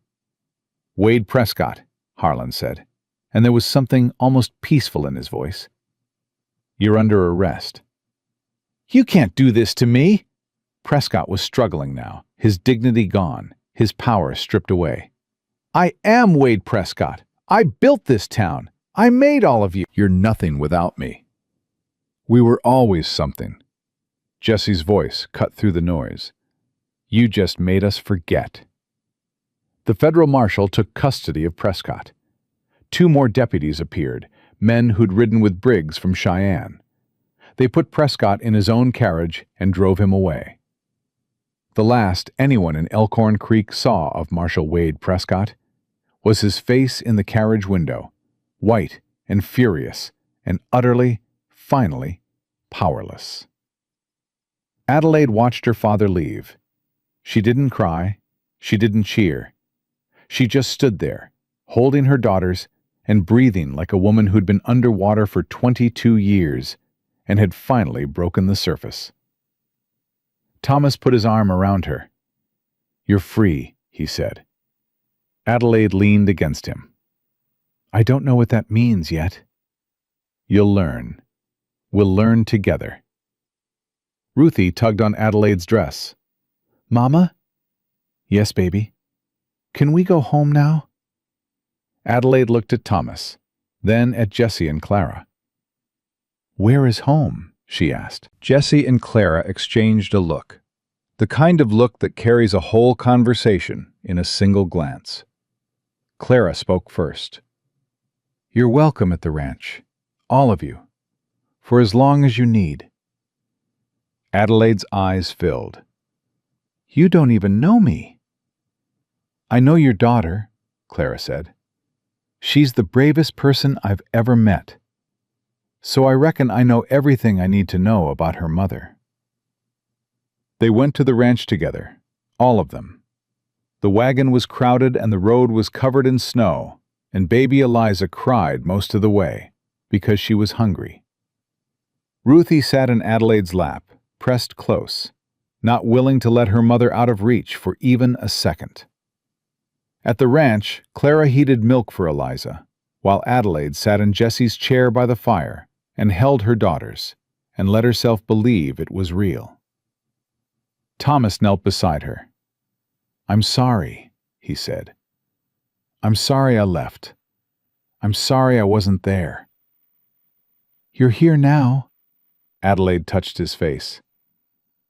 "Wade Prescott," Harlan said, and there was something almost peaceful in his voice. "You're under arrest." "You can't do this to me!" Prescott was struggling now, his dignity gone, his power stripped away. "I am Wade Prescott. I built this town. I made all of you." "You're nothing without me." "We were always something." Jesse's voice cut through the noise. "You just made us forget." The federal marshal took custody of Prescott. 2 more deputies appeared, men who'd ridden with Briggs from Cheyenne. They put Prescott in his own carriage and drove him away. The last anyone in Elkhorn Creek saw of Marshal Wade Prescott was his face in the carriage window, white and furious and utterly, finally, powerless. Adelaide watched her father leave. She didn't cry. She didn't cheer. She just stood there, holding her daughters and breathing like a woman who'd been underwater for 22 years and had finally broken the surface. Thomas put his arm around her. "You're free," he said. Adelaide leaned against him. "I don't know what that means yet." "You'll learn. We'll learn together." Ruthie tugged on Adelaide's dress. "Mama?" "Yes, baby." "Can we go home now?" Adelaide looked at Thomas, then at Jessie and Clara. "Where is home?" she asked. Jessie and Clara exchanged a look, the kind of look that carries a whole conversation in a single glance. Clara spoke first. "You're welcome at the ranch, all of you, for as long as you need." Adelaide's eyes filled. "You don't even know me." "I know your daughter," Clara said. "She's the bravest person I've ever met. So I reckon I know everything I need to know about her mother." They went to the ranch together, all of them. The wagon was crowded and the road was covered in snow, and baby Eliza cried most of the way because she was hungry. Ruthie sat in Adelaide's lap, pressed close, not willing to let her mother out of reach for even a second. At the ranch, Clara heated milk for Eliza, while Adelaide sat in Jessie's chair by the fire and held her daughters and let herself believe it was real. Thomas knelt beside her. "I'm sorry," he said. "I'm sorry I left. I'm sorry I wasn't there." "You're here now." Adelaide touched his face.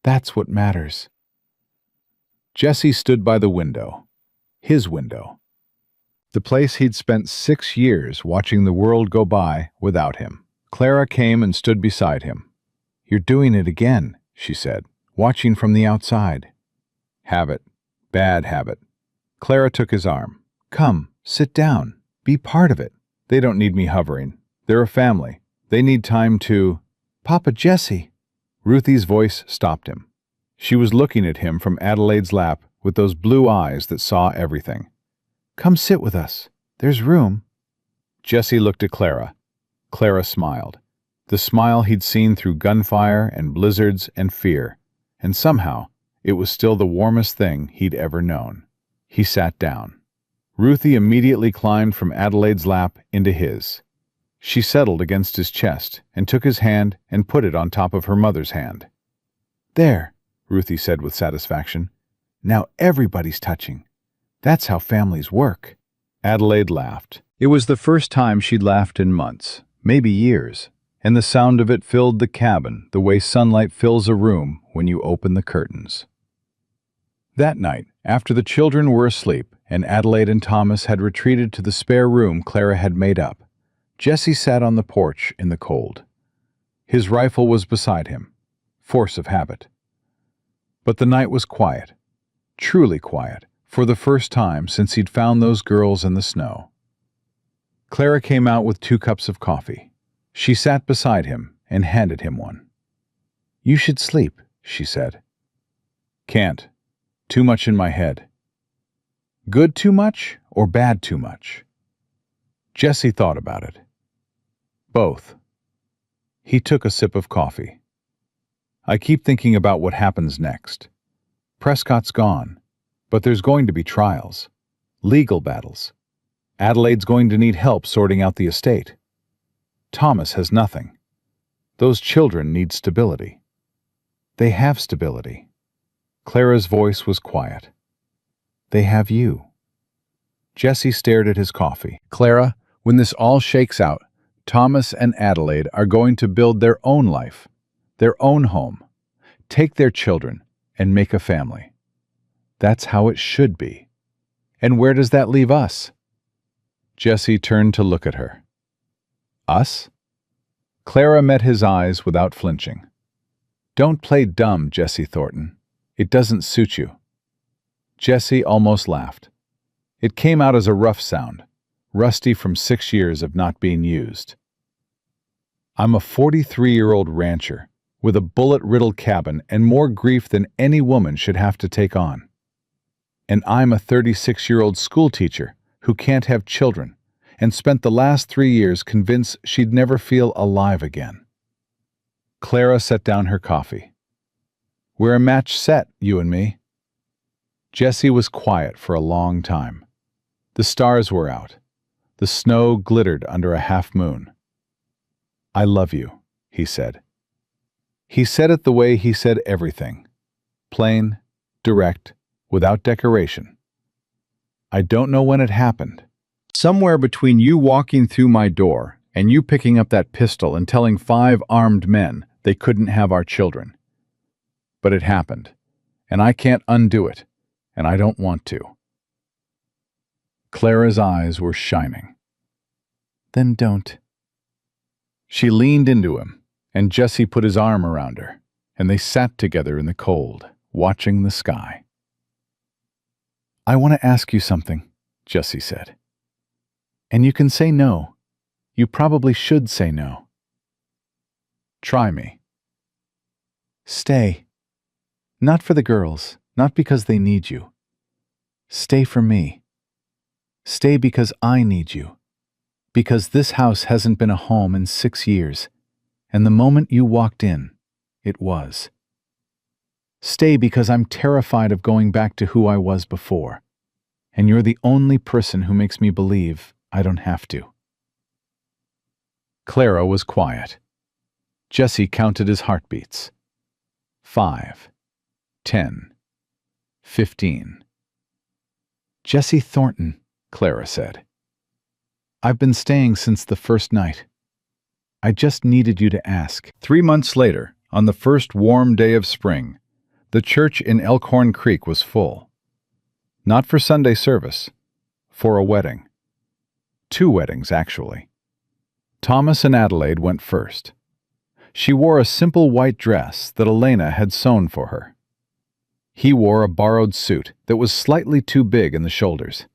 "That's what matters." Jessie stood by the window. His window. The place he'd spent 6 years watching the world go by without him. Clara came and stood beside him. "You're doing it again," she said, watching from the outside. "Habit. Bad habit." Clara took his arm. "Come, sit down. Be part of it. They don't need me hovering. They're a family. They need time to—" "Papa Jessie." Ruthie's voice stopped him. She was looking at him from Adelaide's lap with those blue eyes that saw everything. "Come sit with us. There's room." Jessie looked at Clara. Clara smiled. The smile he'd seen through gunfire and blizzards and fear, and somehow it was still the warmest thing he'd ever known. He sat down. Ruthie immediately climbed from Adelaide's lap into his. She settled against his chest and took his hand and put it on top of her mother's hand. "There," Ruthie said with satisfaction. "Now everybody's touching. That's how families work." Adelaide laughed. It was the first time she'd laughed in months, maybe years, and the sound of it filled the cabin the way sunlight fills a room when you open the curtains. That night, after the children were asleep and Adelaide and Thomas had retreated to the spare room Clara had made up, Jessie sat on the porch in the cold. His rifle was beside him, force of habit. But the night was quiet, truly quiet, for the first time since he'd found those girls in the snow. Clara came out with 2 cups of coffee. She sat beside him and handed him one. "You should sleep," she said. "Can't. Too much in my head." "Good too much or bad too much?" Jessie thought about it. "Both." He took a sip of coffee. "I keep thinking about what happens next. Prescott's gone, but there's going to be trials, legal battles. Adelaide's going to need help sorting out the estate. Thomas has nothing. Those children need stability. They have stability." Clara's voice was quiet. "They have you." Jessie stared at his coffee. "Clara, when this all shakes out, Thomas and Adelaide are going to build their own life, their own home, take their children, and make a family. That's how it should be. And where does that leave us?" Jessie turned to look at her. "Us?" Clara met his eyes without flinching. "Don't play dumb, Jessie Thornton. It doesn't suit you." Jessie almost laughed. It came out as a rough sound, rusty from 6 years of not being used. I'm a 43-year-old rancher with a bullet-riddled cabin and more grief than any woman should have to take on. And I'm a 36-year-old schoolteacher who can't have children and spent the last 3 years convinced she'd never feel alive again. Clara set down her coffee. We're a match set, you and me. Jessie was quiet for a long time. The stars were out. The snow glittered under a half moon. I love you, he said. He said it the way he said everything. Plain, direct, without decoration. I don't know when it happened. Somewhere between you walking through my door and you picking up that pistol and telling 5 armed men they couldn't have our children. But it happened, and I can't undo it, and I don't want to. Clara's eyes were shining. Then don't. She leaned into him, and Jessie put his arm around her, and they sat together in the cold, watching the sky. I want to ask you something, Jessie said. And you can say no. You probably should say no. Try me. Stay. Not for the girls, not because they need you. Stay for me. Stay because I need you. Because this house hasn't been a home in 6 years, and the moment you walked in, it was. Stay because I'm terrified of going back to who I was before, and you're the only person who makes me believe I don't have to. Clara was quiet. Jessie counted his heartbeats. 5, 10, 15. Jessie Thornton, Clara said. I've been staying since the first night. I just needed you to ask. 3 months later, on the first warm day of spring, the church in Elkhorn Creek was full. Not for Sunday service, for a wedding. 2 weddings, actually. Thomas and Adelaide went first. She wore a simple white dress that Elena had sewn for her. He wore a borrowed suit that was slightly too big in the shoulders.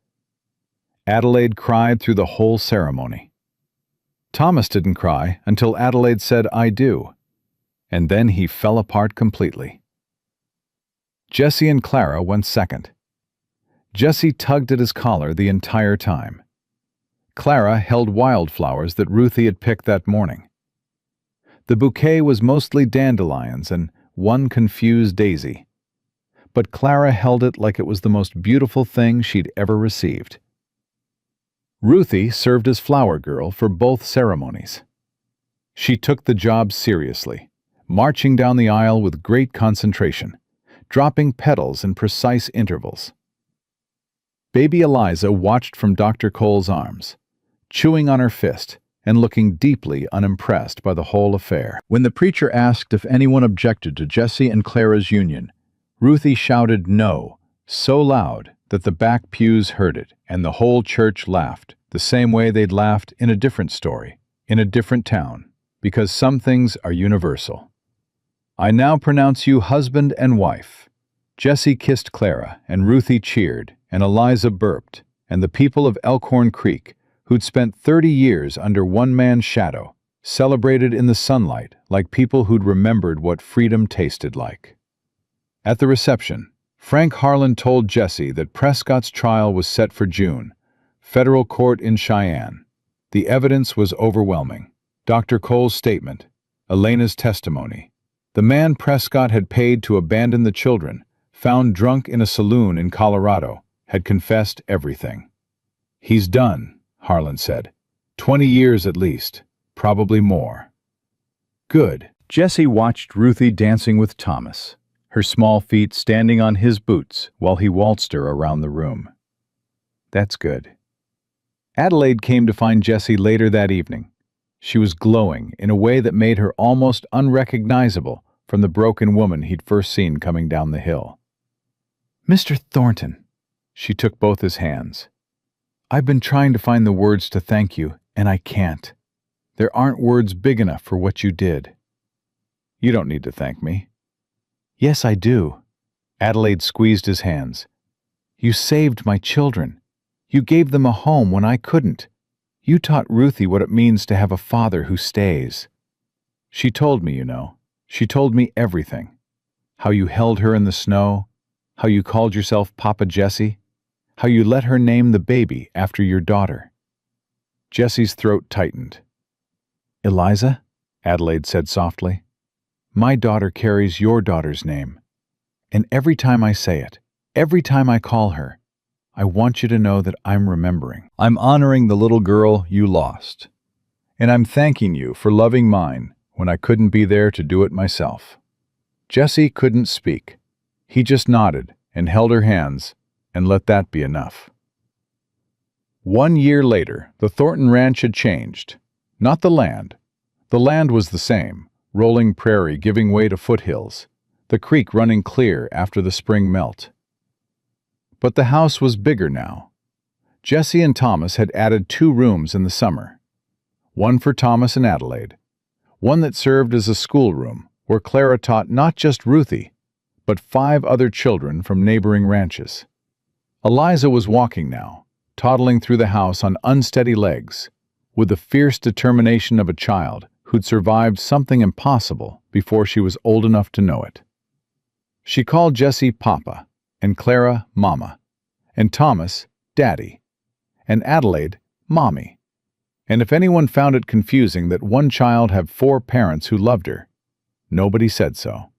Adelaide cried through the whole ceremony. Thomas didn't cry until Adelaide said, "I do," and then he fell apart completely. Jessie and Clara went second. Jessie tugged at his collar the entire time. Clara held wildflowers that Ruthie had picked that morning. The bouquet was mostly dandelions and one confused daisy, but Clara held it like it was the most beautiful thing she'd ever received. Ruthie served as flower girl for both ceremonies. She took the job seriously, marching down the aisle with great concentration, dropping petals in precise intervals. Baby Eliza watched from Dr. Cole's arms, chewing on her fist and looking deeply unimpressed by the whole affair. When the preacher asked if anyone objected to Jessie and Clara's union, Ruthie shouted no, so loud that the back pews heard it, and the whole church laughed, the same way they'd laughed in a different story, in a different town, because some things are universal. I now pronounce you husband and wife. Jessie kissed Clara, and Ruthie cheered, and Eliza burped, and the people of Elkhorn Creek, who'd spent 30 years under one man's shadow, celebrated in the sunlight like people who'd remembered what freedom tasted like. At the reception, Frank Harlan told Jessie that Prescott's trial was set for June, federal court in Cheyenne. The evidence was overwhelming. Dr. Cole's statement, Elena's testimony, the man Prescott had paid to abandon the children, found drunk in a saloon in Colorado, had confessed everything. He's done, Harlan said. 20 years at least, probably more. Good. Jessie watched Ruthie dancing with Thomas, her small feet standing on his boots while he waltzed her around the room. That's good. Adelaide came to find Jessie later that evening. She was glowing in a way that made her almost unrecognizable from the broken woman he'd first seen coming down the hill. Mr. Thornton, she took both his hands. I've been trying to find the words to thank you, and I can't. There aren't words big enough for what you did. You don't need to thank me. Yes, I do. Adelaide squeezed his hands. You saved my children. You gave them a home when I couldn't. You taught Ruthie what it means to have a father who stays. She told me, you know. She told me everything. How you held her in the snow, how you called yourself Papa Jesse, how you let her name the baby after your daughter. Jesse's throat tightened. Eliza, Adelaide said softly, my daughter carries your daughter's name. And every time I say it, every time I call her, I want you to know that I'm remembering. I'm honoring the little girl you lost. And I'm thanking you for loving mine when I couldn't be there to do it myself. Jesse couldn't speak. He just nodded and held her hands and let that be enough. 1 year later, the Thornton Ranch had changed. Not the land. The land was the same, rolling prairie giving way to foothills, the creek running clear after the spring melt. But the house was bigger now. Jesse and Thomas had added 2 rooms in the summer. One for Thomas and Adelaide, one that served as a schoolroom where Clara taught not just Ruthie, but 5 other children from neighboring ranches. Eliza was walking now, toddling through the house on unsteady legs, with the fierce determination of a child who'd survived something impossible before she was old enough to know it. She called Jesse Papa, and Clara Mama, and Thomas Daddy, and Adelaide Mommy. And if anyone found it confusing that one child had 4 parents who loved her, nobody said so.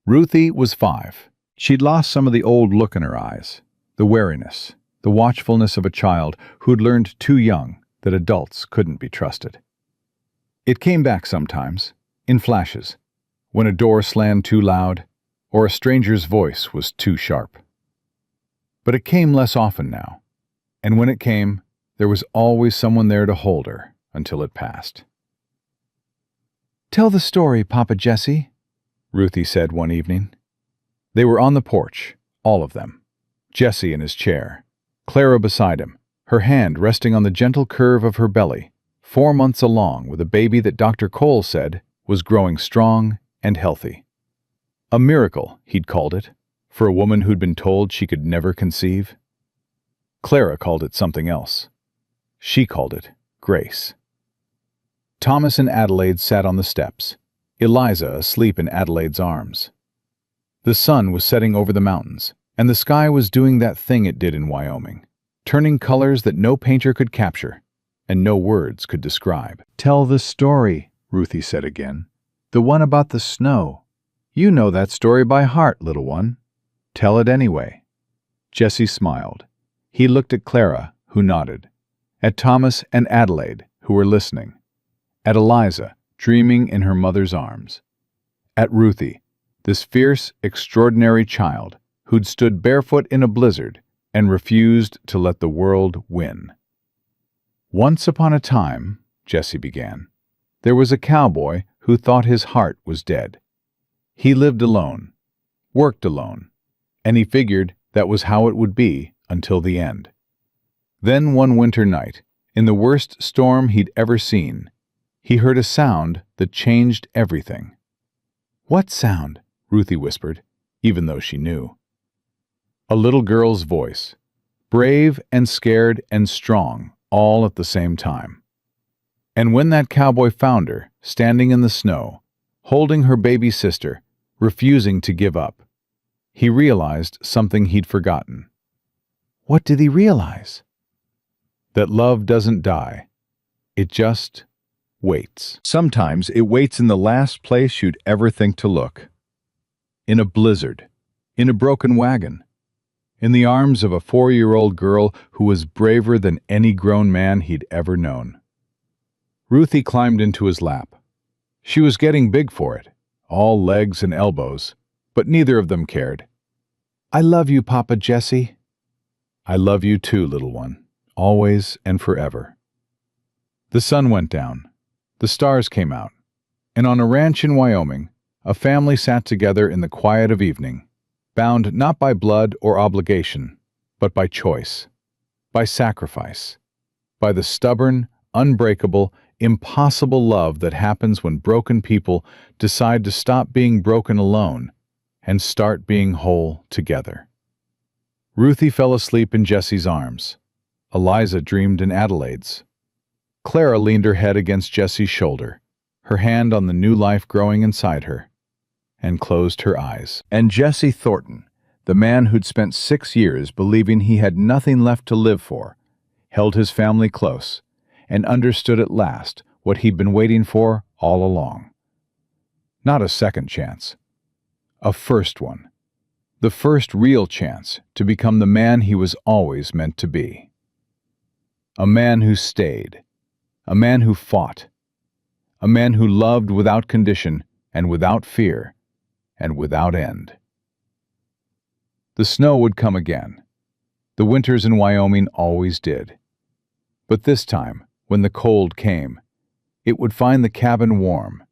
Ruthie was 5. She'd lost some of the old look in her eyes, the wariness, the watchfulness of a child who'd learned too young that adults couldn't be trusted. It came back sometimes, in flashes, when a door slammed too loud or a stranger's voice was too sharp. But it came less often now, and when it came, there was always someone there to hold her until it passed. "Tell the story, Papa Jesse," Ruthie said one evening. They were on the porch, all of them. Jesse in his chair, Clara beside him, her hand resting on the gentle curve of her belly, 4 months along with a baby that Dr. Cole said was growing strong and healthy. A miracle, he'd called it, for a woman who'd been told she could never conceive. Clara called it something else. She called it grace. Thomas and Adelaide sat on the steps, Eliza asleep in Adelaide's arms. The sun was setting over the mountains, and the sky was doing that thing it did in Wyoming, turning colors that no painter could capture and no words could describe. "Tell the story," Ruthie said again. "The one about the snow. You know that story by heart, little one. Tell it anyway." Jesse smiled. He looked at Clara, who nodded, at Thomas and Adelaide, who were listening, at Eliza, dreaming in her mother's arms, at Ruthie, this fierce, extraordinary child who'd stood barefoot in a blizzard and refused to let the world win. "Once upon a time," Jesse began, "there was a cowboy who thought his heart was dead. He lived alone, worked alone, and he figured that was how it would be until the end. Then one winter night, in the worst storm he'd ever seen, he heard a sound that changed everything." "What sound?" Ruthie whispered, even though she knew. A little girl's voice, brave and scared and strong, all at the same time. And when that cowboy found her, standing in the snow, holding her baby sister, refusing to give up, he realized something he'd forgotten. What did he realize? That love doesn't die. It just waits. Sometimes it waits in the last place you'd ever think to look. In a blizzard, in a broken wagon, in the arms of a 4-year-old girl who was braver than any grown man he'd ever known. Ruthie climbed into his lap. She was getting big for it, all legs and elbows, but neither of them cared. "I love you, Papa Jesse." "I love you too, little one, always and forever." The sun went down. The stars came out. And on a ranch in Wyoming, a family sat together in the quiet of evening, bound not by blood or obligation, but by choice, by sacrifice, by the stubborn, unbreakable, impossible love that happens when broken people decide to stop being broken alone and start being whole together. Ruthie fell asleep in Jesse's arms. Eliza dreamed in Adelaide's. Clara leaned her head against Jessie's shoulder, her hand on the new life growing inside her, and closed her eyes. And Jesse Thornton, the man who'd spent 6 years believing he had nothing left to live for, held his family close and understood at last what he'd been waiting for all along. Not a second chance, a first one. The first real chance to become the man he was always meant to be. A man who stayed, a man who fought, a man who loved without condition and without fear and without end. The snow would come again. The winters in Wyoming always did. But this time, when the cold came, it would find the cabin warm,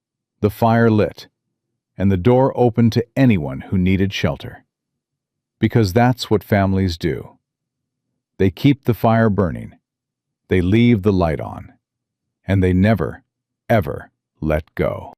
the fire lit, and the door open to anyone who needed shelter. Because that's what families do. They keep the fire burning, they leave the light on, and they never, ever let go.